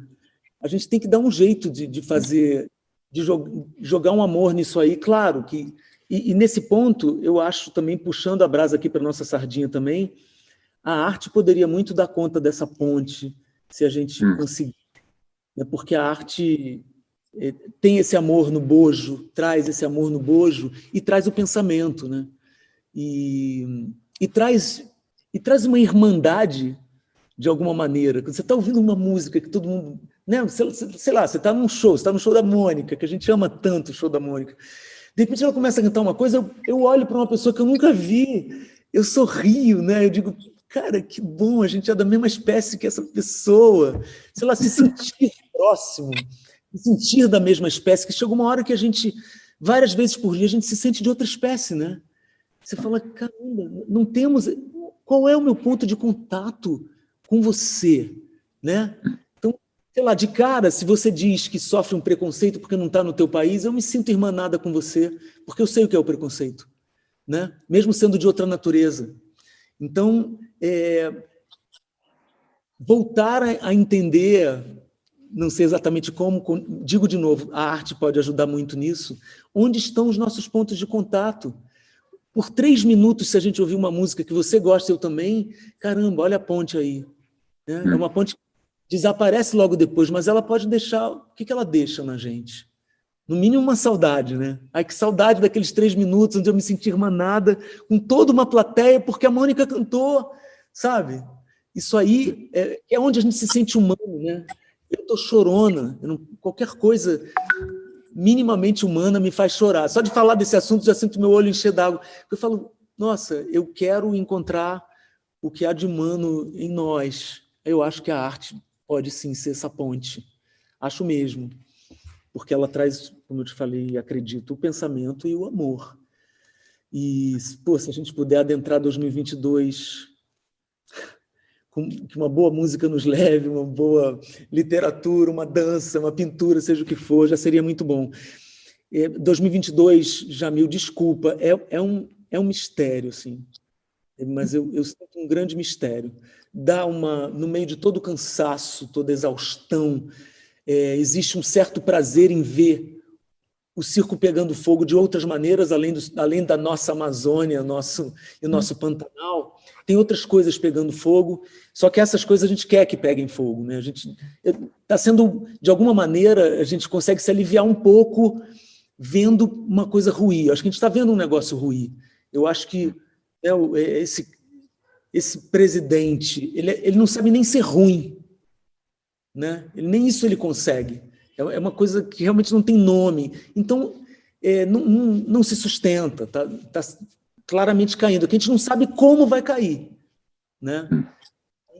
A gente tem que dar um jeito de fazer, de jogar um amor nisso aí, claro que... E nesse ponto, eu acho também, puxando a brasa aqui para a nossa sardinha também, a arte poderia muito dar conta dessa ponte, se a gente conseguir. Né? Porque a arte tem esse amor no bojo, traz esse amor no bojo e traz o pensamento, né? E traz uma irmandade, de alguma maneira. Quando você está ouvindo uma música que todo mundo... Né? Sei lá, você está num show da Mônica, que a gente ama tanto o show da Mônica. De repente ela começa a cantar uma coisa, eu olho para uma pessoa que eu nunca vi, eu sorrio, né? Eu digo, cara, que bom, a gente é da mesma espécie que essa pessoa. Se ela se sentir próximo, se sentir da mesma espécie, que chega uma hora que a gente, várias vezes por dia, a gente se sente de outra espécie, né? Você fala, caramba, não temos... Qual é o meu ponto de contato com você, né? Então, sei lá, de cara, se você diz que sofre um preconceito porque não está no teu país, eu me sinto irmanada com você, porque eu sei o que é o preconceito, né? Mesmo sendo de outra natureza. Então, voltar a entender, não sei exatamente como, digo de novo, a arte pode ajudar muito nisso, onde estão os nossos pontos de contato. Por 3 minutos, se a gente ouvir uma música que você gosta, eu também, caramba, olha a ponte aí. Né? É uma ponte que desaparece logo depois, mas ela pode deixar... O que ela deixa na gente? No mínimo uma saudade, né? Ai, que saudade daqueles 3 minutos onde eu me senti irmanada com toda uma plateia porque a Mônica cantou, sabe? Isso aí é onde a gente se sente humano, né? Eu tô chorona, qualquer coisa minimamente humana me faz chorar. Só de falar desse assunto já sinto meu olho encher d'água. Eu falo, nossa, eu quero encontrar o que há de humano em nós. Eu acho que a arte pode sim ser essa ponte. Acho mesmo. Porque ela traz, como eu te falei, acredito, o pensamento e o amor. E, pô, se a gente puder adentrar 2022 que uma boa música nos leve, uma boa literatura, uma dança, uma pintura, seja o que for, já seria muito bom. 2022, Jamil, desculpa, é um mistério, assim, mas eu sinto um grande mistério. No meio de todo o cansaço, toda a exaustão, existe um certo prazer em ver o circo pegando fogo de outras maneiras, além da nossa Amazônia, e o nosso Pantanal. Tem outras coisas pegando fogo, só que essas coisas a gente quer que peguem fogo, né? Está sendo, de alguma maneira, a gente consegue se aliviar um pouco vendo uma coisa ruir. Acho que a gente está vendo um negócio ruir. Eu acho que esse presidente, ele não sabe nem ser ruim, né? Nem isso ele consegue. É uma coisa que realmente não tem nome. Então, não se sustenta, está claramente caindo, que a gente não sabe como vai cair, né?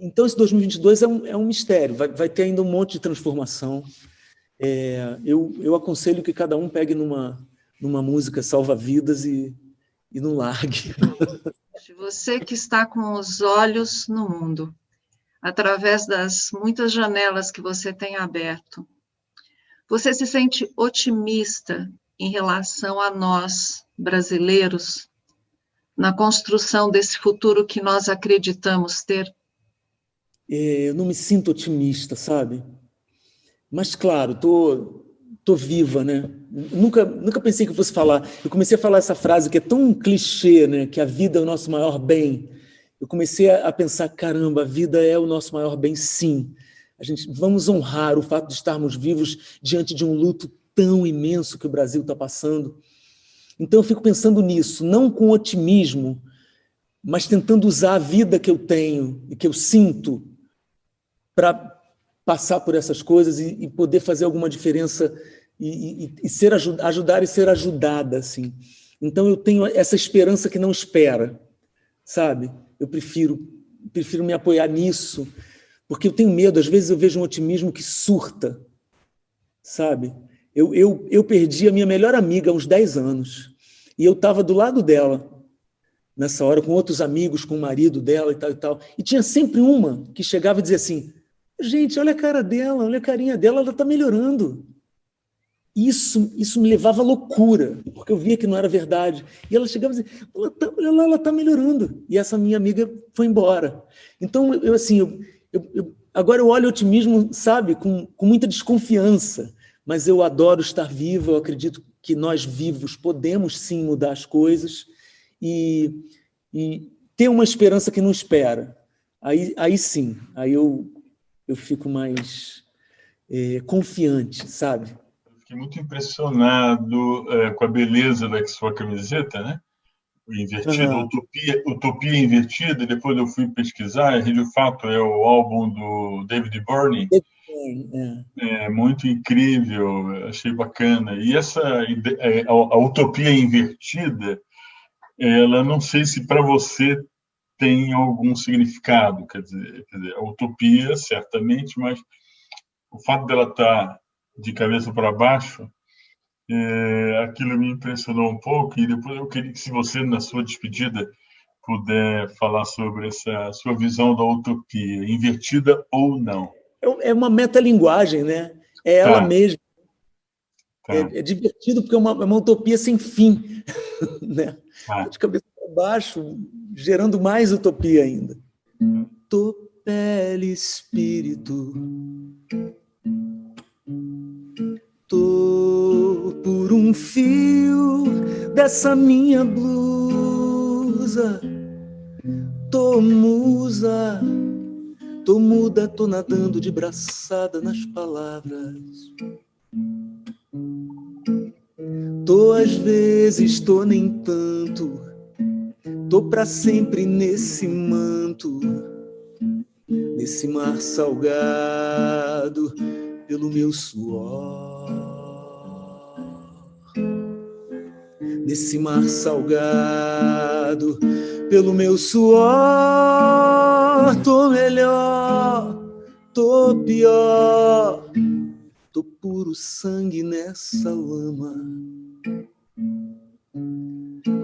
Então, esse 2022 é um mistério, vai ter ainda um monte de transformação. Eu aconselho que cada um pegue numa música salva-vidas e não largue.
Você que está com os olhos no mundo, através das muitas janelas que você tem aberto, você se sente otimista em relação a nós, brasileiros, na construção desse futuro que nós acreditamos ter?
Eu não me sinto otimista, sabe? Mas, claro, tô viva, né? Nunca pensei que eu fosse falar. Eu comecei a falar essa frase que é tão clichê, né? Que a vida é o nosso maior bem. Eu comecei a pensar, caramba, a vida é o nosso maior bem, sim. Vamos honrar o fato de estarmos vivos diante de um luto tão imenso que o Brasil está passando. Então eu fico pensando nisso, não com otimismo, mas tentando usar a vida que eu tenho e que eu sinto para passar por essas coisas e poder fazer alguma diferença e ajudar e ser ajudada, assim. Então eu tenho essa esperança que não espera, sabe? Eu prefiro me apoiar nisso, porque eu tenho medo, às vezes eu vejo um otimismo que surta, sabe? Eu perdi a minha melhor amiga há uns 10 anos, e eu estava do lado dela, nessa hora, com outros amigos, com o marido dela e tal e tal, e tinha sempre uma que chegava e dizia assim, gente, olha a cara dela, olha a carinha dela, ela está melhorando. Isso me levava à loucura, porque eu via que não era verdade. E ela chegava e dizia, ela está melhorando. E essa minha amiga foi embora. Então, agora eu olho o otimismo, sabe, com muita desconfiança, mas eu adoro estar vivo, eu acredito que nós vivos podemos sim mudar as coisas e ter uma esperança que não espera. Aí sim, aí eu fico mais confiante, sabe?
Fiquei muito impressionado com a beleza da sua camiseta, né? Invertida, Utopia Invertida, e depois eu fui pesquisar, e de fato é o álbum do David Byrne, É muito incrível, achei bacana. E essa a utopia invertida, ela não sei se para você tem algum significado, quer dizer, a utopia certamente, mas o fato dela estar de cabeça para baixo, aquilo me impressionou um pouco, e depois eu queria que, se você, na sua despedida, puder falar sobre essa sua visão da utopia, invertida ou não.
É uma metalinguagem, né? É ela mesma. É divertido porque é uma utopia sem fim, né? De cabeça para baixo, gerando mais utopia ainda. Tô pele, espírito, tô por um fio dessa minha blusa, tô musa, tô muda, tô nadando de braçada nas palavras. Tô às vezes, tô nem tanto, tô pra sempre nesse manto, nesse mar salgado pelo meu suor. Nesse mar salgado pelo meu suor, tô melhor, tô pior, tô puro sangue nessa lama.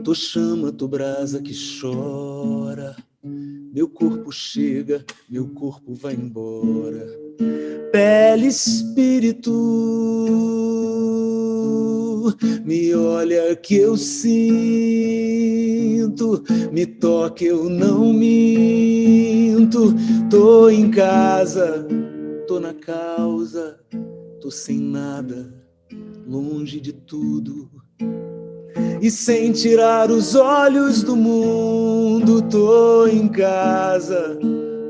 Tô chama, tô brasa que chora. Meu corpo chega, meu corpo vai embora. Pele, espírito, me olha que eu sinto, me toque, eu não minto. Tô em casa, tô na causa, tô sem nada, longe de tudo. E sem tirar os olhos do mundo, tô em casa,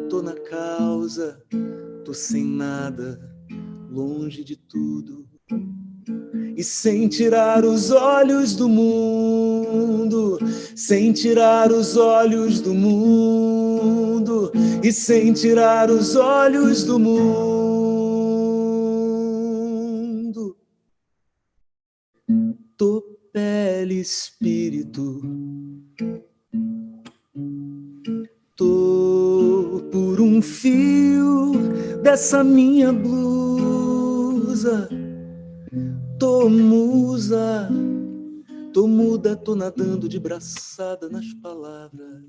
tô na causa, tô sem nada, longe de tudo. E sem tirar os olhos do mundo, sem tirar os olhos do mundo, e sem tirar os olhos do mundo. Tô pele, espírito, tô por um fio dessa minha blusa, tô musa, tô muda, tô nadando de braçada nas palavras.